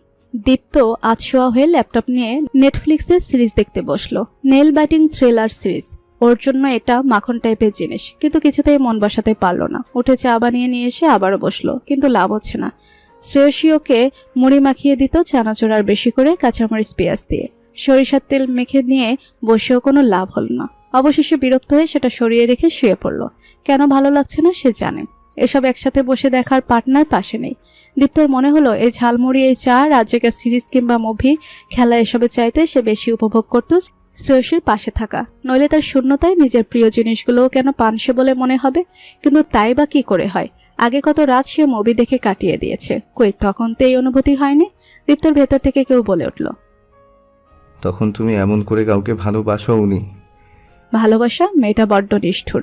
দীপ্ত আজ শোয়া হয়ে ল্যাপটপ নিয়ে নেটফ্লিক্সের সিরিজ দেখতে বসলো। Nail biting thriller series. ওর জন্য এটা মাখন টাইপের জিনিস, কিন্তু কিছুতেই মন বসাতে পারলো না। উঠে চা বানিয়ে নিয়ে এসে আবারও বসলো, কিন্তু লাভ হচ্ছে না। শ্রেয়সী ওকে মুড়ি মাখিয়ে দিত চানাচুর আর বেশি করে কাঁচামরিচ পেঁয়াজ দিয়ে। সরিষার তেল মেখে নিয়ে বসেও কোনো লাভ হলো না। অবশেষে বিরক্ত হয়ে সেটা সরিয়ে রেখে শুয়ে পড়লো। কেন ভালো লাগছে না সে জানে। এসব একসাথে বসে দেখার পার্টনার পাশে নেই। দীপ্তর মনে হলো এই ঝালমুড়ি, এই চা, রাজ্যকার সিরিজ কিংবা মুভি, খেলা এসবের চাইতে সে বেশি উপভোগ করত শ্রেয়সীর পাশে থাকা। নইলে তার শূন্যতায় নিজের প্রিয় জিনিসগুলোও কেন পানসে বলে মনে হবে? কিন্তু তাই বা কি করে হয়? আগে কত রাত সে মুভি দেখে কাটিয়ে দিয়েছে। কই তখন তো এই অনুভূতি হয়নি। দীপ্তর ভেতর থেকে কেউ বলে উঠল,
তখন তুমি এমন করে কাউকে ভালোবাসোনি।
ভালোবাসা? মেয়েটা বড্ড নিষ্ঠুর,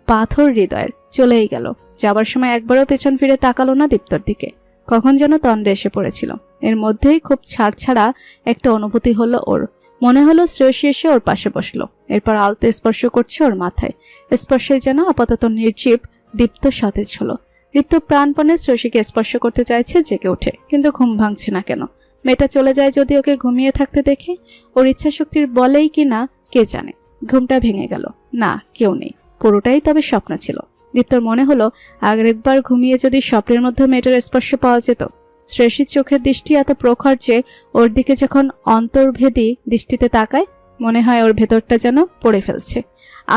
পাথর হৃদয়ের। চলেই গেল। যাবার সময় একবারও পেছন ফিরে তাকালো না দীপ্তর দিকে। কখন যেন তন্দ্রে এসে পড়েছিল। এর মধ্যেই খুব ছাড়ছাড়া একটা অনুভূতি হলো ওর। মনে হলো শ্রেয়সী এসে ওর পাশে বসলো। এরপর আলতো স্পর্শ করছে ওর মাথায়। স্পর্শে যেন আপাতত নির্জীব। দীপ্ত সতেজ হলো। দীপ্ত প্রাণপণে শ্রেয়সীকে স্পর্শ করতে চাইছে জেগে ওঠে, কিন্তু ঘুম ভাঙছে না কেন। মেয়েটা চলে যায় যদি ওকে ঘুমিয়ে থাকতে দেখে। ওর ইচ্ছা শক্তির বলেই কি না কে জানে। ঘুমটা ভেঙে গেল। না, কেউ নেই। পুরোটাই তবে স্বপ্ন ছিল। দীপ্তর মনে হলো আগের একবার ঘুমিয়ে যদি স্বপ্নের মধ্যে মেয়েটার স্পর্শ পাওয়া যেত। শ্রেয়সীর চোখের দৃষ্টি এত প্রখর যে ওর দিকে যখন অন্তর্ভেদী দৃষ্টিতে তাকায় মনে হয় ওর ভেতরটা যেন পড়ে ফেলছে।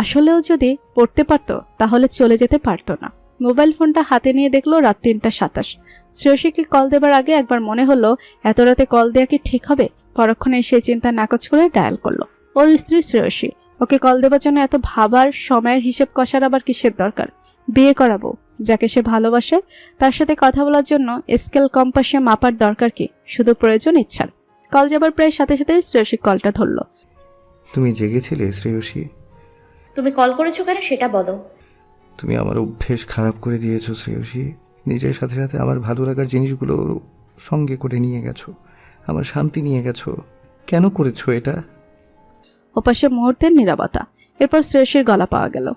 আসলেও যদি পড়তে পারত তাহলে চলে যেতে পারতো না। মোবাইল ফোনটা হাতে নিয়ে দেখলো রাত 3:27। শ্রেয়সীকে কল দেবার আগে একবার মনে হলো এত রাতে কল দেওয়া কি ঠিক হবে। পরক্ষণে সেই চিন্তা নাকচ করে ডায়াল করলো। ওর স্ত্রী শ্রেয়সী। ওকে কল দেবার জন্য এত ভাবার সময়ের হিসেব কষার আবার কিসের দরকার? বিয়ে করাবো যাকে সে ভালোবাসে, তার সাথে কথা বলার জন্য স্কেল কম্পাসে মাপার দরকার কি? শুধু প্রয়োজন ইচ্ছার। কল যাবার প্রায় সাথে সাথে শ্রেয়সী কলটা ধরলো।
তুমি জেগেছিলে শ্রেয়সী?
তুমি কল করেছো কেন সেটা বলো।
তুমি আমার অভ্যেস খারাপ করে দিয়েছো শ্রেয়সী। নিজের সাথে সাথে আমার ভালো লাগার জিনিসগুলো সঙ্গে করে নিয়ে গেছো, আমার শান্তি নিয়ে গেছো। কেন করেছো এটা?
ওপাশে মুহূর্তের নীরবতা। এরপর শ্রেয়সীর গলা পাওয়া গেল।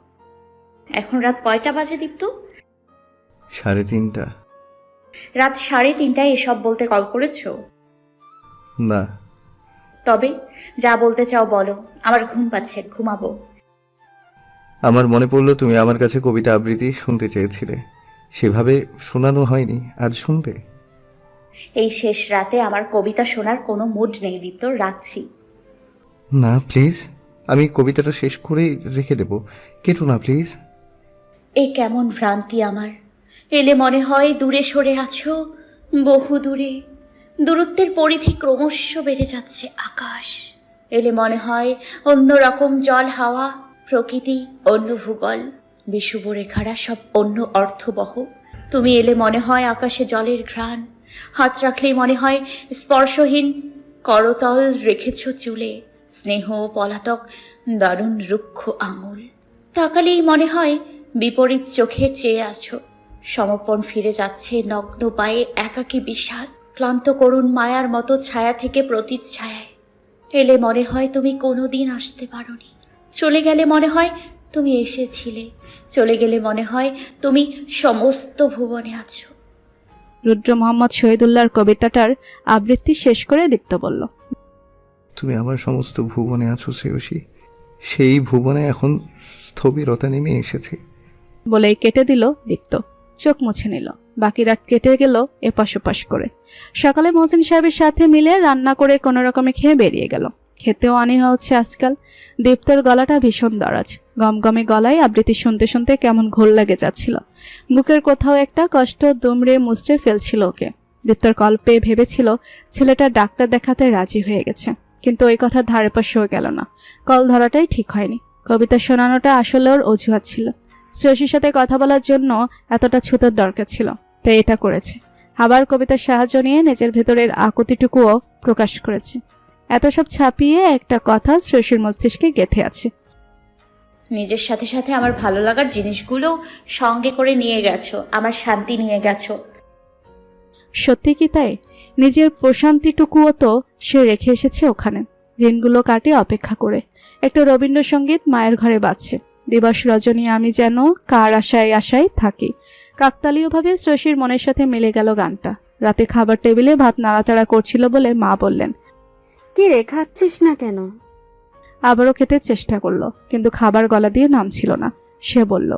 এখন রাত কয়টা বাজে দীপ্ত?
3:30।
রাত 3:30টায় এসব বলতে কল করেছো?
না।
তবে যা বলতে চাও বলো। আমার ঘুম পাচ্ছে, ঘুমাবো।
আমার মনে পড়লো তুমি আমার কাছে কবিতা আবৃত্তি শুনতে চেয়েছিলে, সেভাবে শোনানো হয়নি, আজ শুনবে?
এই শেষ রাতে আমার কবিতা শোনার কোনো মুড নেই দীপ্ত, রাখছি।
না প্লিজ, আমি কবিতাটা শেষ করেই রেখে দেব, কেটো না প্লিজ।
এ কেমন ভ্রান্তি আমার, এলে মনে হয় দূরে সরে আছো, বহু দূরে, দূরত্বের পরিধি ক্রমশ বেড়ে যাচ্ছে আকাশ। এলে মনে হয় অন্য রকম জল হাওয়া, প্রকৃতি অন্য ভূগোল, বিষুব রেখারা সব অন্য অর্থবহ। তুমি এলে মনে হয় আকাশে জলের ঘ্রাণ, হাত রাখলেই মনে হয় স্পর্শহীন করতল রেখেছ চুলে, স্নেহ পলাতক দারুণ রুক্ষ আঙুল। তাকালেই মনে হয় বিপরীত চোখে চেয়ে আছো, সমর্পণ ফিরে যাচ্ছে নগ্ন পায়ে একাকী বিষাদ, ক্লান্ত করুণ মায়ার মতো ছায়া থেকে প্রতিচ্ছায়ায়। এলে মনে হয় তুমি কোনোদিন আসতে পারোনি, চলে গেলে মনে হয় তুমি এসেছিলে, চলে গেলে মনে হয় তুমি সমস্ত ভুবনে আছো।
রুদ্র মোহাম্মদ শহীদুল্লাহর কবিতাটার আবৃত্তি শেষ করে দীপ্ত বলল,
তুমি আমার সমস্ত ভুবনে আছো শ্রেয়সী, সেই ভুবনে এখন স্থবিরতা নেমে এসেছে।
বলেই কেটে দিল দীপ্ত, চোখ মুছে নিল। বাকি রাত কেটে গেল এপাশ ওপাশ করে। সকালে মহসিন সাহেবের সাথে মিলে রান্না করে কোনো রকমে খেয়ে বেরিয়ে গেল। খেতেও অনীহা হচ্ছে আজকাল। দীপ্তর গলাটা ভীষণ দরাজ, গমগমে গলায় আবৃত্তি শুনতে শুনতে কেমন ঘোর লেগে যাচ্ছিল। বুকের কোথাও একটা কষ্ট দুমড়ে মুচড়ে ফেলছিল ওকে। দীপ্তর কল্পে ভেবেছিল ছেলেটা ডাক্তার দেখাতে রাজি হয়ে গেছে, কিন্তু ওই কথা ধারে পাশেও গেল না। কল ধরাটাই ঠিক হয়নি। কবিতা শোনানোটা আসলে ওর অজুহাত ছিল। শ্রেয়সীর সাথে কথা বলার জন্য এতটা ছুতোর দরকার ছিল, তাই এটা করেছে। আবার কবিতার সাহায্য নিয়ে নিজের ভেতরের আকুতিটুকুও প্রকাশ করেছে। এত সব ছাপিয়ে একটা কথা শ্রেয়সীর মস্তিষ্কে গেঁথে আছে।
নিজের সাথে সাথে আমার ভালো লাগার জিনিসগুলো সঙ্গে করে নিয়ে গেছো, আমার শান্তি নিয়ে গেছো।
সত্যি কি তাই? নিজের প্রশান্তিটুকুও তো সে রেখে এসেছে ওখানে। দিনগুলো কাটে অপেক্ষা করে। একটা রবীন্দ্রসঙ্গীত মায়ের ঘরে বাজছে। দিবস রজনী আমি যেন কার আশায় আশায় থাকি। কাকতালীয়ভাবে শ্রেয়সীর মনের সাথে মিলে গেল গানটা। রাতে খাবার টেবিলে ভাত নাড়াচাড়া করছিল বলে মা বললেন,
কি রে, খাচ্ছিস না কেন?
আবারও খেতে চেষ্টা করলো, কিন্তু খাবার গলা দিয়ে নামছিল না। সে বলল,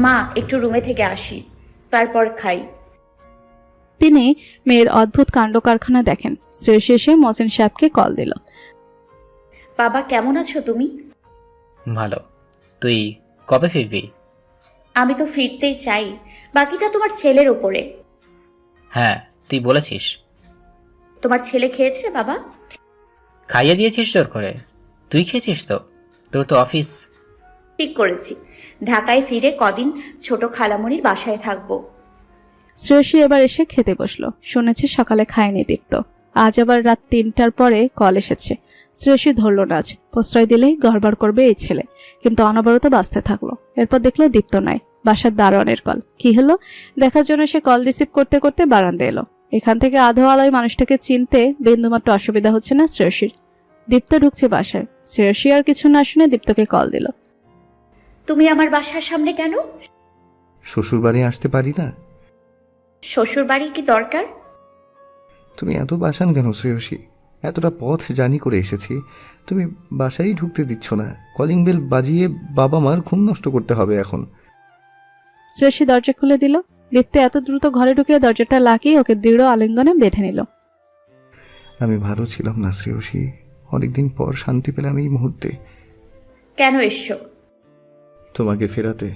মা একটু রুমে থেকে আসি, তারপর খাই।
তিনি মেয়ের অদ্ভুত কাণ্ড কারখানা দেখেন। শ্রেয়সী এসে মহসিন সাহেবকে কল দিল।
বাবা কেমন আছো তুমি?
ভালো। তুই কবে ফিরবি?
আমি তো ফিরতেই চাই, বাকিটা তোমার ছেলের উপরে।
হ্যাঁ, তুই বলেছিস।
তোমার ছেলে খেয়েছে বাবা?
খাইয়ে দিয়েছিস জোর করে? তুই খেয়েছিস তো? তোর তো অফিস।
ঠিক করেছি, ঢাকায় ফিরে কদিন ছোট খালামণির বাসায় থাকবো।
শ্রেয়সী এবার এসে খেতে বসলো। শুনেছি সকালে খায়নি দীপ্ত। আজ আবার রাত 3টার পরে কল এসেছে। শ্রেয়সী ধরল না আজ। প্রশ্রয় দিলেই গড়বড় করবে এই ছেলে, কিন্তু অনবরত বাঁচতে থাকলো। এরপর দেখলো দীপ্ত নাই, বাসার দারোয়ানের কল। কি হলো দেখার জন্য সে কল রিসিভ করতে করতে বারান্দা এলো। এখান থেকে আধো আলোয় মানুষটাকে চিনতে বিন্দুমাত্র অসুবিধা হচ্ছে না শ্রেয়সীর। দীপ্ত ঢুকছে বাসায়। শ্রেয়সী আর কিছু না শুনে দীপ্তকে কল দিল।
তুমি আমার বাসার সামনে কেন?
শ্বশুর বাড়ি আসতে পারি না?
শ্বশুর বাড়ি কি দরকার?
তুমি এত বাসান কেন শ্রেয়সী? এতটা পথ জার্নি করে এসেছি, তুমি বাসায় ঢুকতে দিচ্ছ না। কলিং বেল বাজিয়ে বাবা মার ঘুম নষ্ট করতে হবে এখন।
শ্রেয়সী দরজা খুলে দিল। দীপ্ত এত দ্রুত ঘরে ঢুকে দরজাটা লাগিয়ে ওকে দৃঢ় আলিঙ্গনে বেঁধে নিল।
আমি ভালো ছিলাম না শ্রেয়সী, অনেকদিন পর শান্তি পেলাম এই মুহূর্তে।
কেন এসছো?
তোমাকে ফেরাতে।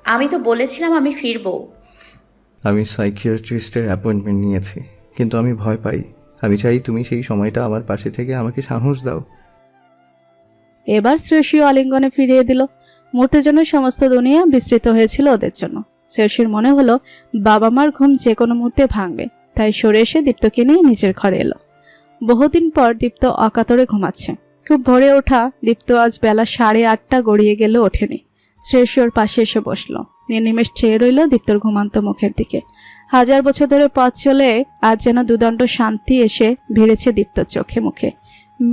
আমি তো বলেছিলাম আমি ফিরবো।
আমি সাইকিয়াট্রিস্টের অ্যাপয়েন্টমেন্ট নিয়েছি, কিন্তু আমি ভয় পাই। আমি চাই তুমি সেই সময়টা আমার পাশে থেকে আমাকে সাহস দাও।
এবার শ্রেয়সী আলিঙ্গনে ফিরিয়ে দিল। মুহূর্তের জন্য সমস্ত দুনিয়া বিস্তৃত হয়েছিল ওদের জন্য। শ্রেয়সীর মনে হলো বাবা মার ঘুম যে কোনো মুহূর্তে ভাঙবে, তাই সরে এসে দীপ্তকে নিয়ে নিজের ঘরে এলো। বহুদিন পর দীপ্ত অকাতরে ঘুমাচ্ছে। খুব ভোরে ওঠা দীপ্ত আজ বেলা 8:30 গড়িয়ে গেল ওঠেনি। শ্রেয়সী ওর পাশে এসে বসলো। নির্নিমেষ চেয়ে রইল দীপ্তর ঘুমান্ত মুখের দিকে। 1000 বছর ধরে পথ চলে আজ যেন দুদণ্ড শান্তি এসে ভিড়েছে দীপ্তর চোখে মুখে,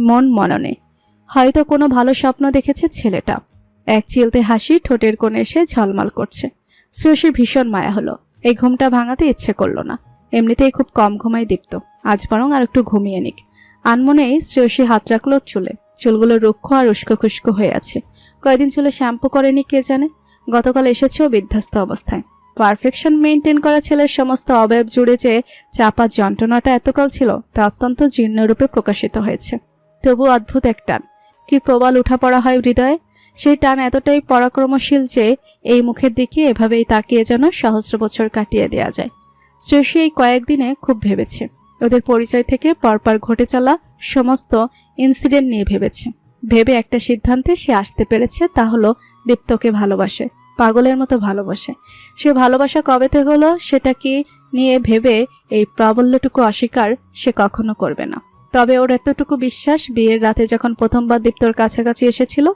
মন মননে। হয়তো কোনো ভালো স্বপ্ন দেখেছে ছেলেটা। এক চিলতে হাসি ঠোঁটের কোণে এসে ঝলমল করছে। শ্রেয়সীর ভীষণ মায়া হলো। এই ঘুমটা ভাঙাতে ইচ্ছে করলো না। এমনিতেই খুব কম ঘুমায় দীপ্ত, আজ বরং আর একটু ঘুমিয়ে নিক। আনমনেই শ্রেয়সী হাত রাখল চুলে। চুলগুলো রুক্ষ আর উস্কো খুস্কো হয়ে আছে। কয়দিন চুলে শ্যাম্পু করেনি কে জানে। গতকাল এসেছেও বিধ্বস্ত অবস্থায়। পারফেকশন মেনটেন করা ছেলের সমস্ত অবয়ব জুড়ে যে চাপা যন্ত্রণাটা এতকাল ছিল তা অত্যন্ত জীর্ণরূপে প্রকাশিত হয়েছে। তবু অদ্ভুত এক টান, কি প্রবল উঠা পড়া হয় হৃদয়ে। সেই টান এতটাই পরাক্রমশীল যে এই মুখের দিকে এভাবেই তাকিয়ে যেন সহস্র বছর কাটিয়ে দেয়া যায়। শ্রেয়সী এই কয়েকদিনে খুব ভেবেছে, ওদের পরিচয় থেকে পরপর ঘটে চলা সমস্ত ইনসিডেন্ট নিয়ে ভেবেছে। ভেবে একটা সিদ্ধান্তে সে আসতে পেরেছে, তা হলো দীপ্তকে ভালোবাসে, পাগলের মতো ভালোবাসে। সে ভালোবাসা কবে থেকে হলো সেটা কি নিয়ে ভেবে এই প্রাবল্যটুকু অস্বীকার সে কখনো করবে না। তবে ওর এতটুকু বিশ্বাস, বিয়ের রাতে যখন প্রথমবার দীপ্তর কাছাকাছি এসেছিল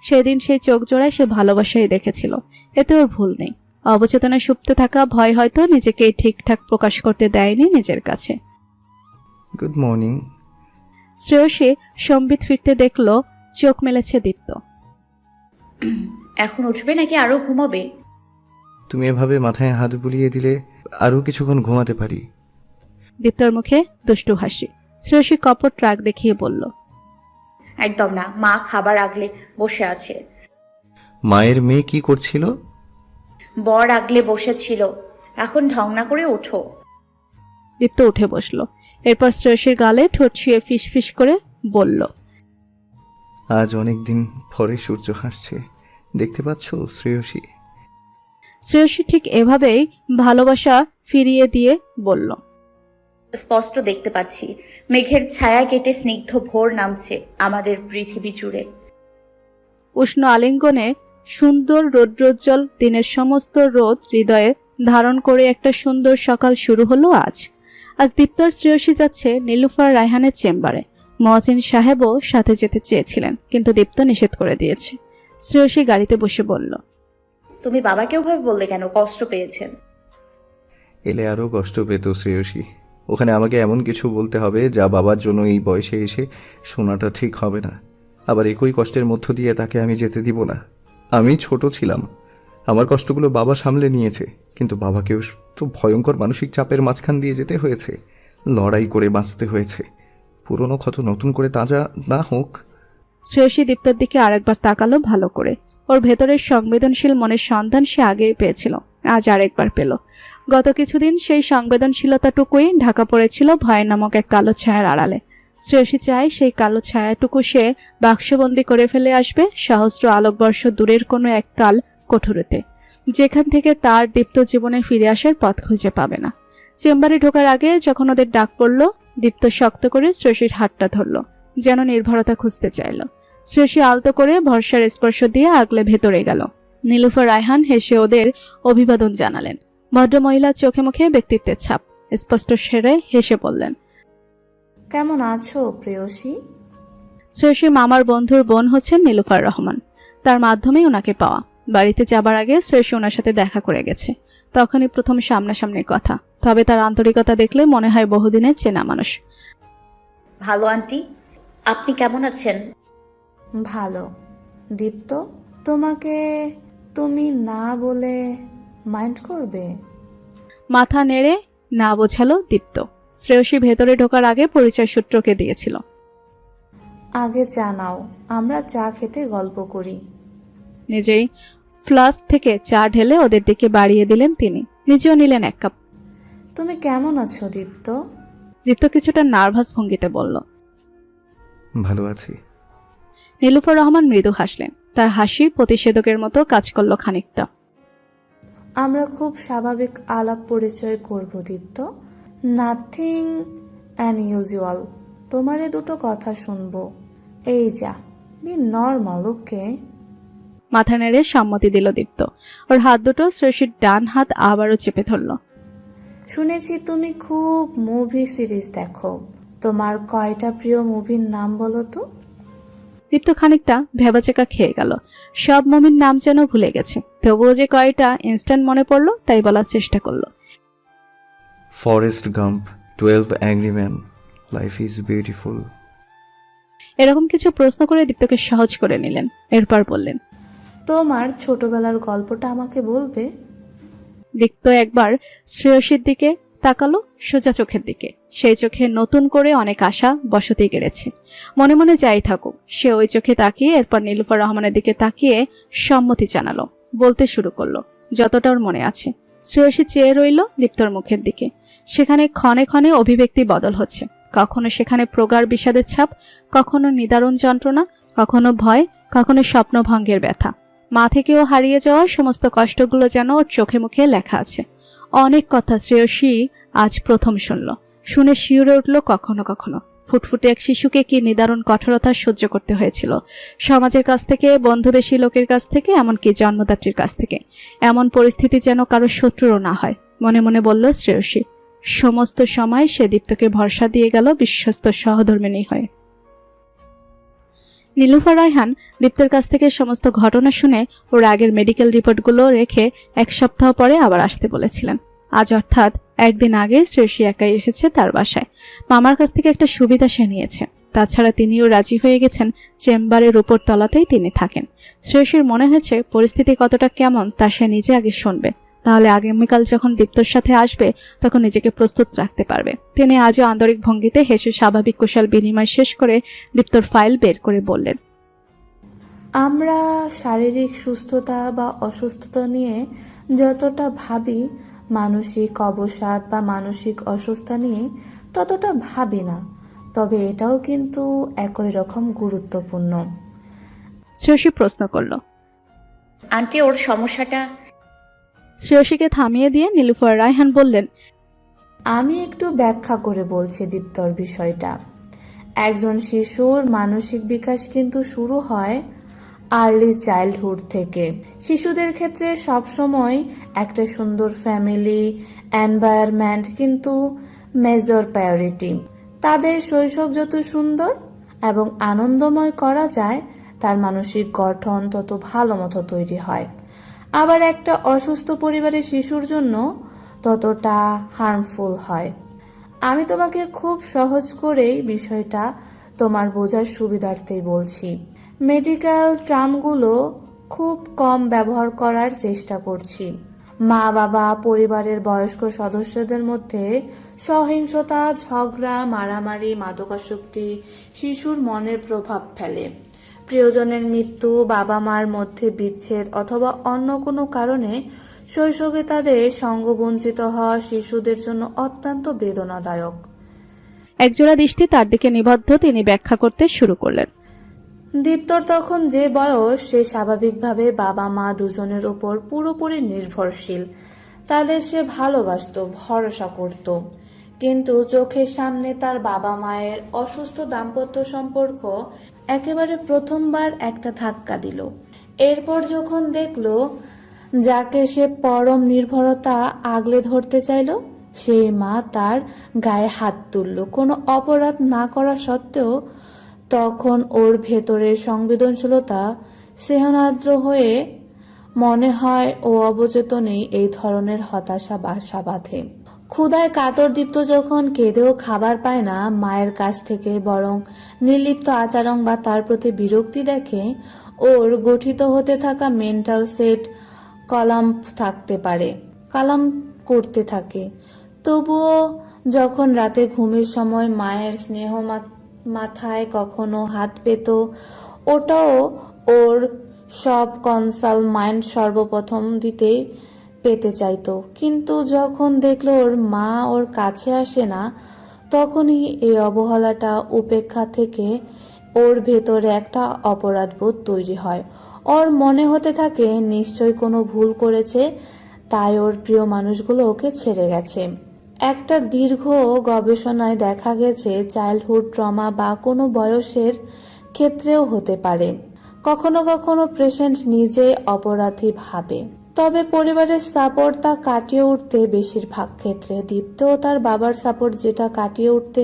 সেদিন সেই চোখ জোড়ায় সে ভালোবাসাই দেখেছিল। এতে ওর ভুল নেই। অবচেতনে সুপ্ত থাকা ভয় হয়তো নিজেকে ঠিকঠাক প্রকাশ করতে দেয়নি নিজের কাছে।
Good morning.
শ্রেয়সী সম্বিত ফিরতে দেখল চোখ মেলেছে দীপ্ত।
এখন উঠবে নাকি আরো ঘুমাবে?
তুমি এভাবে মাথায় হাত বুলিয়ে দিলে আরও কিছুক্ষণ ঘুমাতে পারি।
দীপ্তর মুখে দুষ্টু হাসি। শ্রেয়সী কপট রাগ দেখিয়ে বলল,
একদম না, মা খাবার আগলে বসে আছে।
মায়ের মেয়ে কি করছিল?
বর আগলে বসেছিল, এখন ঢং না করে ওঠো।
দীপ্ত উঠে বসল। এরপর শ্রেয়সীর গালে ঠোঁট ছুঁয়ে ফিস ফিস করে বলল,
আজ অনেক দিন পরে সূর্য হাসছে, দেখতে পাচ্ছ শ্রেয়সী?
শ্রেয়সী ঠিক এভাবেই ভালোবাসা ফিরিয়ে দিয়ে বলল,
স্পষ্ট দেখতে পাচ্ছি, মেঘের ছায়া কেটে স্নিগ্ধ ভোর নামছে আমাদের পৃথিবী জুড়ে।
উষ্ণ আলিঙ্গনে সুন্দর রৌদ্রোজ্জ্বল দিনের সমস্ত রোদ হৃদয়ে ধারণ করে একটা সুন্দর সকাল শুরু হলো আজ। আজ দীপ্তর শ্রেয়সী যাচ্ছে নীলুফার রায়হানের চেম্বারে। মহসিন সাহেবও সাথে যেতে চেয়েছিলেন, কিন্তু দীপ্ত নিষেধ করে দিয়েছে। শ্রেয়সী গাড়িতে বসে বলল,
তুমি বাবাকে ওভাবে বললে কেন? কষ্ট পেয়েছেন?
এলে আরও কষ্ট পেত শ্রেয়সী। ওখানে আমাকে এমন কিছু বলতে হবে যা বাবার জন্য এই বয়সে এসে শোনাটা ঠিক হবে না। আবার একই কষ্টের মধ্য দিয়ে তাকে আমি যেতে দিব না। আমি ছোট ছিলাম, আমার কষ্টগুলো বাবা সামলে নিয়েছে, কিন্তু বাবাকেও তো ভয়ঙ্কর মানসিক চাপের মাঝখান দিয়ে যেতে হয়েছে, লড়াই করে বাঁচতে হয়েছে। পুরনো ক্ষত নতুন করে তাজা না হোক।
শ্রেয়সী দীপ্তর দিকে আরেকবার তাকালো ভালো করে। ওর ভেতরের সংবেদনশীল মনের সন্ধান সে আগেই পেয়েছিল, আজ আরেকবার পেল। গত কিছুদিন সেই সংবেদনশীলতাটুকুই ঢাকা পড়েছিল ভয় নামক এক কালো ছায়ার আড়ালে। শ্রেয়সী চায় সেই কালো ছায়াটুকু সে বাক্সবন্দি করে ফেলে আসবে সহস্র আলোকবর্ষ দূরের কোনো এক কাল কোঠরেতে, যেখান থেকে তার দীপ্ত জীবনে ফিরে আসার পথ খুঁজে পাবে না। চেম্বারে ঢোকার আগে যখন ওদের ডাক পড়ল, দীপ্ত শক্ত করে শ্রেয়সীর হাতটা ধরল, যেন নির্ভরতা খুঁজতে চাইল। শ্রেয়সী আলতো করে ভরসার স্পর্শ দিয়ে আগলে ভেতরে গেল। নীলুফার রায়হান হেসে ওদের অভিবাদন জানালেন। ভদ্রমহিলার চোখে মুখে ব্যক্তিত্বের ছাপ। স্পষ্ট সেরে হেসে বললেন,
কেমন আছো প্রেয়সী?
শ্রেয়সী মামার বন্ধুর বোন হচ্ছেন নীলুফার রহমান, তার মাধ্যমেই ওনাকে পাওয়া। বাড়িতে যাবার আগে শ্রেয়সী ওনার সাথে দেখা করে গেছে, তখনই প্রথম সামনাসামনির কথা। তবে তার আন্তরিকতা দেখলে মনে হয় বহুদিনের চেনা মানুষ।
ভালো আন্টি, আপনি কেমন আছেন?
ভালো। দীপ্ত, তোমাকে তুমি না বলে মাইন্ড করবে?
মাথা নেড়ে না বোঝালো দীপ্ত। শ্রেয়সী ভেতরে ঢোকার আগে পরিচয় সূত্রকে দিয়েছিল।
আগে জানাও, আমরা চা খেতে গল্প করি।
নিজেই ফ্লাস্ক থেকে চা ঢেলে ওদের দিকে বাড়িয়ে দিলেন তিনি, নিজেও নিলেন এক কাপ।
তুমি কেমন আছো দীপ্ত?
দীপ্ত কিছুটা নার্ভাস ভঙ্গিতে বলল,
ভালো আছি।
নীলুফার রহমান মৃদু হাসলেন। তার হাসি প্রতিষেধকের মতো কাজ করলো খানিকটা।
আমরা খুব স্বাভাবিক আলাপ পরিচয় করব দীপ্ত, নাথিং অ্যানইউজুয়াল। তোমারে দুটো কথা শুনবো। এই যা, বি নর্মাল, ওকে?
মাথা নেড়ে সম্মতি দিল দীপ্ত। ওর হাত দুটো শ্রেয়সীর ডান হাত আবারও চেপে ধরল।
শুনেছি তুমি খুব মুভি সিরিজ দেখো, তোমার কয়টা প্রিয় মুভির নাম বলো তো?
দীপ্ত খানিকটা ভেবাচেকা খেয়ে গেল। সব মুভির নাম যেন ভুলে গেছে, তবুও যে কয়টা ইনস্ট্যান্ট মনে পড়লো তাই বলার চেষ্টা করলো।
Forrest Gump, 12 angry man, life is beautiful.
এরকম কিছু প্রশ্ন করে দীপ্তকে সহজ করে নিলেন। এরপর বললেন,
তোমার ছোটবেলার গল্পটা আমাকে বলবে?
দীপ্ত একবার শ্রেয়সীর দিকে তাকালো, সোজা চোখের দিকে। সেই চোখে নতুন করে অনেক আশা বসতি গেড়েছে। মনে মনে যাই থাকুক, সে ওই চোখে তাকিয়ে এরপর নীলুফার রহমানের দিকে তাকিয়ে সম্মতি জানালো। বলতে শুরু করলো যতটা ওর মনে আছে। শ্রেয়সী চেয়ে রইল দীপ্তর মুখের দিকে। সেখানে ক্ষণে ক্ষণে অভিব্যক্তি বদল হচ্ছে। কখনো সেখানে প্রগাঢ় বিষাদের ছাপ, কখনো নিদারুণ যন্ত্রণা, কখনো ভয়, কখনো স্বপ্নভঙ্গের ব্যথা। মা থেকেও হারিয়ে যাওয়া সমস্ত কষ্টগুলো যেন ওর চোখে মুখে লেখা আছে। অনেক কথা শ্রেয়সী আজ প্রথম শুনল। শুনে শিউরে উঠল কখনো কখনো। ফুটফুটে এক শিশুকে কি নিদারুণ কঠোরতা সহ্য করতে হয়েছিল, সমাজের কাছ থেকে, বন্ধুবেশী লোকের কাছ থেকে, এমনকি জন্মদাত্রীর কাছ থেকে। এমন পরিস্থিতি যেন কারো শত্রুরও না হয়। মনে মনে বলল শ্রেয়সী। সমস্ত সময় সে দীপ্তকে ভরসা দিয়ে গেল বিশ্বস্ত সহধর্মিণী হয়ে। নীলুফা রায়হান দীপ্তের কাছ থেকে সমস্ত ঘটনা শুনে ওর আগের মেডিকেল রিপোর্টগুলো রেখে 1 সপ্তাহ পরে আবার আসতে বলেছিলেন। আজ অর্থাৎ একদিন আগে শ্রেয়সী একাই এসেছে তার বাসায়। মামার কাছ থেকে একটা সুবিধা সে নিয়েছে। তাছাড়া তিনিও রাজি হয়ে গেছেন চেম্বারের উপর তলাতেই তিনি থাকেন। শ্রেয়সীর মনে হয়েছে পরিস্থিতি কতটা কেমন তা সে নিজে আগে শুনবে, তাহলে আগামীকাল যখন দীপ্তর সাথে আসবে তখন নিজেকে প্রস্তুত রাখতে পারবে। তিনি আজও আন্তরিক ভঙ্গিতে হেসে স্বাভাবিক কুশল বিনিময় শেষ করে দীপ্তর ফাইল বের করে বললেন,
আমরা শারীরিক সুস্থতা বা অসুস্থতা নিয়ে যতটা ভাবি, মানসিক অবসাদ বা মানসিক অসুস্থতা নিয়ে ততটা ভাবি না। তবে এটাও কিন্তু একই রকম গুরুত্বপূর্ণ।
শ্রেয়সী প্রশ্ন করল।
আন্টি, ওর সমস্যাটা?
শ্রেয়সীকে থামিয়ে দিয়ে নীলুফার রায়হান বললেন,
আমি একটু ব্যাখ্যা করে বলছি দীপ্তর বিষয়টা। একজন শিশুর মানসিক বিকাশ কিন্তু শুরু হয় আর্লি চাইল্ডহুড থেকে। শিশুদের ক্ষেত্রে সবসময় একটা সুন্দর ফ্যামিলি এনভায়রনমেন্ট কিন্তু মেজর প্রায়োরিটি। তাদের শৈশব যত সুন্দর এবং আনন্দময় করা যায়, তার মানসিক গঠন তত ভালো মতো তৈরি হয়। আবার একটা অসুস্থ পরিবারের শিশুর জন্য ততটা হার্মফুল হয়। আমি তোমাকে খুব সহজ করেই বিষয়টা তোমার বোঝার সুবিধার্থেই বলছি। মেডিকেল টার্মগুলো খুব কম ব্যবহার করার চেষ্টা করছি। মা বাবা, পরিবারের বয়স্ক সদস্যদের মধ্যে সহিংসতা, ঝগড়া, মারামারি, মাদকাসক্তি শিশুর মনের প্রভাব ফেলে। প্রিয়জনের মৃত্যু, বাবা মার মধ্যে বিচ্ছেদ অথবা অন্য কোনো কারণে শৈশবে তাদের সঙ্গবঞ্চিত হওয়া শিশুদের জন্য অত্যন্ত বেদনাদায়ক।
একজোড়া দৃষ্টি তার দিকে নিবদ্ধ তিনি ব্যাখ্যা করতে শুরু করলেন।
দীপ্তর তখন যে বয়স, সে স্বাভাবিকভাবে বাবা মা দুজনের ওপর পুরোপুরি নির্ভরশীল। তাদের সে ভালোবাসত, ভরসা করত। কিন্তু চোখের সামনে তার বাবা মায়ের অসুস্থ দাম্পত্য সম্পর্ক একেবারে প্রথমবার একটা ধাক্কা দিল। এরপর যখন দেখল যাকে সে পরম নির্ভরতা আগলে ধরতে চাইল, সেই মা তার গায়ে হাত তুলল কোনো অপরাধ না করা সত্ত্বেও, তখন ওর ভেতরের সংবেদনশীলতা স্নেহনাদ্র হয়ে মনে হয় ও অবচেতনেই এই ধরনের হতাশা বাসা বাঁধে। ক্ষুধায় কাতর দীপ্ত যখন কেঁদেও খাবার পায় না মায়ের কাছ থেকে, বরং নির্লিপ্ত আচরণ বা তার প্রতি বিরক্তি দেখে, ওর গঠিত হতে থাকা মেন্টাল সেট কলাম করতে থাকে। তবুও যখন রাতে ঘুমের সময় মায়ের স্নেহ মাথায় কখনো হাত পেত, ওটাও ওর সব কনসাল মাইন্ড সর্বপ্রথম পেতে চাইতো। কিন্তু যখন দেখলো ওর মা ওর কাছে আসে না, তখনই এই অবহেলাটা, উপেক্ষা থেকে ওর ভেতরে একটা অপরাধবোধ তৈরি হয়। ওর মনে হতে থাকে নিশ্চয় কোনো ভুল করেছে, তাই ওর প্রিয় মানুষগুলো ওকে ছেড়ে গেছে। একটা দীর্ঘ গবেষণায় দেখা গেছে চাইল্ডহুড ট্রমা বা কোনো বয়সের ক্ষেত্রেও হতে পারে। কখনো কখনো পেশেন্ট নিজে অপরাধী ভাবে, তবে পরিবারের সাপোর্ট তা কাটিয়ে উঠতে বেশিরভাগ ক্ষেত্রে। দীপ্ত ও তার বাবার সাপোর্ট যেটা কাটিয়ে উঠতে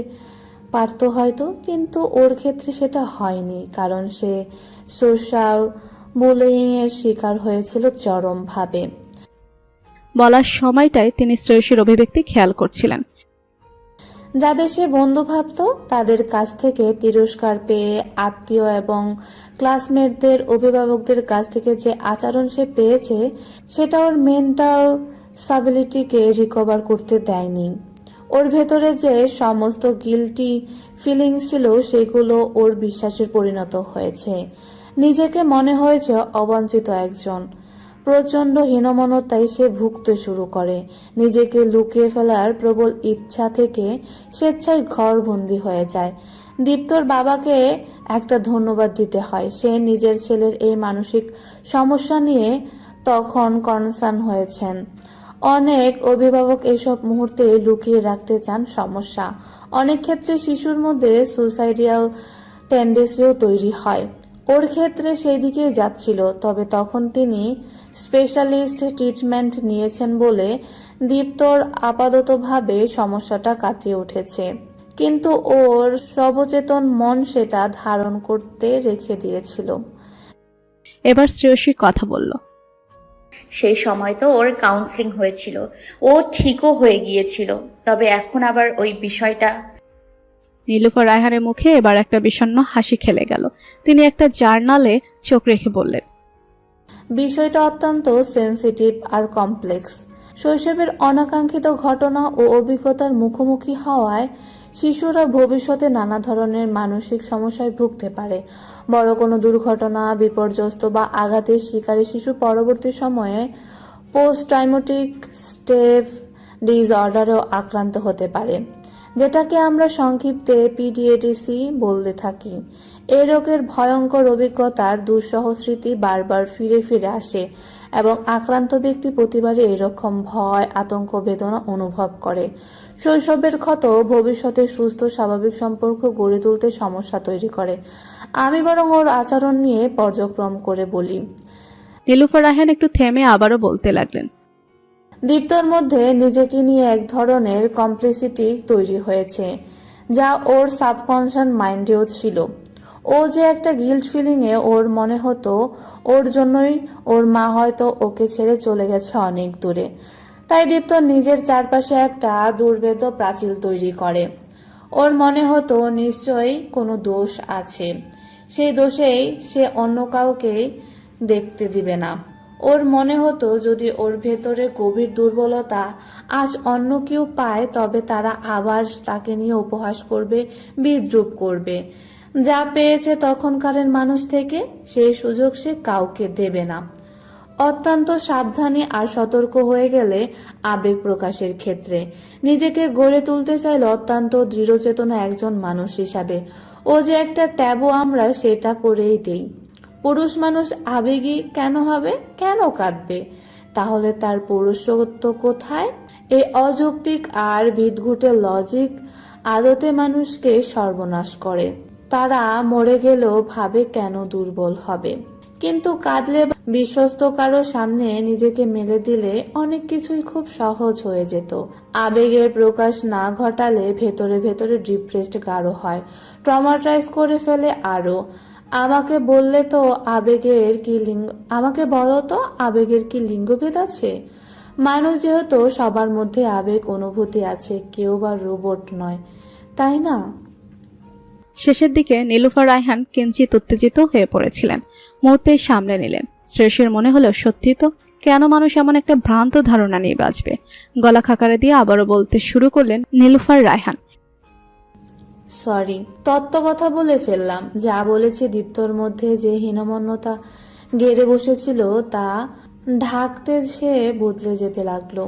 পারতো হয়তো, কিন্তু ওর ক্ষেত্রে সেটা হয়নি, কারণ সে সোশ্যাল বুলিং এর শিকার হয়েছিল চরমভাবে।
বলার সময়টায় তিনি শ্রেয়সীর অভিব্যক্তি খেয়াল করছিলেন।
যাদের সে বন্ধু ভাবত, তাদের কাছ থেকে তিরস্কার পেয়ে, আত্মীয় এবং ক্লাসমেটদের, অভিভাবকদের কাছ থেকে যে আচরণ সে পেয়েছে, সেটা ওর মেন্টাল স্টেবিলিটিকে রিকভার করতে দেয়নি। ওর ভেতরে যে সমস্ত গিল্টি ফিলিং ছিল সেগুলো ওর বিশ্বাসের পরিণত হয়েছে। নিজেকে মনে হয়েছে অবাঞ্ছিত একজন। প্রচণ্ড হীনমন্যতায় সে ভুগতে শুরু করে। নিজেকে লুকিয়ে ফেলার প্রবল ইচ্ছা থেকে স্বেচ্ছায় ঘরবন্দি হয়ে যায়। দীপ্তর বাবাকে একটা ধন্যবাদ দিতে হয়। সে নিজের ছেলের এই মানসিক সমস্যা নিয়ে তখন কনসার্ন হয়েছেন। অনেক অভিভাবক এসব মুহূর্তে লুকিয়ে রাখতে চান সমস্যা। অনেক ক্ষেত্রে শিশুর মধ্যে সুসাইডিয়াল টেন্ডেন্সিও তৈরি হয়। ওর ক্ষেত্রে সেই দিকেই যাচ্ছিল। তবে তখন তিনি স্পেশালিস্ট ট্রিটমেন্ট নিয়েছেন বলে দীপ্তর আপাততভাবে সমস্যাটা কাটিয়ে উঠেছে। কিন্তু ওর সবচেতন মন সেটা ধারণ করতে রেখে দিয়েছিল।
এবার শ্রেয়সী কথা বলল।
সেই সময় তো ওর কাউন্সিলিং হয়েছিল, ও ঠিকও হয়ে গিয়েছিল। তবে এখন আবার ওই বিষয়টা।
নীলুফার রায়হানের মুখে এবার একটা বিষণ্ণ হাসি খেলে গেল। তিনি একটা জার্নালে চোখ রেখে বললেন,
বিষয়টা অত্যন্ত সেনসিটিভ আর কমপ্লেক্স। শৈশবের অনাকাঙ্ক্ষিত ঘটনা ও অভিজ্ঞতার মুখোমুখি হওয়ায় শিশুরা ভবিষ্যতে নানা ধরনের মানসিক সমস্যায় ভুগতে পারে। বড় কোনো দুর্ঘটনা, বিপর্যস্ত বা আঘাতের শিকারে শিশু পরবর্তী সময়ে পোস্ট ট্রমেটিক স্ট্রেস ডিসঅর্ডারেও আক্রান্ত হতে পারে, যেটাকে আমরা সংক্ষিপ্তে পিটিএসডি বলতে থাকি। এই রোগের ভয়ঙ্কর অভিজ্ঞতার দুঃসহ স্মৃতি বারবার ফিরে ফিরে আসে এবং আক্রান্ত ব্যক্তি প্রতিবারই এরকম ভয়, আতঙ্ক, বেদনা অনুভব করে। শৈশবের ক্ষত ভবিষ্যতে সুস্থ স্বাভাবিক সম্পর্ক গড়ে তুলতে সমস্যা তৈরি করে। আমি বরং ওর আচরণ নিয়ে পর্যক্রম করে বলি।
নীলুফার রায়হান একটু থেমে আবারও বলতে লাগলেন,
দীপ্তর মধ্যে নিজেকে নিয়ে এক ধরনের কমপ্লিসিটি তৈরি হয়েছে, যা ওর সাবকনশিয়াস মাইন্ডেও ছিল। ও যে একটা গিল্ট ফিলিংয়ে ওর মনে হতো ওর জন্যই ওর মা হয়তো ওকে ছেড়ে চলে গেছে অনেক দূরে। তাই দীপ্ত নিজের চারপাশে একটা দুর্ভেদ্য প্রাচীর তৈরি করে। ওর মনে হতো নিশ্চয়ই কোনো দোষ আছে, সেই দোষেই সে অন্য কাউকে দেখতে দিবে না। ওর মনে হতো যদি ওর ভেতরে গভীর দুর্বলতা আজ অন্য কেউ পায়, তবে তারা আবার তাকে নিয়ে উপহাস করবে, বিদ্রূপ করবে। যা পেয়েছে তখনকারের মানুষ থেকে, সেই সুযোগ সে কাউকে দেবে না। অত্যন্ত সাবধানী আর সতর্ক হয়ে গেলে আবেগ প্রকাশের ক্ষেত্রে নিজেকে গড়ে তুলতে চাইলে অত্যন্ত দৃঢ়চেতনা একজন মানুষ হিসাবে। ও যে একটা ট্যাবু, আমরা সেটা করেই দেই। পুরুষ মানুষ আবেগী কেন হবে, কেন কাঁদবে? তাহলে তার পুরুষত্ব কোথায়? এই অযৌক্তিক আর বিদঘুটে লজিক আদতে মানুষকে সর্বনাশ করে। তারা মরে গেলেও ভাবে কেন দুর্বল হবে। কিন্তু কাঁদলে বিশ্বস্ত কারো সামনে নিজেকে মেলে দিলে অনেক কিছুই খুব সহজ হয়ে যেত। আবেগের প্রকাশ না ঘটালে ভেতরে ভেতরে ডিপ্রেসড গাঢ় হয়, ট্রমাটাইজ করে ফেলে আরো। আমাকে বলো তো আবেগের কি লিঙ্গভেদ আছে? মানুষ যেহেতু সবার মধ্যে আবেগ অনুভূতি আছে, কেউ বা রোবট নয়, তাই না?
শেষের দিকে নীলুফার রায়হান কিঞ্চিত উত্তেজিত হয়ে পড়েছিলেন। মুহূর্তেই সামলে নিলেন। শ্রেয়সীর মনে হলো সত্যি তো, কেন মানুষ এমন একটা ভ্রান্ত ধারণা নিয়ে বাঁচবে? গলা খাকারে দিয়ে আবারও বলতে শুরু করলেন নীলুফার রায়হান,
সরি, তত্ত্ব কথা বলে ফেললাম। যা বলেছি দীপ্তর মধ্যে যে হীনমন্যতা গেড়ে বসেছিল তা ঢাকতে সে বদলে যেতে লাগলো।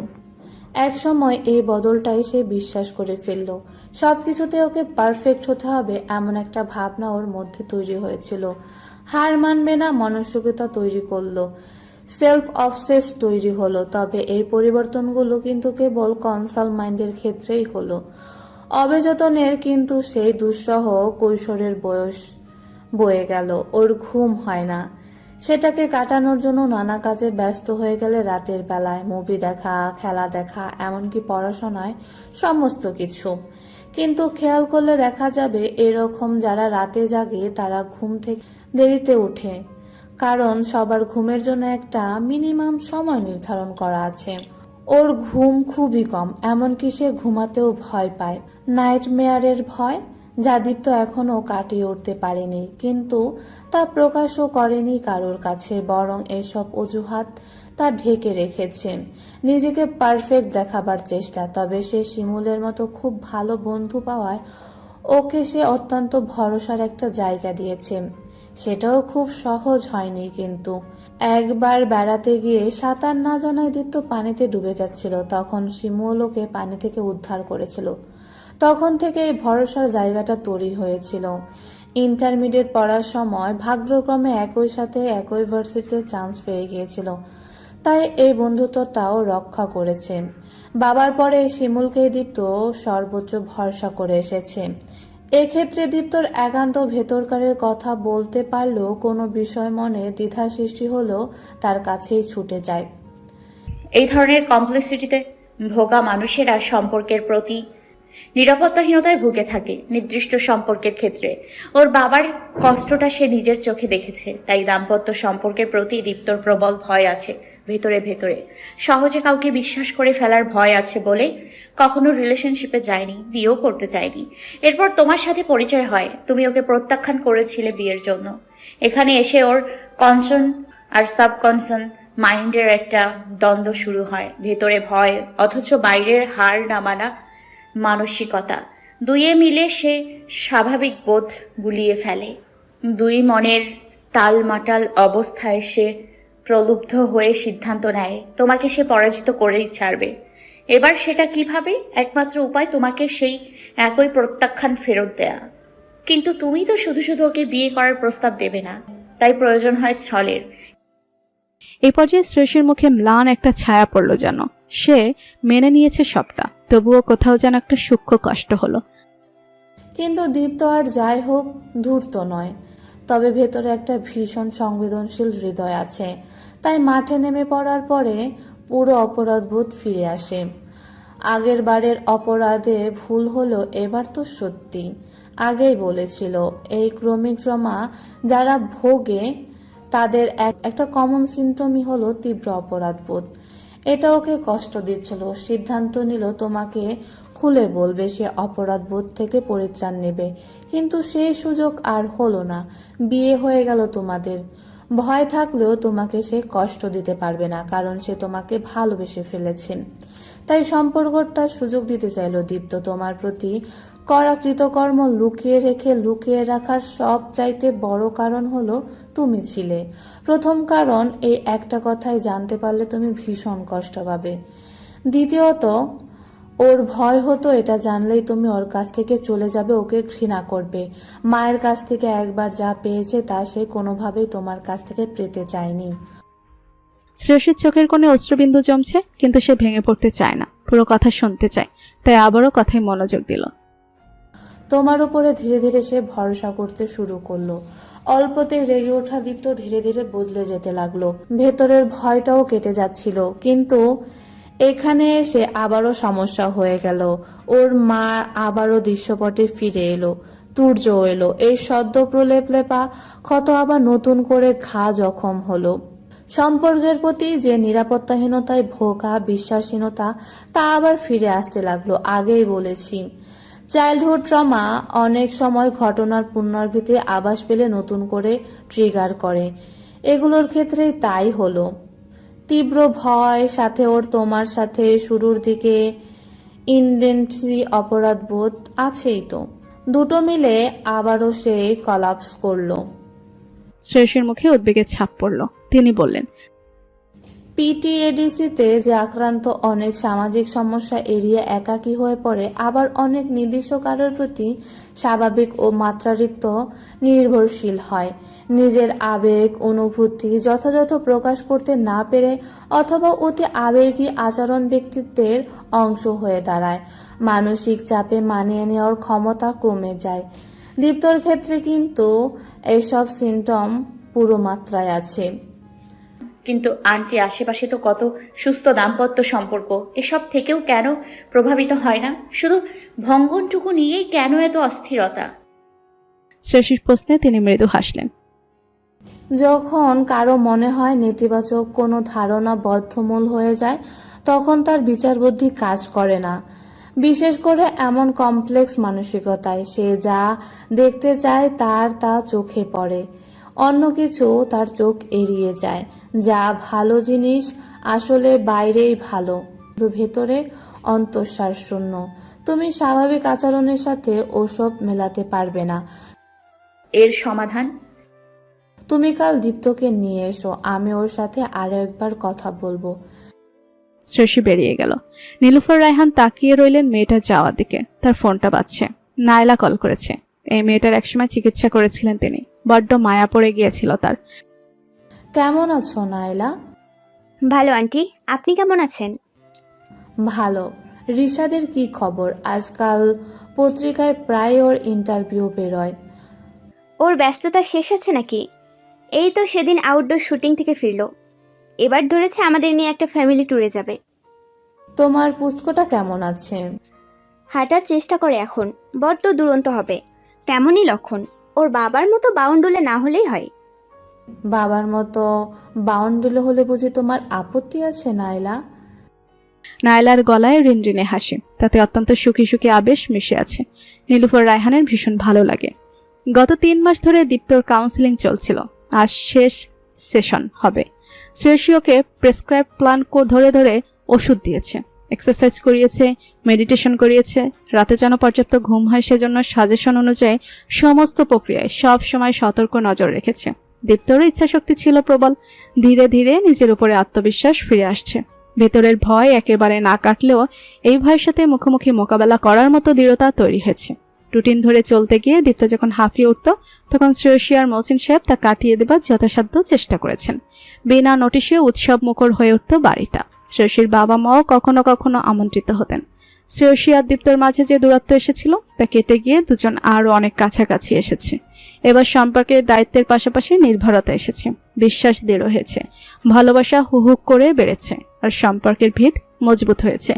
এক সময় এই বদলটাই সে বিশ্বাস করে ফেলল। সবকিছুতে ওকে পারফেক্ট হতে হবে এমন একটা ভাবনা ওর মধ্যে তৈরি হয়েছিল। হার মানবে না মানসিকতা তৈরি করলো, সেলফ অবসেস তৈরি হলো। তবে এই পরিবর্তনগুলো কিন্তু কেবল কনসাল মাইন্ডের ক্ষেত্রেই হলো। অবেচেতনের কিন্তু সেই দুঃসহ কৈশোরের বয়স বয়ে গেল। ওর ঘুম হয় না। সেটাকে কাটানোর জন্য নানা কাজে ব্যস্ত হয়ে গেলে রাতের বেলায় মুভি দেখা, খেলা দেখা, এমনকি পড়াশোনায়, সমস্ত কিছু। কিন্তু খেয়াল করলে দেখা যাবে এরকম যারা রাতে জাগে তারা ঘুম থেকে দেরিতে ওঠে, কারণ সবার ঘুমের জন্য একটা মিনিমাম সময় নির্ধারণ করা আছে। ওর ঘুম খুবই কম, এমনকি সে ঘুমাতেও ভয় পায়। নাইটমেয়ারের ভয়, যা দীপ্ত এখনো কাটিয়ে উঠতে পারেনি, কিন্তু তা প্রকাশও করেনি কারোর কাছে। বরং এসব অজুহাত তা ঢেকে রেখেছে। নিজেকে পারফেক্ট দেখাবার চেষ্টা। তবে সে শিমুলের মতো খুব ভালো বন্ধু পাওয়ায় ওকে সে অত্যন্ত ভরসার একটা জায়গা দিয়েছে। সেটাও খুব সহজ হয়নি। কিন্তু একবার বেড়াতে গিয়ে সাঁতার না জানায় দীপ্ত পানিতে ডুবে যাচ্ছিল, তখন শিমুল ওকে পানি থেকে উদ্ধার করেছিল। তখন থেকে এই ভরসার জায়গাটা তৈরি হয়েছিল। ইন্টারমিডিয়েট পড়ার সময় ভাগ্যক্রমে একই সাথে একই ভার্সিটিতে চান্স পেয়ে গিয়েছিল, তাই এই বন্ধুত্বটাও রক্ষা করেছে। বাবার পরে শিমুলকে দীপ্ত সর্বোচ্চ ভরসা করে এসেছে। এক্ষেত্রে দীপ্তর একান্ত ভেতরকারের কথা বলতে পারলেও কোনো বিষয় মনে দ্বিধা সৃষ্টি হলেও তার কাছেই ছুটে যায়।
এই ধরনের কমপ্লেক্সিটিতে ভোগা মানুষেরা সম্পর্কের প্রতি নিরাপত্তাহীনতায় ভুগে থাকে। নির্দিষ্ট সম্পর্কের ক্ষেত্রে ওর বাবার কষ্টটা সে নিজের চোখে দেখেছে, তাই দাম্পত্য সম্পর্কের প্রতি দীপ্তর প্রবল ভয় আছে। ভেতরে ভেতরে সহজে কাউকে বিশ্বাস করে ফেলার ভয় আছে বলে কখনো রিলেশনশিপে যায়নি, বিয়েও করতে চায়নি। এরপর তোমার সাথে পরিচয় হয়, তুমি ওকে প্রত্যাখ্যান করেছিলে বিয়ের জন্য। এখানে এসে ওর কনসার্ন আর সাবকনসার্ন মাইন্ডের একটা দ্বন্দ্ব শুরু হয়। ভেতরে ভয় অথচ বাইরের হার না মানা মানসিকতা, দুইয়ে মিলে সে স্বাভাবিক বোধ গুলিয়ে ফেলে। দুই মনের টালমাটাল অবস্থায় সে প্রলুব্ধ হয়ে সিদ্ধান্ত নেয় তোমাকে সে পরাজিত করেই ছাড়বে। এবার সেটা কিভাবে? একমাত্র উপায় তোমাকে সেই একই প্রত্যাখ্যান ফেরত দেয়া। কিন্তু তুমি তো শুধু শুধু ওকে বিয়ে করার প্রস্তাব দেবে না, তাই প্রয়োজন হয় ছলের।
এই পর্যায়ে শ্রেয়সীর মুখে ম্লান একটা ছায়া পড়ল যেন। সে মেনে নিয়েছে সবটা, তবুও কোথাও যেন একটা সূক্ষ্ম কষ্ট হলো।
কিন্তু দীপ্ত আর যাই হোক ধূর্ত নয়, তবে ভেতরে একটা ভীষণ সংবেদনশীল হৃদয় আছে। তাই মাঠে নেমে পড়ার পরে পুরো অপরাধবোধ ফিরে আসে। আগের বারের অপরাধে ভুল হলো, এবার তো সত্যি। আগেই বলেছিল এই ক্রমিক জমা যারা ভোগে তাদের একটা কমন সিমটমই হলো তীব্র অপরাধবোধ। এটা ওকে কষ্ট দিচ্ছিল। সিদ্ধান্ত নিল তোমাকে খুলে বলবে, সে অপরাধবোধ থেকে পরিত্রাণ নেবে। কিন্তু সেই সুযোগ আর হলো না। বিয়ে হয়ে গেল তোমাদের। ভয় থাকলেও তোমাকে সে কষ্ট দিতে পারবে না, কারণ সে তোমাকে ভালোবেসে ফেলেছে। তাই সম্পর্কটা সুযোগ দিতে চাইল দীপ্ত। তোমার প্রতি করা কৃতকর্ম লুকিয়ে রাখার সব চাইতে বড় কারণ হলো তুমি ছিলে। প্রথম কারণ, এই একটা কথাই জানতে পারলে তুমি ভীষণ কষ্ট পাবে। দ্বিতীয়ত, ওর ভয় হতো এটা জানলেই তুমি ওর কাছ থেকে চলে যাবে, ওকে ঘৃণা করবে। মায়ের কাছ থেকে একবার যা পেয়েছে তা সে কোনোভাবেই তোমার কাছ থেকে পেতে চায়নি।
শ্রেয়সীর চোখের কোণে অশ্রুবিন্দু জমছে, কিন্তু সে ভেঙে পড়তে চায় না, পুরো কথা শুনতে চায়। তাই আবারও কথায় মনোযোগ দিল।
তোমার উপরে ধীরে ধীরে সে ভরসা করতে শুরু করলো। অল্পতেই রেগে ওঠা দীপ্ত ধীরে ধীরে বদলে যেতে লাগলো। ভেতরের ভয়টাও কেটে যাচ্ছিল। কিন্তু এখানে এসে আবারও সমস্যা হয়ে গেল। ওর মা আবারও দৃশ্যপটে ফিরে এলো, তুর্য এলো। এই সদ্য প্রলেপলেপা ক্ষত আবার নতুন করে ঘা জখম হলো। সম্পর্কের প্রতি যে নিরাপত্তাহীনতায় ভোগা বিশ্বাসহীনতা, তা আবার ফিরে আসতে লাগলো। আগেই বলেছি, চাইল্ডহুড ট্রমা অনেক সময় ঘটনার পুনরাবৃত্তি আভাস পেলে নতুন করে ট্রিগার করে। এগুলোর ক্ষেত্রেই তাই হলো। তীব্র ভয় সাথে ওর তোমার সাথে শুরুর দিকে ইনটেন্সি অপরাধবোধ আছেই তো, দুটো মিলে আবারও সে কলাপস করলো।
শ্রেয়সীর মুখে উদ্বেগের ছাপ পড়ল। তিনি বললেন,
পিটিএডিসিতে যে আক্রান্ত অনেক সামাজিক সমস্যা এড়িয়ে একাকী হয়ে পড়ে, আবার অনেক নির্দিষ্ট কারোর প্রতি স্বাভাবিক ও মাত্রাতিরিক্ত নির্ভরশীল হয়। নিজের আবেগ অনুভূতি যথাযথ প্রকাশ করতে না পেরে অথবা অতি আবেগী আচরণ ব্যক্তিত্বের অংশ হয়ে দাঁড়ায়। মানসিক চাপে মানিয়ে নেওয়ার ক্ষমতা কমে যায়। দীপ্তর ক্ষেত্রে কিন্তু এসব সিমটম পুরো মাত্রায় আছে।
কিন্তু আন্টি, আশেপাশে তো কত সুস্থ দাম্পত্য সম্পর্ক, এসব থেকেও কেন প্রভাবিত হয় না? শুধু ভঙ্গনটুকু নিয়েই কেন এত অস্থিরতা?
শ্রেয়সীর প্রশ্নে তিনি মৃদু হাসলেন।
যখন কারো মনে হয় নেতিবাচক কোনো ধারণা বদ্ধমূল হয়ে যায়, তখন তার বিচার বুদ্ধি কাজ করে না। বিশেষ করে এমন কমপ্লেক্স মানসিকতায় সে যা দেখতে চায় তা চোখে পড়ে, অন্য কিছু তার চোখ এড়িয়ে যায়। যা ভালো জিনিস আসলে বাইরেই ভালো, কিন্তু ভেতরে অন্তঃসার শূন্য। তুমি স্বাভাবিক আচরণের সাথে ওসব মেলাতে পারবে না।
এর সমাধান?
তুমি কাল দীপ্তকে নিয়ে এসো, আমি ওর সাথে আরো একবার কথা বলবো।
শ্রেয়সী বেরিয়ে গেল। নীলুফার রায়হান তাকিয়ে রইলেন মেয়েটার যাওয়ার দিকে। তার ফোনটা বাজছে। নায়লা কল করেছে। এই মেয়েটার একসময় চিকিৎসা করেছিলেন তিনি। বড্ড মায়া পড়ে গিয়েছিল তার।
কেমন আছো নাইলা?
ভালো আন্টি, আপনি কেমন আছেন?
ভালো। রিশাদের কি খবর? আজকাল পত্রিকায় প্রায় ওর ইন্টারভিউ বেরোয়।
ওর ব্যস্ততা শেষ আছে নাকি? এই তো সেদিন আউটডোর শুটিং থেকে ফিরলো। এবার ধরেছে আমাদের নিয়ে একটা ফ্যামিলি ট্যুরে যাবে।
তোমার পুচকোটা কেমন আছে?
হাঁটার চেষ্টা করে এখন, বড্ড দুরন্ত হবে তেমনই লক্ষণ। ওর বাবার মতো বাউন্ডুলে না হলেই হয়।
বাবার মতো বাউন্ডুলে হলে বুঝি তোমার আপত্তি আছে নাইলা?
নায়লার গলায় রিনরিনে হাসি, তাতে অত্যন্ত সুখী সুখী আবেশ মিশে আছে। নীলুফার রায়হানের ভীষণ ভালো লাগে। গত 3 মাস ধরে দীপ্তর কাউন্সিলিং চলছিল। আজ শেষ সেশন হবে। শ্রেয়সীকে প্রেসক্রাইব প্ল্যান ধরে ধরে ওষুধ দিয়েছে, এক্সারসাইজ করিয়েছে, মেডিটেশন করিয়েছে। রাতে যেন পর্যাপ্ত ঘুম হয় সেজন্য সাজেশন অনুযায়ী সমস্ত প্রক্রিয়ায় সব সময় সতর্ক নজর রেখেছে। দীপ্তরও ইচ্ছাশক্তি ছিল প্রবল। ধীরে ধীরে নিজের উপরে আত্মবিশ্বাস ফিরে আসছে। ভেতরের ভয় একেবারে না কাটলেও এই ভয়ের সাথে মুখোমুখি মোকাবেলা করার মতো দৃঢ়তা তৈরি হয়েছে। রুটিন ধরে চলতে গিয়ে দীপ্ত যখন হাঁপিয়ে উঠত, তখন শ্রেয়সী আর মহসিন সাহেব তা কাটিয়ে দেবার যথাসাধ্য চেষ্টা করেছেন। বিনা নোটিশে উৎসব মুখর হয়ে উঠত বাড়িটা। শ্রেয়সীর বাবা মাও কখনো কখনো আমন্ত্রিত হতেন। শ্রেয়সী আর দীপ্তর মাঝে যে দূরত্ব এসেছিল তা কেটে গিয়ে দুজন আরও অনেক কাছাকাছি এসেছে। এবার সম্পর্কে দায়িত্বের পাশাপাশি নির্ভরতা এসেছে। বিশ্বাস দৃঢ় হয়েছে, ভালোবাসা হুহুক করে বেড়েছে, আর সম্পর্কের ভিত মজবুত হয়েছে।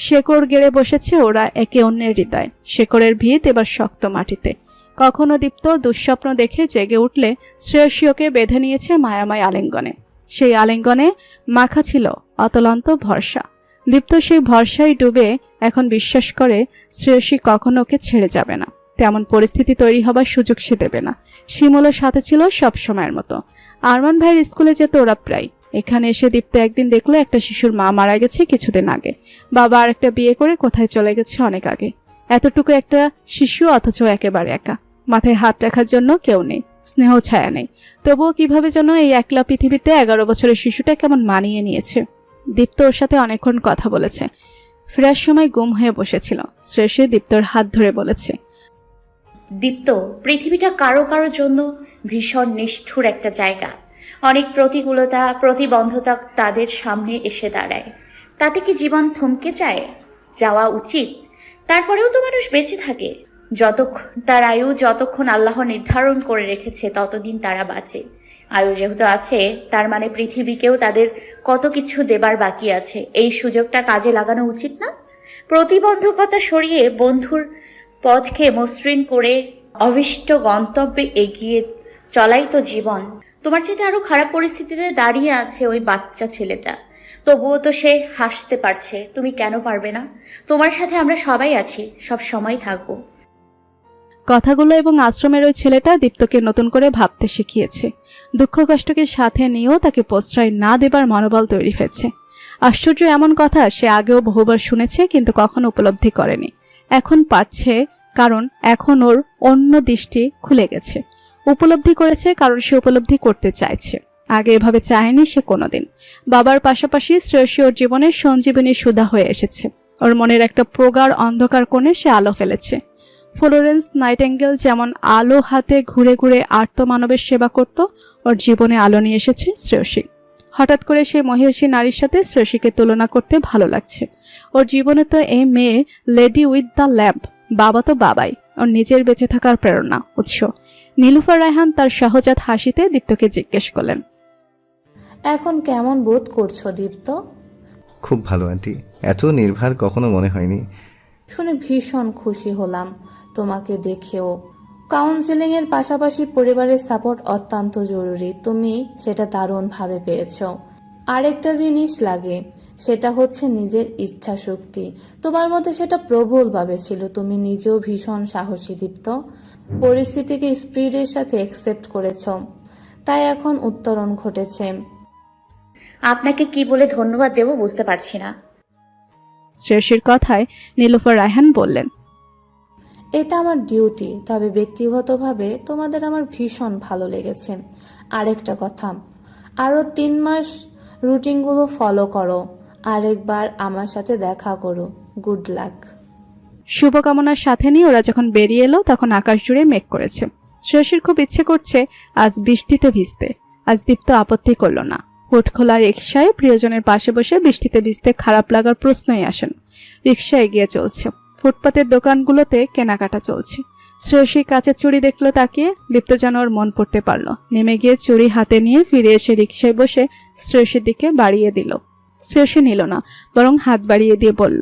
শেকড় গেড়ে বসেছে ওরা একে অন্যের হৃদয়। শেকড়ের ভিত এবার শক্ত মাটিতে। কখনো দীপ্ত দুঃস্বপ্ন দেখে জেগে উঠলে শ্রেয়সীকে বেঁধে নিয়েছে মায়াময় আলিঙ্গনে। সেই আলিঙ্গনে মাখা ছিল অতলান্ত ভরসা। দীপ্ত সেই ভরসায় ডুবে এখন বিশ্বাস করে শ্রেয়সী কখনো ওকে ছেড়ে যাবে না। তেমন পরিস্থিতি তৈরি হবার সুযোগ সে দেবে না। শিমুলও সাথে ছিল সব সময়ের মতো। আরমান ভাইয়ের স্কুলে যেত ওরা প্রায়। এখানে এসে দীপ্ত একদিন দেখলো একটা শিশুর মা মারা গেছে কিছুদিন আগে। বাবা আর একটা বিয়ে করে কোথায় চলে গেছে অনেক আগে। এতটুকু একটা শিশু, অথচ একেবারে একা। মাথায় হাত রাখার জন্য কেউ নেই, স্নেহ ছায়া নেই। তবুও কিভাবে যেন এই একলা পৃথিবীতে 11 বছরের শিশুটা কেমন মানিয়ে নিয়েছে। দীপ্ত ওর সাথে অনেকক্ষণ কথা বলেছে। ফেরার সময় গুম হয়ে বসেছিল। শ্রেয়সী দীপ্তর হাত ধরে বলেছে,
দীপ্ত, পৃথিবীটা কারো কারো জন্য ভীষণ নিষ্ঠুর একটা জায়গা। অনেক প্রতিকূলতা, প্রতিবন্ধকতা তাদের সামনে এসে দাঁড়ায়। তাতে কি জীবন থমকে যায়? যাওয়া উচিত। তারপরেও তো মানুষ বেঁচে থাকে। যতক্ষণ তার আয়ু, যতক্ষণ আল্লাহ নির্ধারণ করে রেখেছে ততদিন তারা বাঁচে। আয়ু যেহেতু আছে, তার মানে পৃথিবীকেও তাদের কত কিছু দেবার বাকি আছে। এই সুযোগটা কাজে লাগানো উচিত না? প্রতিবন্ধকতা সরিয়ে বন্ধুর পথকে মসৃণ করে অভিষ্ট গন্তব্যে এগিয়ে চলাই তো জীবন। তোমার সাথে আরো খারাপ পরিস্থিতিতে দাঁড়িয়ে আছে ওই বাচ্চা ছেলেটা, তবুও তো সে হাসতে পারছে। তুমি কেন পারবে না? তোমার সাথে আমরা সবাই আছি, সব সময় থাকবো।
কথাগুলো এবং আশ্রমের ওই ছেলেটা দীপ্তকে নতুন করে ভাবতে শিখিয়েছে। দুঃখ কষ্টকে সাথে নিয়েও তাকে প্রশ্রয় না দেবার মনোবল তৈরি হয়েছে। আশ্চর্য এমন কথা সে আগেও বহুবার শুনেছে, কিন্তু কখনো উপলব্ধি করেনি। এখন পারছে, কারণ এখন ওর অন্য দৃষ্টি খুলে গেছে। উপলব্ধি করেছে কারণ সে উপলব্ধি করতে চাইছে। আগে এভাবে চায়নি সে কোনোদিন। বাবার পাশাপাশি শ্রেয়সী ওর জীবনের সঞ্জীবনী সুধা হয়ে এসেছে। ওর মনের একটা প্রগাঢ় অন্ধকার কোণে সে আলো ফেলেছে। ফ্লোরেন্স নাইটেঙ্গেল যেমন আলো হাতে ঘুরে ঘুরে আর্ত মানবের সেবা করত, ওর জীবনে আলো নিয়ে এসেছে শ্রেয়সী। হঠাৎ করে সেই মহিষী নারীর সাথে শ্রেয়সীকে তুলনা করতে ভালো লাগছে। ওর জীবনে তো এই মেয়ে লেডি উইথ দ্য ল্যাম্প। বাবা তো বাবাই, ওর নিজের বেঁচে থাকার প্রেরণা, উৎস। নীলুফার রায়হান তার সহজাত হাসিতে দীপ্তকে জিজ্ঞেস করলেন,
এখন কেমন বোধ করছো দীপ্ত?
খুব ভালো আন্টি, এত নির্ভার কখনো মনে হয়নি।
শুনে ভীষণ খুশি হলাম তোমাকে দেখেও। কাউন্সিলিং এর পাশাপাশি পরিবারের সাপোর্ট অত্যন্ত জরুরি। তুমি সেটা দারুণভাবে পেয়েছো। আরেকটা জিনিস লাগে, সেটা হচ্ছে নিজের ইচ্ছা শক্তি। তোমার মধ্যে সেটা প্রবলভাবে ছিল। তুমি নিজেও ভীষণ সাহসী দীপ্ত। পরিস্থিতিকে স্পিডের সাথে অ্যাকসেপ্ট করেছো, তাই এখন উত্তরণ ঘটেছে।
আপনাকে কি বলে ধন্যবাদ দেব বুঝতে পারছি না।
শ্রেয়সীর কথায় নীলুফার রায়হান বললেন,
এটা আমার ডিউটি, তবে ব্যক্তিগতভাবে তোমাদের আমার ভীষণ ভালো লেগেছে। আরেকটা কথা, আরও 3 মাস রুটিনগুলো ফলো করো, আরেকবার আমার সাথে দেখা করো। Good luck.
শুভকামনার সাথে নিয়ে ওরা যখন বেরিয়ে এলো তখন আকাশ জুড়ে মেঘ করেছে। শ্রেয়সীর খুব ইচ্ছে করছে আজ বৃষ্টিতে ভিজতে। আজ দীপ্ত আপত্তি করল না। হুট খোলা রিকশায় প্রিয়জনের পাশে বসে বৃষ্টিতে ভিজতে খারাপ লাগার প্রশ্নই আসেন। রিকশা এগিয়ে চলছে। ফুটপাতের দোকানগুলোতে কেনাকাটা চলছে। শ্রেয়সী কাচের চুড়ি দেখলো তাকিয়ে। দীপ্ত যেন ওর মন পড়তে পারল। নেমে গিয়ে চুড়ি হাতে নিয়ে ফিরে এসে রিকশায় বসে শ্রেয়সীর দিকে বাড়িয়ে দিল। শ্রেয়সী নিল না, বরং হাত বাড়িয়ে দিয়ে বলল,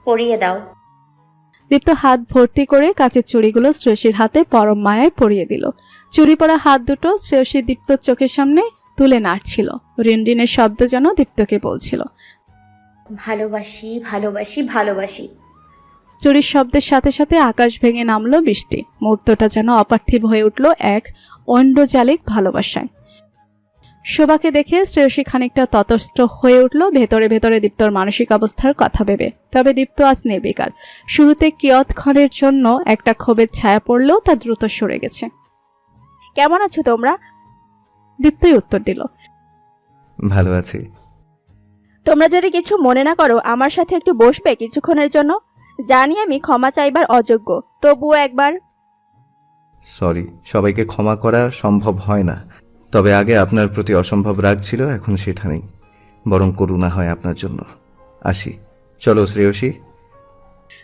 পরিয়ে দাও।
দীপ্ত হাত ভর্তি করে কাচের চুড়িগুলো শ্রেয়সীর হাতে পরম মায়ায় পরিয়ে দিল। চুড়ি পরা হাত দুটো শ্রেয়সী দীপ্তর চোখের সামনে তুলে নাড়ছিল। রিনরিনের শব্দ যেন দীপ্তকে বলছিল,
ভালোবাসি ভালোবাসি ভালোবাসি।
চুরির শব্দের সাথে সাথে আকাশ ভেঙে নামলো বৃষ্টি। মুহূর্তটা যেন অপার্থিব হয়ে উঠল এক ঐন্দ্রজালিক ভালোবাসায়। শোভাকে দেখে শ্রেয়সী খানিকটা ততস্থ হয়ে উঠল ভেতরে ভেতরে দীপ্তর মানসিক অবস্থার কথা ভেবে। তবে দীপ্ত আজ নির্বিকার। শুরুতে কিয়ৎক্ষণের জন্য একটা ক্ষোভের ছায়া পড়লেও তা দ্রুত সরে গেছে।
কেমন আছো তোমরা?
দীপ্তই উত্তর দিল,
ভালো আছি।
তোমরা যদি কিছু মনে না করো আমার সাথে একটু বসবে কিছুক্ষণের জন্য? জানি আমি ক্ষমা চাইবার অযোগ্য, তবুও একবার।
সরি, সবাইকে ক্ষমা করা সম্ভব হয় না। তবে আগে আপনার প্রতি অসম্ভব রাগ ছিল, এখন সেটা নেই, বরং করুণা হয় আপনার জন্য। আসি, চলো শ্রেয়সী।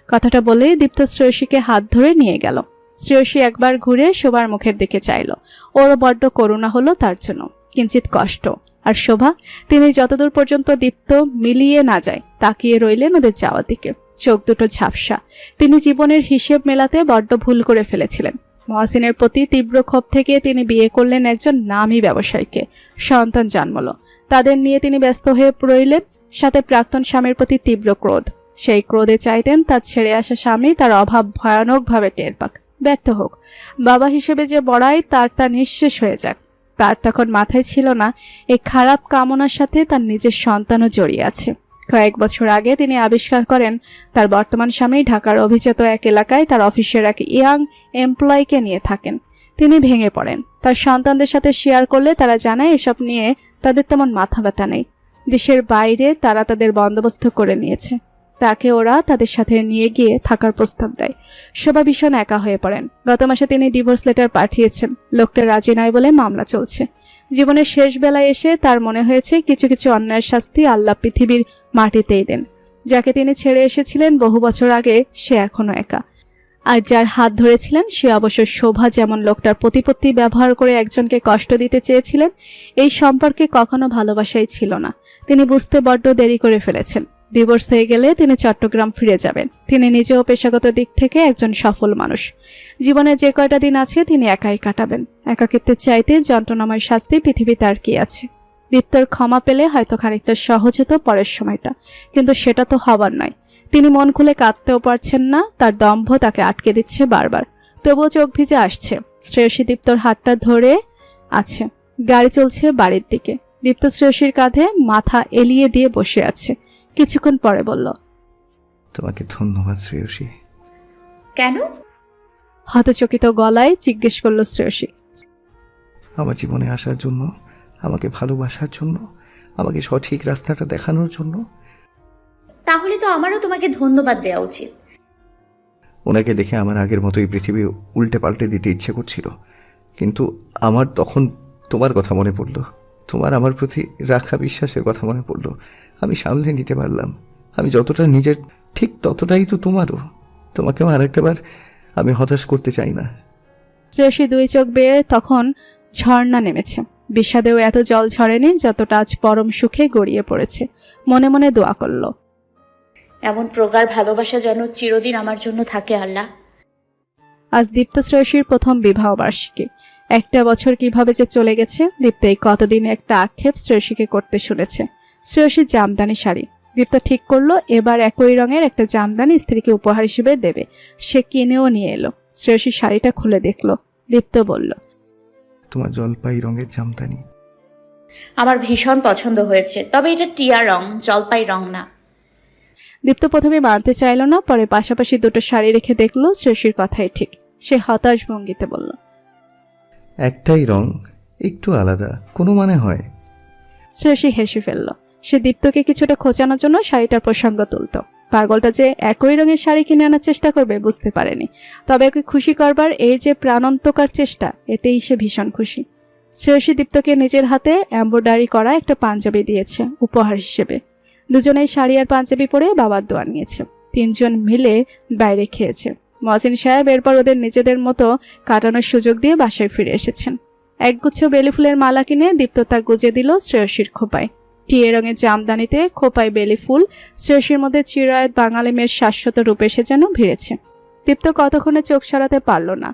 কথাটা বলে দীপ্ত শ্রেয়সীকে হাত ধরে নিয়ে গেল। শ্রেয়সী একবার ঘুরে শোভার মুখের দিকে চাইল। ওরও বড্ড করুণা হলো তার জন্য, কিঞ্চিত কষ্ট। আর শোভা, তিনি যতদূর পর্যন্ত দীপ্ত মিলিয়ে না যায় তাকিয়ে রইলেন ওদের যাওয়ার দিকে। চোখ দুটো ঝাপসা। তিনি জীবনের হিসেব মেলাতে বড্ড ভুল করে ফেলেছিলেন। মহসিনের প্রতি তীব্র ক্ষোভ থেকে তিনি বিয়ে করলেন একজন নামী ব্যবসায়ীকে। সন্তান জন্মল। তাদের নিয়ে তিনি ব্যস্ত হয়ে রইলেন। সাথে প্রাক্তন স্বামীর প্রতি তীব্র ক্রোধ। সেই ক্রোধে চাইতেন তার ছেড়ে আসা স্বামী তার অভাব ভয়ানকভাবে টের পাক, ব্যর্থ হোক। বাবা হিসেবে যে বড়াই তার তা নিঃশেষ হয়ে যাক। তার তখন মাথায় ছিল না এই খারাপ কামনার সাথে তার নিজের সন্তানও জড়িয়ে আছে। কয়েক বছর আগে তিনি আবিষ্কার করেন তার বর্তমান স্বামী ঢাকার অভিজাত এক এলাকায় তার অফিসের এক ইয়াং এমপ্লয়িকে নিয়ে থাকেন। তিনি ভেঙে পড়েন। তার সন্তানদের সাথে শেয়ার করলে তারা জানায় এসব নিয়ে তাদের তেমন মাথা ব্যথা নেই। দেশের বাইরে তারা তাদের বন্দোবস্ত করে নিয়েছে। তাকে ওরা তাদের সাথে নিয়ে গিয়ে থাকার প্রস্তাব দেয়। শোভা ভীষণ একা হয়ে পড়েন। গত মাসে তিনি ডিভোর্স লেটার পাঠিয়েছেন। লোকটা রাজি নয় বলে মামলা চলছে। জীবনের শেষ বেলায় এসে তার মনে হয়েছে কিছু কিছু অন্যায়ের শাস্তি আল্লাহ পৃথিবীর মাটিতেই দেন। যাকে তিনি ছেড়ে এসেছিলেন বহু বছর আগে, সে এখনো একা। আর যার হাত ধরেছিলেন সে অবশ্য শোভা। যেমন লোকটার প্রতিপত্তি ব্যবহার করে একজনকে কষ্ট দিতে চেয়েছিলেন, এই সম্পর্কে কখনো ভালোবাসাই ছিল না। তিনি বুঝতে বড্ড দেরি করে ফেলেছেন। ডিভোর্স হয়ে গেলে তিনি চট্টগ্রাম ফিরে যাবেন। তিনি নিজেও পেশাগত দিক থেকে একজন সফল মানুষ। জীবনে যে কয়টা দিন আছে তিনি একাই কাটাবেন। একাকিত্বের চাইতে যন্ত্রণাময় শাস্তি পৃথিবীতে আর কি আছে? দীপ্তর ক্ষমা পেলে হয়তো খানিকটা সহজ হতো পরের সময়টা, কিন্তু সেটা তো হবার নয়। তিনি মন খুলে কাঁদতেও পারছেন না। তার দম্ভ তাকে আটকে দিচ্ছে বারবার। তবুও চোখ ভিজে আসছে। শ্রেয়সী দীপ্তর হাতটা ধরে আছে। গাড়ি চলছে বাড়ির দিকে। দীপ্ত শ্রেয়সীর কাঁধে মাথা এলিয়ে দিয়ে বসে আছে। কিছুক্ষণ পরে বলল,
তোমাকে ধন্যবাদ শ্রেয়সী।
কেন?
হতচকিত গলায় জিজ্ঞেস করল শ্রেয়সী।
আমার জীবনে আসার জন্য, আমাকে ভালোবাসার জন্য, আমাকে সঠিক রাস্তাটা দেখানোর জন্য।
তাহলে তো আমারও তোমাকে ধন্যবাদ দেওয়া উচিত।
ওনাকে দেখে আমার আগের মতোই পৃথিবী উল্টে পাল্টে দিতে ইচ্ছে করছিল, কিন্তু আমার তখন তোমার কথা মনে পড়লো। তোমার আমার প্রতি রাখা বিশ্বাসের কথা মনে পড়লো। আমি সামলে নিতে পারলাম। আমি যতটা নিজের, ঠিক ততটাই তো তোমারও। তোমাকেও আরেকটাবার আমি হতাশ করতে চাই না।
শ্রেয়সী দুই চোখ বেয়ে তখন ঝর্ণা নেমেছে। বিষাদেও এত জল ঝরেনি যতটা আজ পরম সুখে গড়িয়ে পড়েছে। মনে মনে দোয়া করল,
এমন প্রগাঢ় ভালোবাসা যেন চিরদিন আমার জন্য থাকে আল্লাহ।
আজ দীপ্ত শ্রেয়সীর প্রথম বিবাহ বার্ষিকী। একটা বছর কিভাবে যে চলে গেছে দীপ্ত এই কতদিনে একটা আক্ষেপ শ্রেয়সীকে করতে শুনেছে। শ্রেয়সীর জামদানি শাড়ি। দীপ্ত ঠিক করলো এবার একই রঙের একটা জামদানি স্ত্রীকে উপহার হিসেবে দেবে। সে কিনেও নিয়ে এলো। শ্রেয়সী শাড়িটা খুলে দেখলো। দীপ্ত বলল,
তোমার জলপাই রঙের জামদানি।
আমার ভীষণ পছন্দ হয়েছে, তবে এটা টিয়া রং, জলপাই রং না।
দীপ্ত প্রথমে মানতে চাইল না, পরে পাশাপাশি দুটো শাড়ি রেখে দেখলো শ্রেয়সীর কথাই ঠিক। সে হতাশ ভঙ্গিতে বলল,
একটাই রং, একটু আলাদা, কোনো মানে হয়?
শ্রেয়সী হেসে ফেলল। সে দীপ্তকে কিছুটা খোঁচানোর জন্য শাড়িটার প্রসঙ্গ তুলত। পাগলটা যে একই রঙের শাড়ি কিনে আনার চেষ্টা করবে বুঝতে পারেনি, তবে ওকে খুশি করবার এই যে প্রাণান্তকার চেষ্টা, এতেই সে ভীষণ খুশি। শ্রেয়সী দীপ্তকে নিজের হাতে এমব্রয়ডারি করা একটা পাঞ্জাবি দিয়েছে উপহার হিসেবে। দুজনেই শাড়ি আর পাঞ্জাবি পরে বাবার দোয়া নিয়েছে। তিনজন মিলে বাইরে খেয়েছে। মহসিন সাহেব এরপর ওদের নিজেদের মতো কাটানোর সুযোগ দিয়ে বাসায় ফিরে এসেছেন। একগুচ্ছ বেলি ফুলের মালা কিনে দীপ্ত তা গুজে দিল শ্রেয়সীর খোপায়। টিয়ে রঙের জামদানিতে খোপায় বেলি ফুল, শ্রেয়সীর মধ্যে চিরায়ত বাঙালি মেয়ের শাশ্বত রূপ এসে যেন ভিড়েছে। দীপ্ত কতক্ষণে চোখ সরাতে পারল না।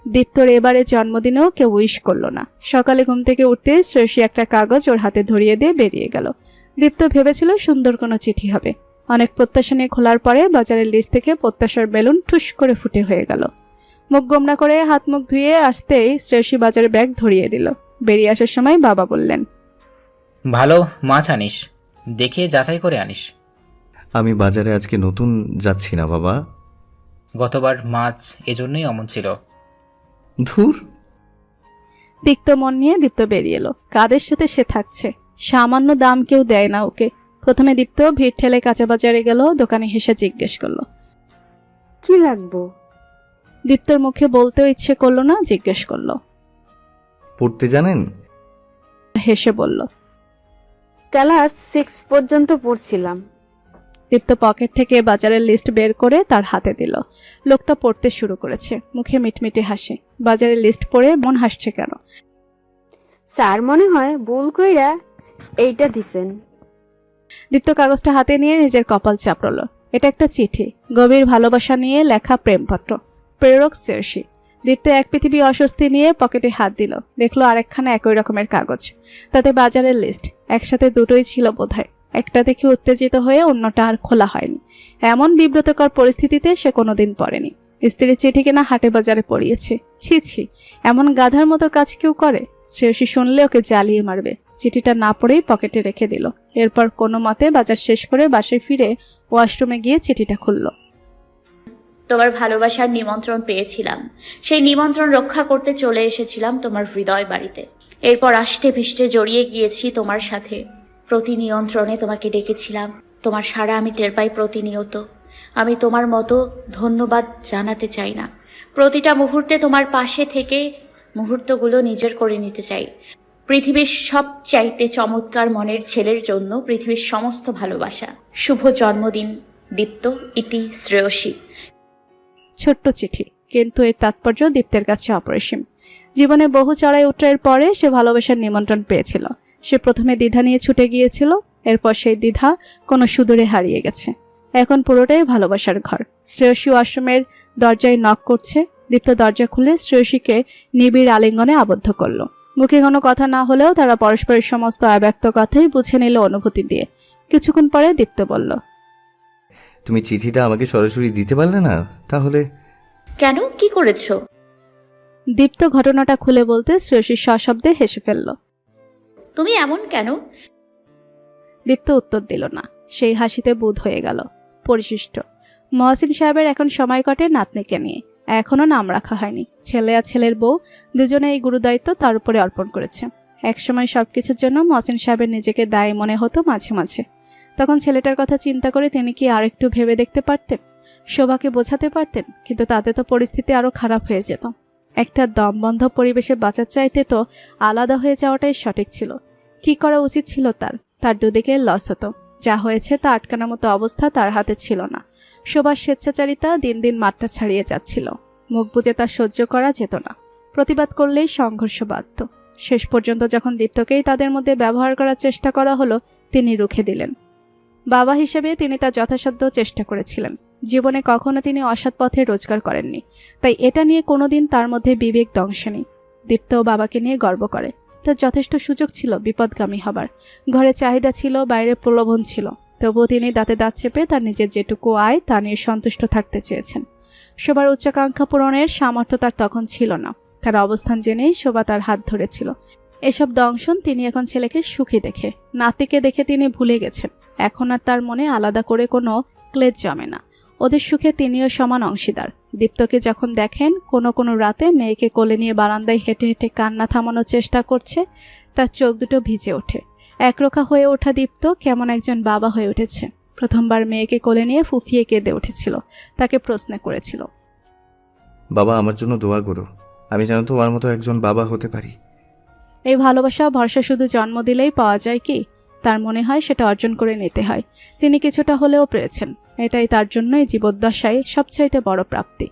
দীপ্তর এবারে জন্মদিনেও কেউ উইশ করলো না। সকালে ঘুম থেকে উঠতে শ্রেয়সী একটা কাগজ ওর হাতে ধরিয়ে দিয়ে বেরিয়ে গেল। দীপ্ত ভেবেছিল সুন্দর কোনো চিঠি হবে। অনেক প্রত্যাশা নিয়ে খোলার পরে বাজারের লিস্ট থেকে প্রত্যাশার বেলুন ঠুস করে ফুটে হয়ে গেল। মুখ গোমরা করে হাত মুখ ধুয়ে আসতেই শ্রেয়সী বাজারে ব্যাগ ধরিয়ে দিল। বেরিয়ে আসার সময় বাবা বললেন,
ভালো মাছ আনিস, দেখে যাচাই করে আনিস।
আমি বাজারে আজকে নতুন যাচ্ছি না বাবা।
গতবার মাছ এজন্যই অমন ছিল।
ধুর।
তিক্ত মন নিয়ে দীপ্ত বেরিয়ে এলো। কাদের সাথে সে থাকছে, সামান্য দাম কেউ দেয় না ওকে। প্রথমে দীপ্ত ভিড় ঠেলে কাঁচা বাজারে গেল। দোকানে হেসে জিজ্ঞেস করলো,
কি লাগবো?
দীপ্তর মুখে বলতেও ইচ্ছে করলো না, জিজ্ঞেস করলো।
পড়তে জানেন?
হেসে বলল,
ক্লাস 6 পর্যন্ত পড়ছিলাম।
দীপ্ত পকেট থেকে বাজারের লিস্ট বের করে তার হাতে দিল। লোকটা পড়তে শুরু করেছে, মুখে মিটমিটে হাসে। বাজারের লিস্ট পড়ে মন হাসছে কেন?
স্যার মনে হয় ভুল কইরা এইটা দিছেন।
দীপ্ত কাগজটা হাতে নিয়ে নিজের কপাল চাপড়ল। এটা একটা চিঠি, গভীর ভালোবাসা নিয়ে লেখা প্রেমপত্র। প্রেরক শ্রেয়সী। দীপ্ত এক পৃথিবী অস্বস্তি নিয়ে পকেটে হাত দিল। দেখলো আরেকখানা একই রকমের কাগজ, তাতে বাজারের লিস্ট। একসাথে দুটোই ছিল বোধহয়। একটা দেখে উত্তেজিত হয়ে অন্যটা আর খোলা হয়নি। এমন বিব্রতকর পরিস্থিতিতে সে কোনোদিন পড়েনি। স্ত্রীর চিঠি কেনা হাটে বাজারে পড়িয়েছে। ছি ছি, এমন গাধার মতো কাজ কেউ করে? শ্রেয়সী শুনলে ওকে জ্বালিয়ে মারবে। চিঠিটা না পড়েই পকেটে রেখে দিল। এরপর কোনো মতে বাজার শেষ করে বাসায় ফিরে ওয়াশরুমে গিয়ে চিঠিটা খুলল।
তোমার ভালোবাসার নিমন্ত্রণ পেয়েছিলাম, সেই নিমন্ত্রণ রক্ষা করতে চলে এসেছিলাম তোমার হৃদয় বাড়িতে। এরপর আষ্টে পৃষ্ঠে জড়িয়ে গিয়েছি তোমার সাথে। প্রতি নিয়ন্ত্রণে তোমাকে ডেকেছিলাম, তোমার সাড়া আমি টের পাই প্রতিনিয়ত। আমি তোমার মতো ধন্যবাদ জানাতে চাই না। প্রতিটা মুহূর্তে তোমার পাশে থেকে মুহূর্তগুলো নিজের করে নিতে চাই। পৃথিবীর সবচাইতে চমৎকার মনের ছেলের জন্য পৃথিবীর সমস্ত ভালোবাসা। শুভ জন্মদিন দীপ্ত, ইতি শ্রেয়সী।
ছোট্ট চিঠি, কিন্তু এর তাৎপর্য দীপ্তের কাছে অপরিসীম। জীবনে বহু চড়াই উতরাইয়ের পরে সে ভালোবাসার নিমন্ত্রণ পেয়েছিল। সে প্রথমে দ্বিধা নিয়ে ছুটে গিয়েছিল, এরপর সেই দ্বিধা কোনো সুদূরে হারিয়ে গেছে। এখন পুরোটাই ভালোবাসার ঘর। শ্রেয়সী আশ্রমের দরজায় নক করছে। দীপ্ত দরজা খুলে শ্রেয়সীকে নিবিড় আলিঙ্গনে আবদ্ধ করল। মুখে কোনো কথা না হলেও তারা পরস্পরের সমস্ত অব্যক্ত কথাই বুঝে নিল অনুভূতি দিয়ে। কিছুক্ষণ পরে দীপ্ত বলল,
তুমি চিঠিটা আমাকে সরাসরি দিতে পারলে না? তাহলে
কেন, কি করেছো?
দীপ্ত ঘটনাটা খুলে বলতে শ্রেয়সী সশব্দে হেসে ফেলল।
তুমি এমন কেন?
দীপ্ত উত্তর দিল না। সেই হাসিতে বুঁদ হয়ে গেল। পরিশিষ্ট। মহসিন সাহেবের এখন সময় কাটে নাতনিকে নিয়ে। এখনও নাম রাখা হয়নি। ছেলে আর ছেলের বউ দুজনে এই গুরুদায়িত্ব তার উপরে অর্পণ করেছে। একসময় সবকিছুর জন্য মহসিন সাহেবের নিজেকে দায়ী মনে হতো মাঝে মাঝে। তখন ছেলেটার কথা চিন্তা করে তিনি কি আর একটু ভেবে দেখতে পারতেন, শোভাকে বোঝাতে পারতেন? কিন্তু তাতে তো পরিস্থিতি আরও খারাপ হয়ে যেত। একটা দমবন্ধ পরিবেশে বাঁচার চাইতে তো আলাদা হয়ে যাওয়াটাই সঠিক ছিল। কি করা উচিত ছিল তার দুদিকে লস হতো। যা হয়েছে তা আটকানোর মতো অবস্থা তার হাতে ছিল না। শোভার স্বেচ্ছাচারিতা দিন দিন মাত্রা ছাড়িয়ে যাচ্ছিল। মুখ বুজে তা সহ্য করা যেত না। প্রতিবাদ করলেই সংঘর্ষ বাধ্য। শেষ পর্যন্ত যখন দীপ্তকেই তাদের মধ্যে ব্যবহার করার চেষ্টা করা হলো, তিনি রুখে দিলেন। বাবা হিসেবে তিনি তার যথাসাধ্য চেষ্টা করেছিলেন। জীবনে কখনো তিনি অসৎ পথে রোজগার করেননি, তাই এটা নিয়ে কোনোদিন তার মধ্যে বিবেক দংশনি। দীপ্তও বাবাকে নিয়ে গর্ব করে। তার যথেষ্ট সুযোগ ছিল বিপদগামী হবার। ঘরে চাহিদা ছিল, বাইরে প্রলোভন ছিল। তবুও তিনি দাঁতে দাঁত চেপে তার নিজের যেটুকু আয় তা নিয়ে সন্তুষ্ট থাকতে চেয়েছেন। শোভার উচ্চাকাঙ্ক্ষা পূরণের সামর্থ্য তার তখন ছিল না। তার অবস্থান জেনেই শোভা তার হাত ধরেছিল। এসব দংশন তিনি এখন ছেলেকে সুখী দেখে, নাতিকে দেখে তিনি ভুলে গেছেন। এখন আর তার মনে আলাদা করে কোনো ক্লেশ জমে না। ওদের সুখে তিনিও সমান অংশীদার। দীপ্তকে যখন দেখেন কোনো কোনো রাতে মেয়েকে কোলে নিয়ে বারান্দায় হেঁটে হেঁটে কান্না থামানোর চেষ্টা করছে, তার চোখ দুটো ভিজে ওঠে। একরোখা হয়ে ওঠা দীপ্ত কেমন একজন বাবা হয়ে উঠেছে। প্রথমবার মেয়েকে কোলে নিয়ে ফুফিয়ে কেঁদে উঠেছিল, তাকে প্রশ্ন করেছিল,
বাবা আমার জন্য দোয়া করো, আমি যেন তোমার মতো একজন বাবা হতে পারি।
এই ভালোবাসা ভরসা শুধু জন্ম দিলেই পাওয়া যায় কি? তার মনে হয় সেটা অর্জন করে নিতে হয়। তিনি কিছুটা হলেও পেরেছেন। এটাই তার জন্য এই জীবদ্দশায় সবচাইতে বড় প্রাপ্তি।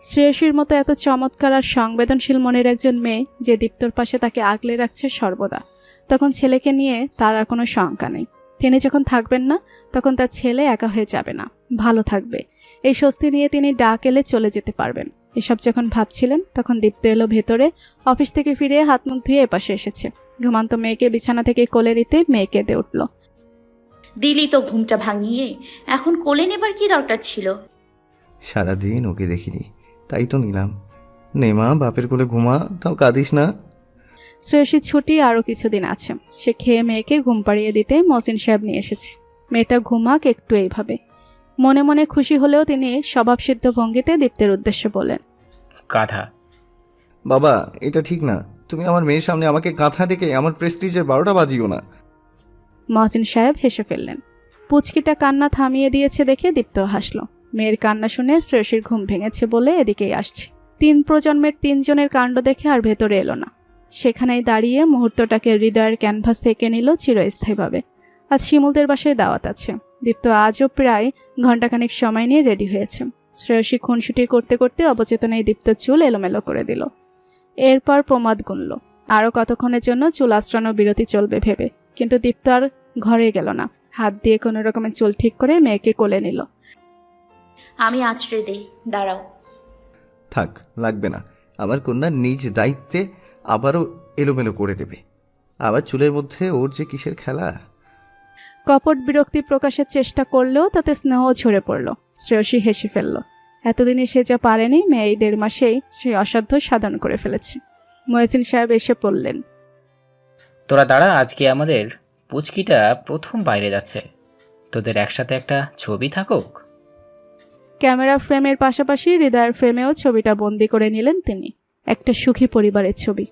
শ্রেয়সীর মতো এত চমৎকার আর সংবেদনশীল মনের একজন মেয়ে যে দীপ্তর পাশে তাকে আগলে রাখছে সর্বদা, তখন ছেলেকে নিয়ে তার আর কোনো শঙ্কা নেই। তিনি যখন থাকবেন না তখন তার ছেলে একা হয়ে যাবে না, ভালো থাকবে। এই স্বস্তি নিয়ে তিনি ডাক এলে চলে যেতে পারবেন। এসব যখন ভাবছিলেন তখন দীপ্ত এলো ভেতরে। অফিস থেকে ফিরে হাত মুখ ধুয়ে এপাশে এসেছে। ঘুমান্ত মেয়েকে বিছানা থেকে কোলে নিতে মেয়ে কেঁদে উঠল।
দিলি তো ঘুমটা ভাঙিয়ে, এখন কোলে নেবার কি দরকার ছিল?
সারাদিন ওকে দেখিনি, তাই তো নিলাম। নেমা বাপের কোলে ঘুমা, তাও কাঁদিস না।
শ্রেয়সীর ছুটি আরও কিছুদিন আছে। সে খেয়ে মেয়েকে ঘুম পাড়িয়ে দিতে মহসিন সাহেব নিয়ে এসেছে। মেয়েটা ঘুমাক একটু এইভাবে। মনে মনে খুশি হলেও তিনি স্বভাবসিদ্ধ ভঙ্গিতে দীপ্তের উদ্দেশ্যে বললেন,
গাধা।
বাবা এটা ঠিক না, তুমি আমার মেয়ের সামনে আমাকে কাঁথা ডেকে আমার প্রেস্টিজের 12টা বাজিও না।
মহসিন সাহেব হেসে ফেললেন। পুচকিটা কান্না থামিয়ে দিয়েছে দেখে দীপ্ত হাসল। মেয়ের কান্না শুনে শ্রেয়সীর ঘুম ভেঙেছে বলে এদিকেই আসছে। 3 প্রজন্মের 3 জনের কাণ্ড দেখে আর ভেতরে এলো না। সেখানেই দাঁড়িয়ে মুহূর্তটাকে হৃদয়ের ক্যানভাস থেকে নিল চিরস্থায়ীভাবে। আজ শিমুলদের বাসায় দাওয়াত আছে। দীপ্ত আজও প্রায় ঘণ্টাখানেক সময় নিয়ে রেডি হয়েছে। শ্রেয়সী খুনসুটি করতে করতে অবচেতনায় দীপ্ত চুল এলোমেলো করে দিল। এরপর প্রমাদ গুনল আরও কতক্ষণের জন্য চুল আশ্রানো বিরতি চলবে ভেবে, কিন্তু দীপ্ত আর ঘরে গেল না। হাত দিয়ে কোনো রকমের চুল ঠিক করে মেয়েকে কোলে নিল।
আমি আছড়ে দেই, দাঁড়াও।
থাক, লাগবে না। আমার কন্যা নিজ দায়িত্বে আবারও এলোমেলো করে দেবে। আবার চুলের মধ্যে ওর যে কিসের খেলা।
কপট বিরক্তি প্রকাশের চেষ্টা করলেও তাতে স্নেহ ঝরে পড়ল। শ্রেয়সী হেসে ফেলল। এতদিনে সে যা পারেনি, মেয়ে এই 1.5 মাসেই সে অসাধ্য সাধন করে ফেলেছে। মহসিন সাহেব এসে পড়লেন,
তোরা দাঁড়া, আজকে আমাদের পুচকিটা প্রথম বাইরে যাচ্ছে, তোদের একসাথে একটা ছবি থাকুক।
ক্যামেরা ফ্রেমের পাশাপাশি হৃদয়ের ফ্রেমেও ছবিটা বন্দি করে নিলেন তিনি। একটা সুখী পরিবারের ছবি।